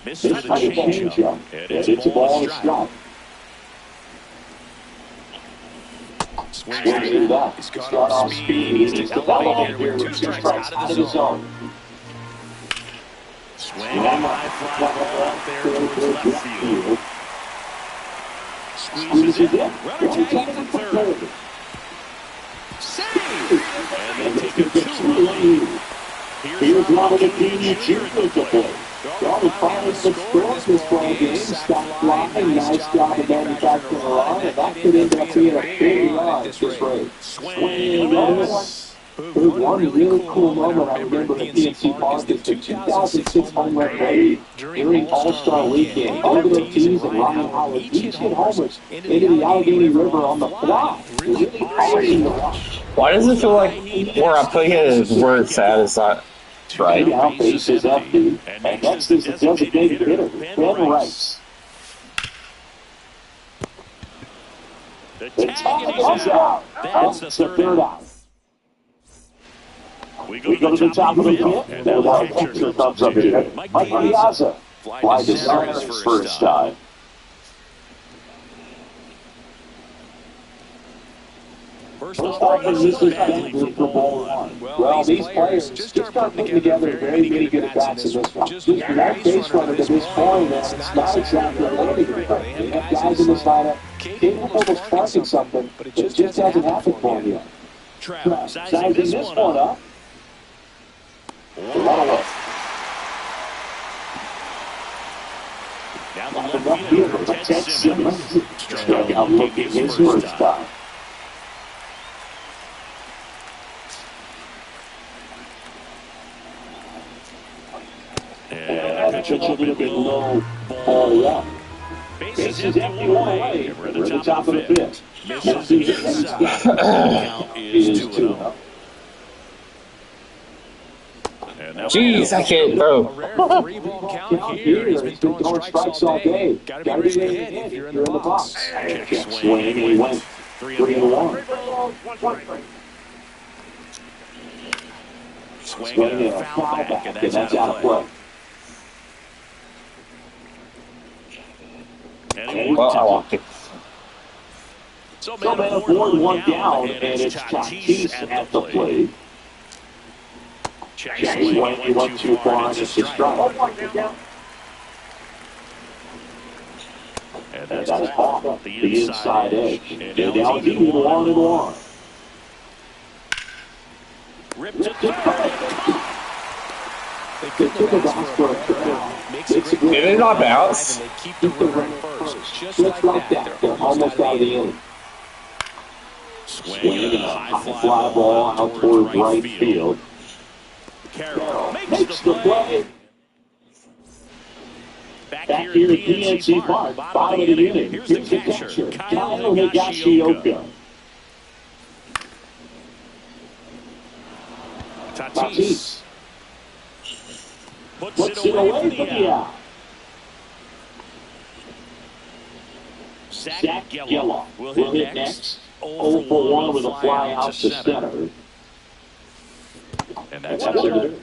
Misses with a changeup. It's a ball and strike. Swings it up. He's got off speed. He's needs to elevate here with 2 strikes out of the zone. Swing and high fly ball out there towards left field. Squeezes it in. Runner tagging for third. Save! And they take a 2-run lead. Here's Robert Acuna Jr. to play. Well, the Pirates have scored this ball game. Stop flying. Nice job of manufacturing a run, and that could end up being a big run this rate. Swing. One really cool moment I remember at PNC Park is the 2006 home run derby during All-Star Weekend. Both of the teams and Ryan Howard each hit homers into the Allegheny River on the fly. Really awesome to watch. Why does it feel like where I put it is where it's at is not right? Now faces up, dude. And next is the designated hitter, Ben Rice. The tag is out. That's the third out. We go to the top of the pit. And our pitcher comes up here. Mike Piazza. Fly to center his first time. First off, this is badly for ball one. Well, these players just start putting together very good at-bats in this one. Just that base runner to this point, and it's not exactly a landing right. They have guys in this lineup capable of sparking something, but it just hasn't happened for them yet. Travis sizing this one up. One away. Down the left field for Ted Simmons. Struck out looking his first time. And the pitch a little bit low, ball one. Base is empty, one away. We're at the top of the fifth. Misses the inside. Count is 2-0. Jeez, I can't throw. A rare 3-ball count here. He's been throwing strikes all day. Got to be ready to hit if you're in the box. Check swing. He went 3-1. Swing and a foul back, and that's out of play. Well, I walked it. So man, aboard one down, and it's Tatis at the plate. Check swing, he went too far, and it's a strike. And that's off the inside edge. And now it's even 1-1. Ripped it to they took a bounce for a throw. Did it not bounce? And they keep the runner first. Just like that. They're almost out of the inning. Swinging a high fly ball out toward right field. Carroll makes the play. Back here at PNC Park, bottom of the inning. Here's the catcher, Kyle Higashioka. Tatis puts it away for the out. Zach Geloff will hit next. 0 for 1 with a fly out to center. And that's it.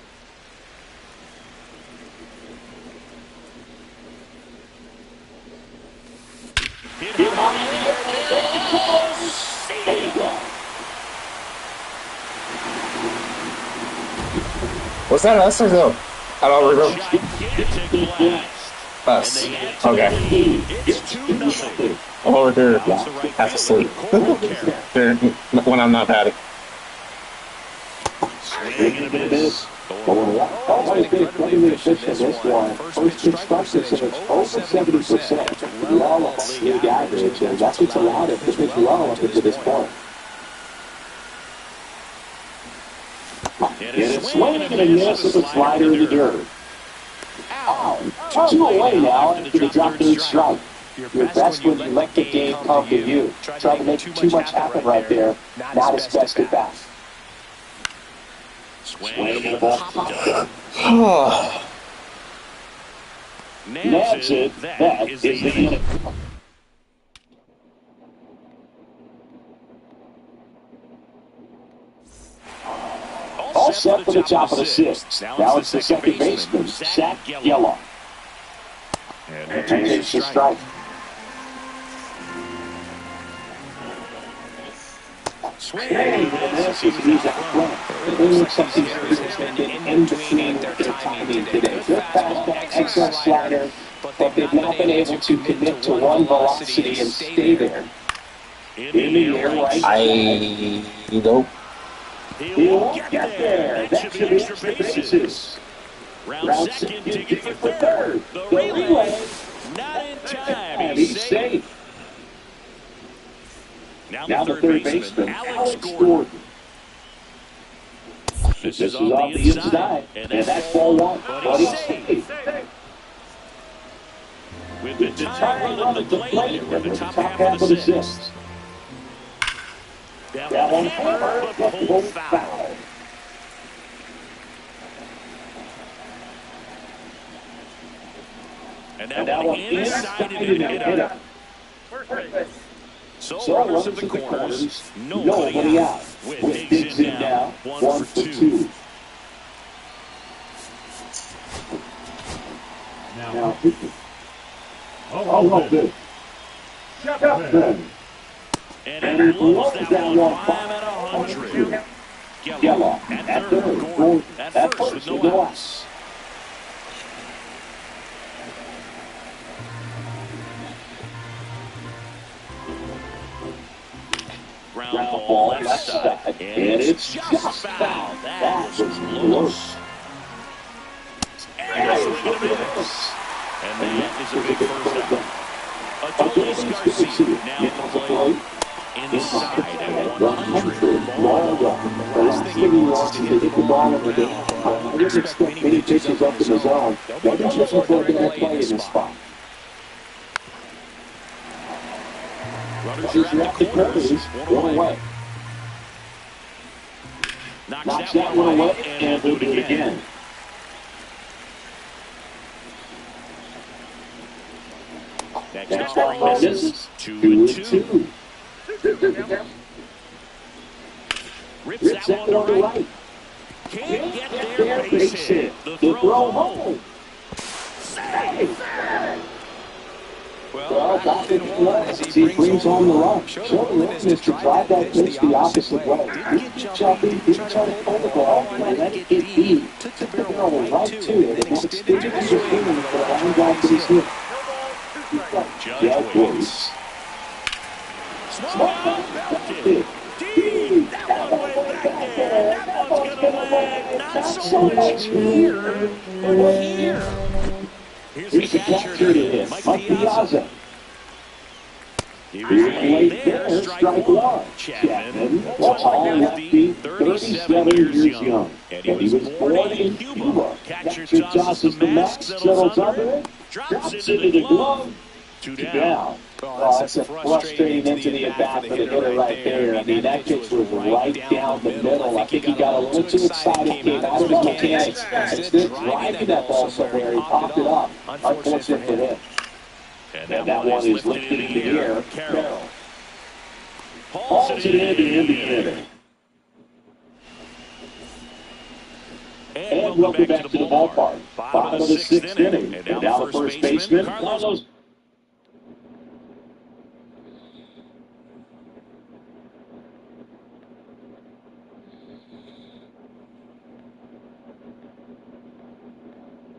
Was that us or no? I don't remember. Us. Okay. I'm over here half asleep. When I'm not batting. Swing and a miss. Always been incredibly efficient this one. First pitch strike percentage over 70%. Well above league average, and that's what's allowed him to pitch well up into this point. And it's swinging and a miss with a slider in the dirt. Out. 2 away now after the drop third strike. Your best when you let the game come to you. Try to make too much happen right there. Not his best at bat. Swing and a pop up. Nabs it. That is the inning. All set for the top of the 6th. Now it's the second baseman, Zach Geloff. And takes the strike. Swing Hey, this is he's at front. It looks like he's been in between their timing today. Good fastball, excellent slider, but they've not been able to commit to one velocity and stay there. In the air right side. Nope. He won't get there. That's the extra bases. Round second, ticket for third. The relay. not in time. And he's safe. Now the third baseman, Alex Gordon. This is off the inside, and that's ball 1. But he's safe. With the time on the plate, we're the top half of the 6th. That one hammered, but pulled foul. And that one inside and hit up. So runners at the corners, nobody out. With Diggs in now, 1 for 2. Now, oh, good. Chapman. And he blows that one 5 out of 100. Geloff at third. Gordon at first with no outs. Ground ball left side, and it's just foul. That was close. And that is a big first down. Adolis Garcia now at the plate. Inside at 100. Last thing he wants is to hit the ball over the game. I wouldn't expect many pitches up in the zone. Maybe just before the next play in this spot. Runners are at the corners. 1 away. Knocks that one away and do it again. Next offering misses. 2-2. Rips that one on the right. Can't get there. Base hit. The throw home. Save. Well, back in the as he brings home the run. Showed a willingness to drive that pitch the opposite way. Didn't get jumpy, didn't try to pull the ball, but let it get beat. Took the barrel right to it, and extended his feeling for the line drive to his hit. Judge waits. Swung out, deep. That one went back there. That one's going to land. Not so much here, but here. Here's the catcher to hit, Mike Piazza. He was late there, strike 1. Chapman, a tall lefty, 37 years young. And he was born in Cuba. Catcher tosses the mask, settles under it, drops into the glove. 2 down. Oh, that's a frustrating into the at-bat for the hitter right there. I mean, that pitch was right down the middle. I think he got a little too excited, came out of the mechanics, instead of driving that ball somewhere, he popped it up. Unfortunate for him. And that one is lifted in the air. Carroll hauls it in the inning. And welcome back to the ballpark. Bottom of the 6th inning. And now the first baseman, Carlos.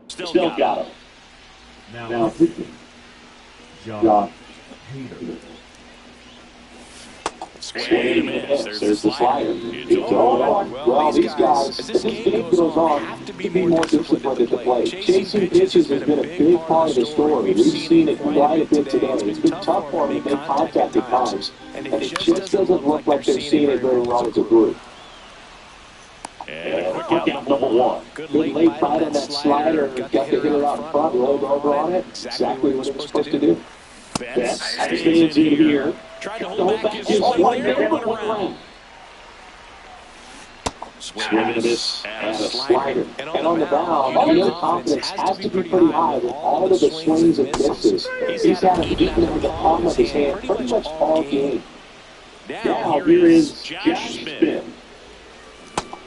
Still got him. Now pitching. Josh Hader. Swing and miss. There's the slider. It's over. Well, these guys, as this game goes on, have to be more disciplined at the plate. Chasing pitches has been a big part of the story. We've seen it quite a bit today. It's been tough for them to make contact at times. And it just doesn't look like they're seeing it very well as a group. And quick Quick out number one. Good late bite on that slider. Got the hitter out in front, rolled over on it. Exactly what it was supposed to do. Betts Stays in here. Tried to hold back his swing there, went around. Swing and a miss and a slider. And on the mound, field confidence has to be pretty high with all of the swings and misses. He's had him beaten into the palm of his hand pretty much all game. Now here is Josh Spin.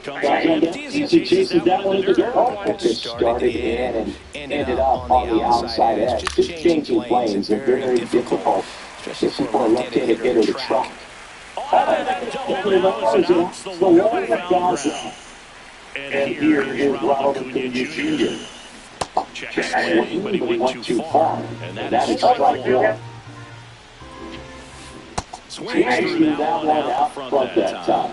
Comes up empty as he chases that one into the dirt. Just started in and ended up on the outside edge. Just changing lanes are very difficult, especially for a left-handed hitter to track. It's the wall foul. And here is Ronald Acuna Jr. Check swing, but he went too far. And that is strike one. Swings through that one out front that time.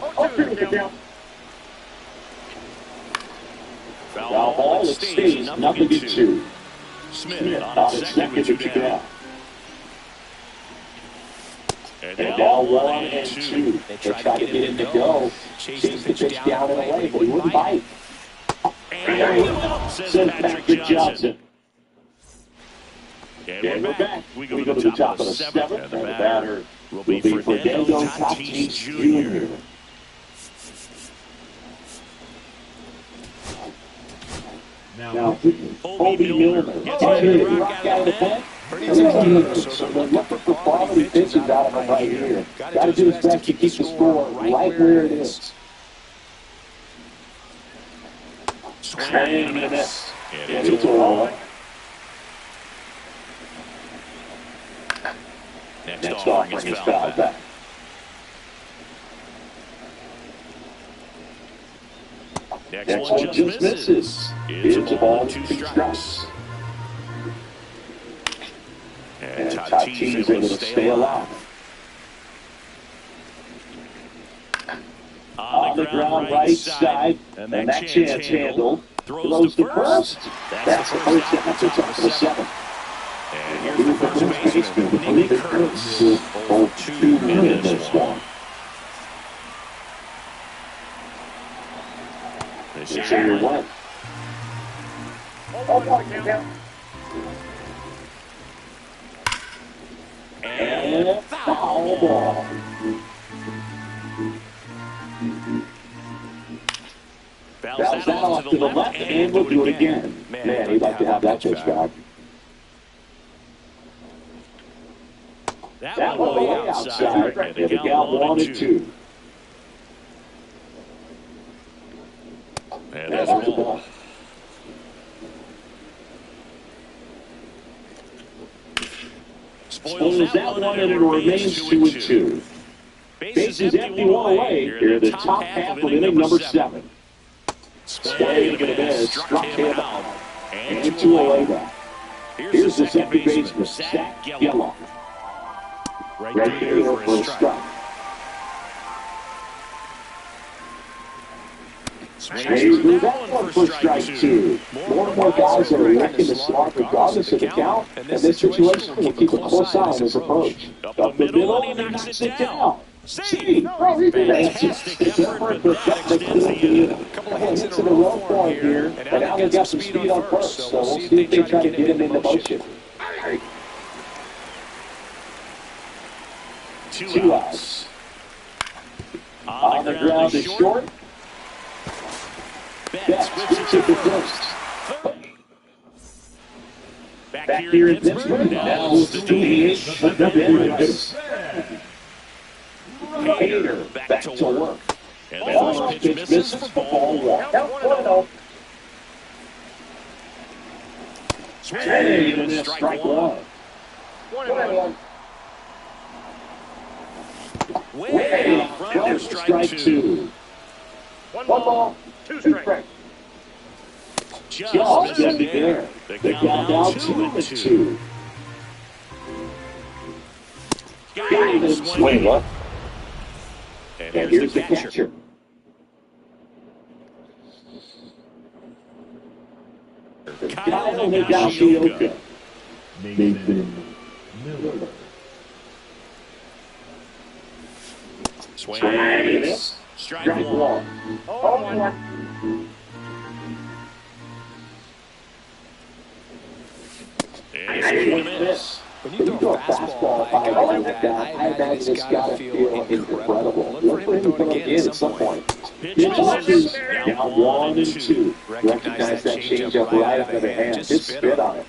Foul ball, it stays, nothing to two. Smith on his second with two down. And now 1-2. They tried to get him to go. Chased the pitch down and away, but he wouldn't bite. And says Patrick Johnson. And we're back. We go to the top of the seventh, and the batter will be Fernando Tatis Jr. Now, Colby Miller gets a rock out of the pen. So they're looking for quality pitches out of him right here. Got to do his best to keep the score right where it is. Swing and a miss. And it's a ball. Next offering is fouled back. Next one just misses. It's a ball, two strikes. And Tatis is able to stay alive. On the ground, right side, and that chance handle throws the first. That's the first out of the seventh. And here's the first baseman, Nick Curtis, 0-2 in this one. This is your one. And foul ball. Fouls that off to the left, and we'll do it again. Man, he'd like to have that pitch back. That one way outside, and the count 1-2. And that's the ball. Spoils that one, and it remains 2-2. Bases empty one away here in the top half of inning number 7. Swing and a miss, struck him out, and 2 away now. Here's the second baseman, Zach Geloff. Right there for a strike. Swings through that one for strike 2. More and more guys are wrecking the slot regardless of the count, and this situation will keep a close eye on his approach. Up the middle, and he knocks it down. See, fantastic effort, but that extends the inning. A couple of hits in a row for him here, and now they got some speed on first, so we'll see if they try to get him into motion. 2 outs. On the ground is short. Betts switches to the first. Back here in Pittsburgh, now it's the DH of the Bedrooms. Hader back to work. And the first pitch misses for ball 1. Swing and a strike 1. Way in front of strike 2. 1 ball, 2 strikes. Just missed there. The count now 2-2. Got him swinging. What? And here's the catcher. Kyle Higashioka. Nathan Miller. Swing and a miss. Strike 1. 0-1. And swing and a miss. When you throw a fastball by a guy like that, I imagine it's got to feel incredible. Look for him to throw it again at some point. Pitch Pitch misses. misses. Down Down 1-2. Recognize that changeup right out of the hand. Just spit on it.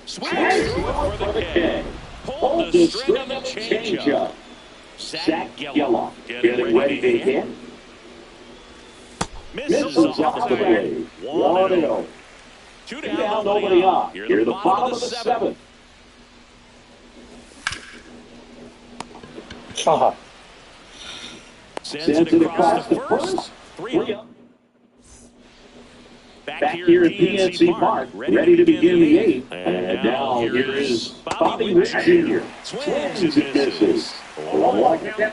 Swings for the K. Pulled the string on the changeup. Zach Geloff getting ready to hit. Misses off the blade. 1-0. Two down, nobody on. Here at the bottom of the seventh. Haha. Sends it across the first. 3 up. Back here at PNC Park, ready to begin the eighth. And now here is Bobby Witt Jr. Swings and misses. 1-1.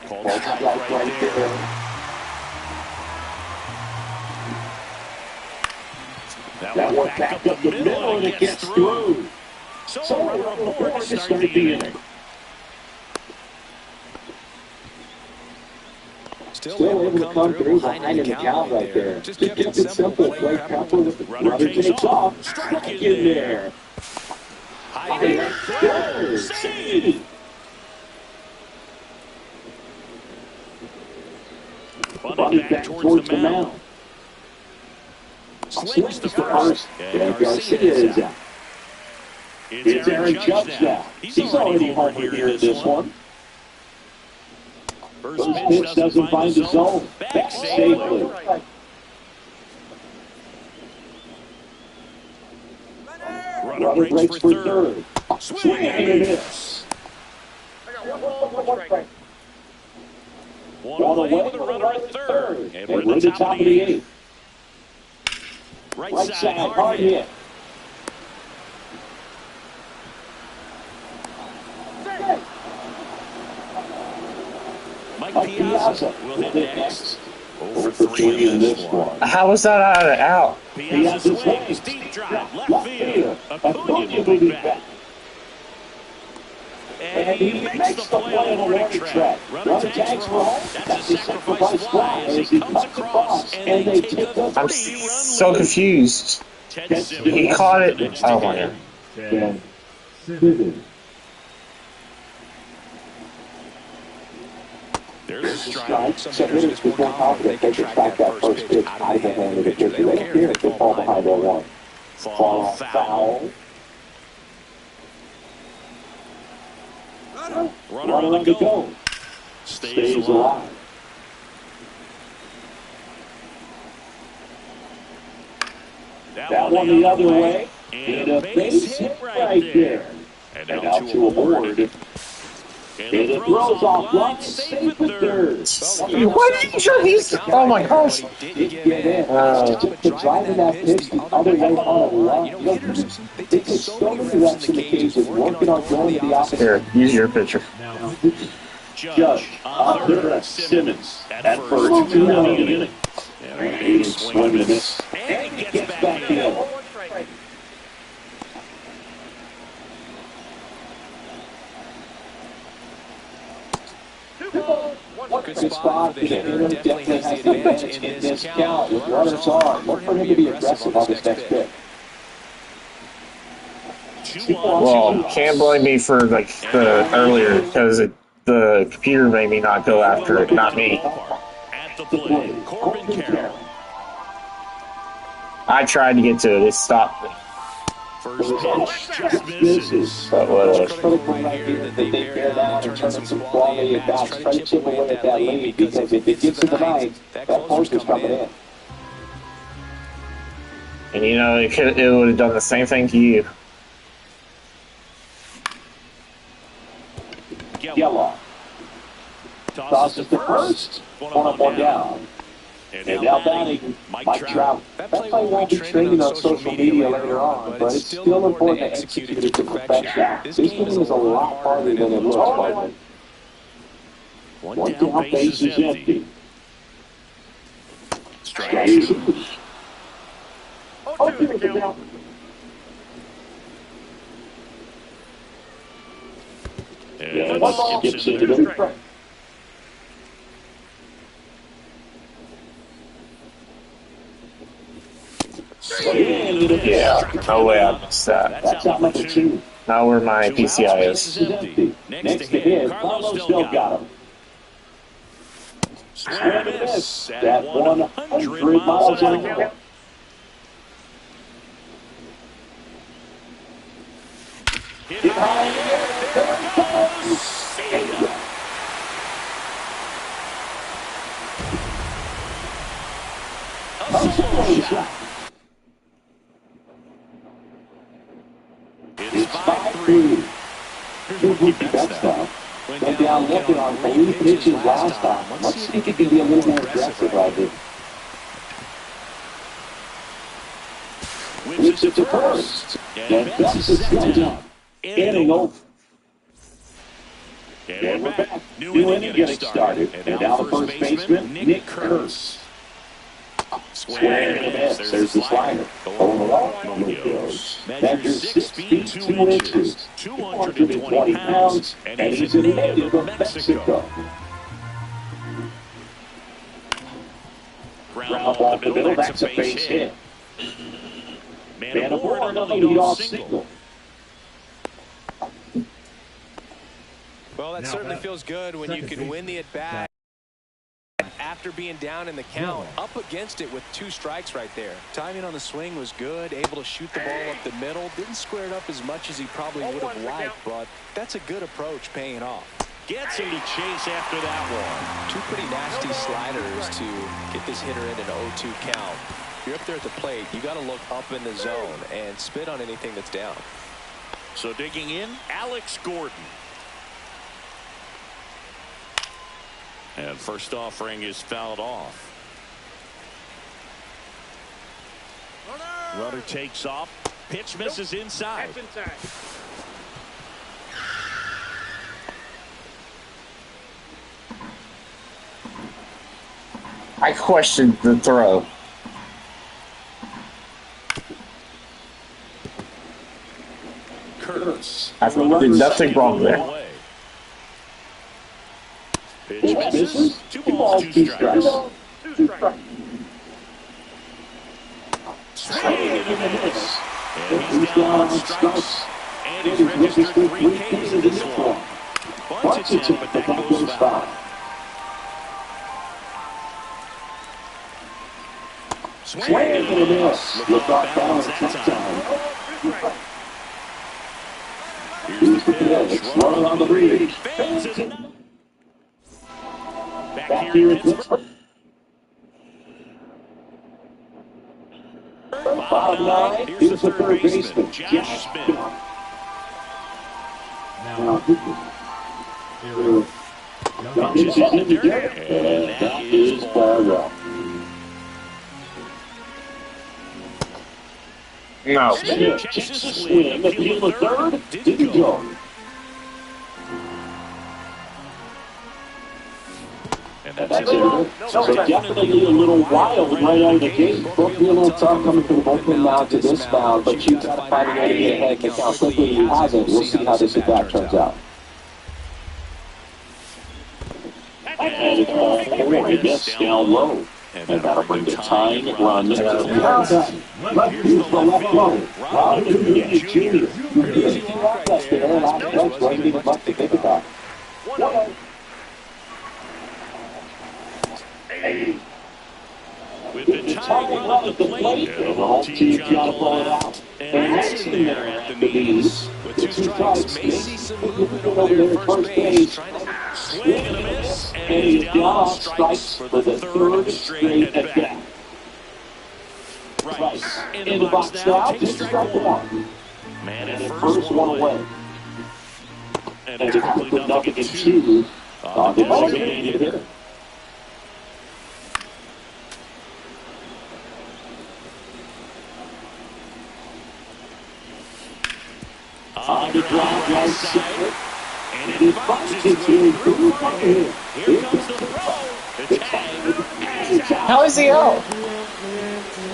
Called strike right there. That one back up the middle and it gets through. So runner aboard to start the inning. Still able to come through behind in the count right there. Just kept it simple. Play proper with the Runner takes off. Strike in there. High throw. Save. Bunting back towards the mound. Swings the first. And Garcia is out. It's Aaron Judge now. He's already home here in this one. First pitch doesn't find the zone. Back safely. Runner breaks for third. Swing and a miss. One away with a runner at third. And we're at the top of the eighth. Right side, hard hit. Mike Piazza will hit next. Over 3 in this one. How was that out? Piazza swings, deep drive, left field. Acuna moving back. And he makes the play on the warning track. Runner tags for home. That's a sacrifice fly as he comes across. And they take a 3-run I'm so lead. confused. He caught it. Oh my god. 10, 7. There's a strike. Some hitters with more confidence, they can track that first pitch out of the hand of the pitcher. They don't care if they fall behind 0-1. Fall foul. Runner on the go. Stays alive. That one the other way. And a base hit right there. And out to a board. And it throws off line, safe at third. Why didn't you show these? Oh my gosh. Didn't get in. Just driving that pitch the other way on a run. You know, they take so many reps in the cages, working on going to the opposite. Here, use your picture. Judge, Arthur Simmons at first, 2 down the inning. And he swing and miss. And he gets back in. Good spot for the hitter. Definitely has the advantage in this count. With runners on, look for him to be aggressive on this next pitch. Well, can't blame me for like the earlier because the computer made me not go after it, not me. At the plate, Corbin Carroll. I tried to get to it, it stopped me. First pitch just misses. But whatever. Critical right here that they bear down and turn in some quality at bats. Try to chip away at that lead because if it gets to the ninth, that closer's coming in. And you know, it would have done the same thing to you. Geloff tosses the first. One down. And now batting, Mike Trout. That play won't be trending on social media later on, but it's still important to execute it to perfection. This game is a lot harder than it looks, Martin. One down, base is empty. Strike 2. Oh, 2 to the count. And skips into the Yeah, no way I missed that. That's out number 2. Not where my 2 outs, PCI base is. is empty. Next to hit, Carlos Delgado. Swing and a miss at 100 miles an hour. Hit high in the air. There it goes. See ya. A solo shot. It's 5-3. Here's Mookie Betts now. Went down looking on 3 pitches last time. Let's see if he can be a little more aggressive right here. Whips it to first. And Betts is set down. Inning over. And we're back. New inning getting started. And now the first baseman, Nick Kurtz. Swing and a miss. There's the slider. Overall, no goes. Measures 6 feet 2 inches, 220 pounds, and he's a native of Mexico. Ground ball up the middle, that's a base hit. Man aboard on the leadoff single. Well, that certainly feels good when you can win the at-bat after being down in the count, up against it with 2 strikes right there. Timing on the swing was good, able to shoot the ball up the middle. Didn't square it up as much as he probably would have liked, but that's a good approach paying off. Gets him to chase after that one. 2 pretty nasty sliders to get this hitter in an 0-2 count. You're up there at the plate, you got to look up in the zone and spit on anything that's down. So digging in, Alex Gordon. And first offering is fouled off. Runner takes off. Pitch misses inside. I questioned the throw. Kurtz. I did nothing wrong there. Pitch misses. 2 balls, 2 strikes. Swing and a miss. And he's down on strikes. And he's registered 3 Ks in this one. Bunts it in, but that goes foul. Swing and a miss. Look off balance that time. Here's the pitch. Runner on the break. Fans is enough. Back here in Pittsburgh. Bottom 9, here's the third baseman, Josh Smith. Now, Punches it in the dirt, and that is ball 1. No. Smith checks the swing. Appeal the third. Didn't go. And that's it. So definitely a little wild right out of the gate. Both be a little tough coming from the bullpen mound to this mound, but you got to find a way to get ahead. Look how quickly he has it. We'll see how this at-bat turns out. And it's ball 4, a miss down low. And that'll bring the tying run to the mound. Left field for left low. Robert Dugan Jr. Pretty easy walk right there. Last pitch wasn't even much to think about. 1-0. With the tying run at the plate, and the whole team trying to pull it out. And that's in there at the knees. With 2 strikes, maybe some movement over there at first base. Trying to swing and a miss, and he's down on strikes for the 3rd straight at bat. Rice in the box now, takes strike 1. Man at first, 1 away. And it's quickly nothing in 2 on the designated hitter. On the drive right side, and it bounces through right here. Here comes the throw, the tag. How is he out?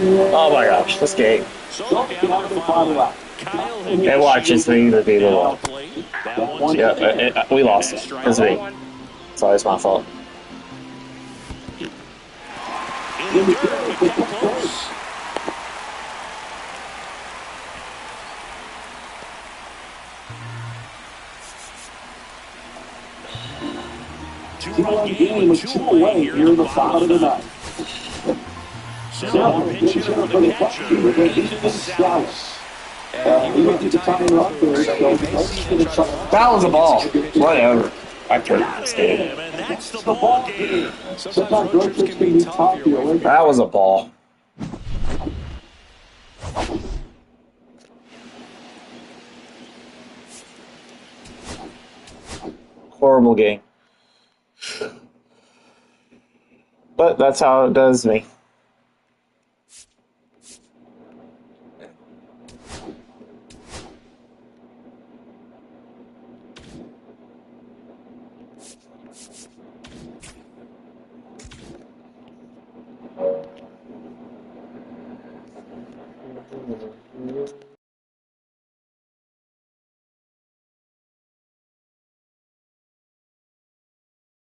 Oh my gosh, this game. So down to the final out. It watches me to be the one. Yeah, we lost it. It's me. Sorry, it's my fault. In the dirt, close. 2-run game with 2 away here in the bottom of the ninth. So the pinch hitter for the catcher, Ethan Salas. He went to the tying run there, so That was a ball. Whatever. I can't stand it. And that's the ball game. sometimes road trips can be tough here. That was a ball. Horrible game. But that's how it does me.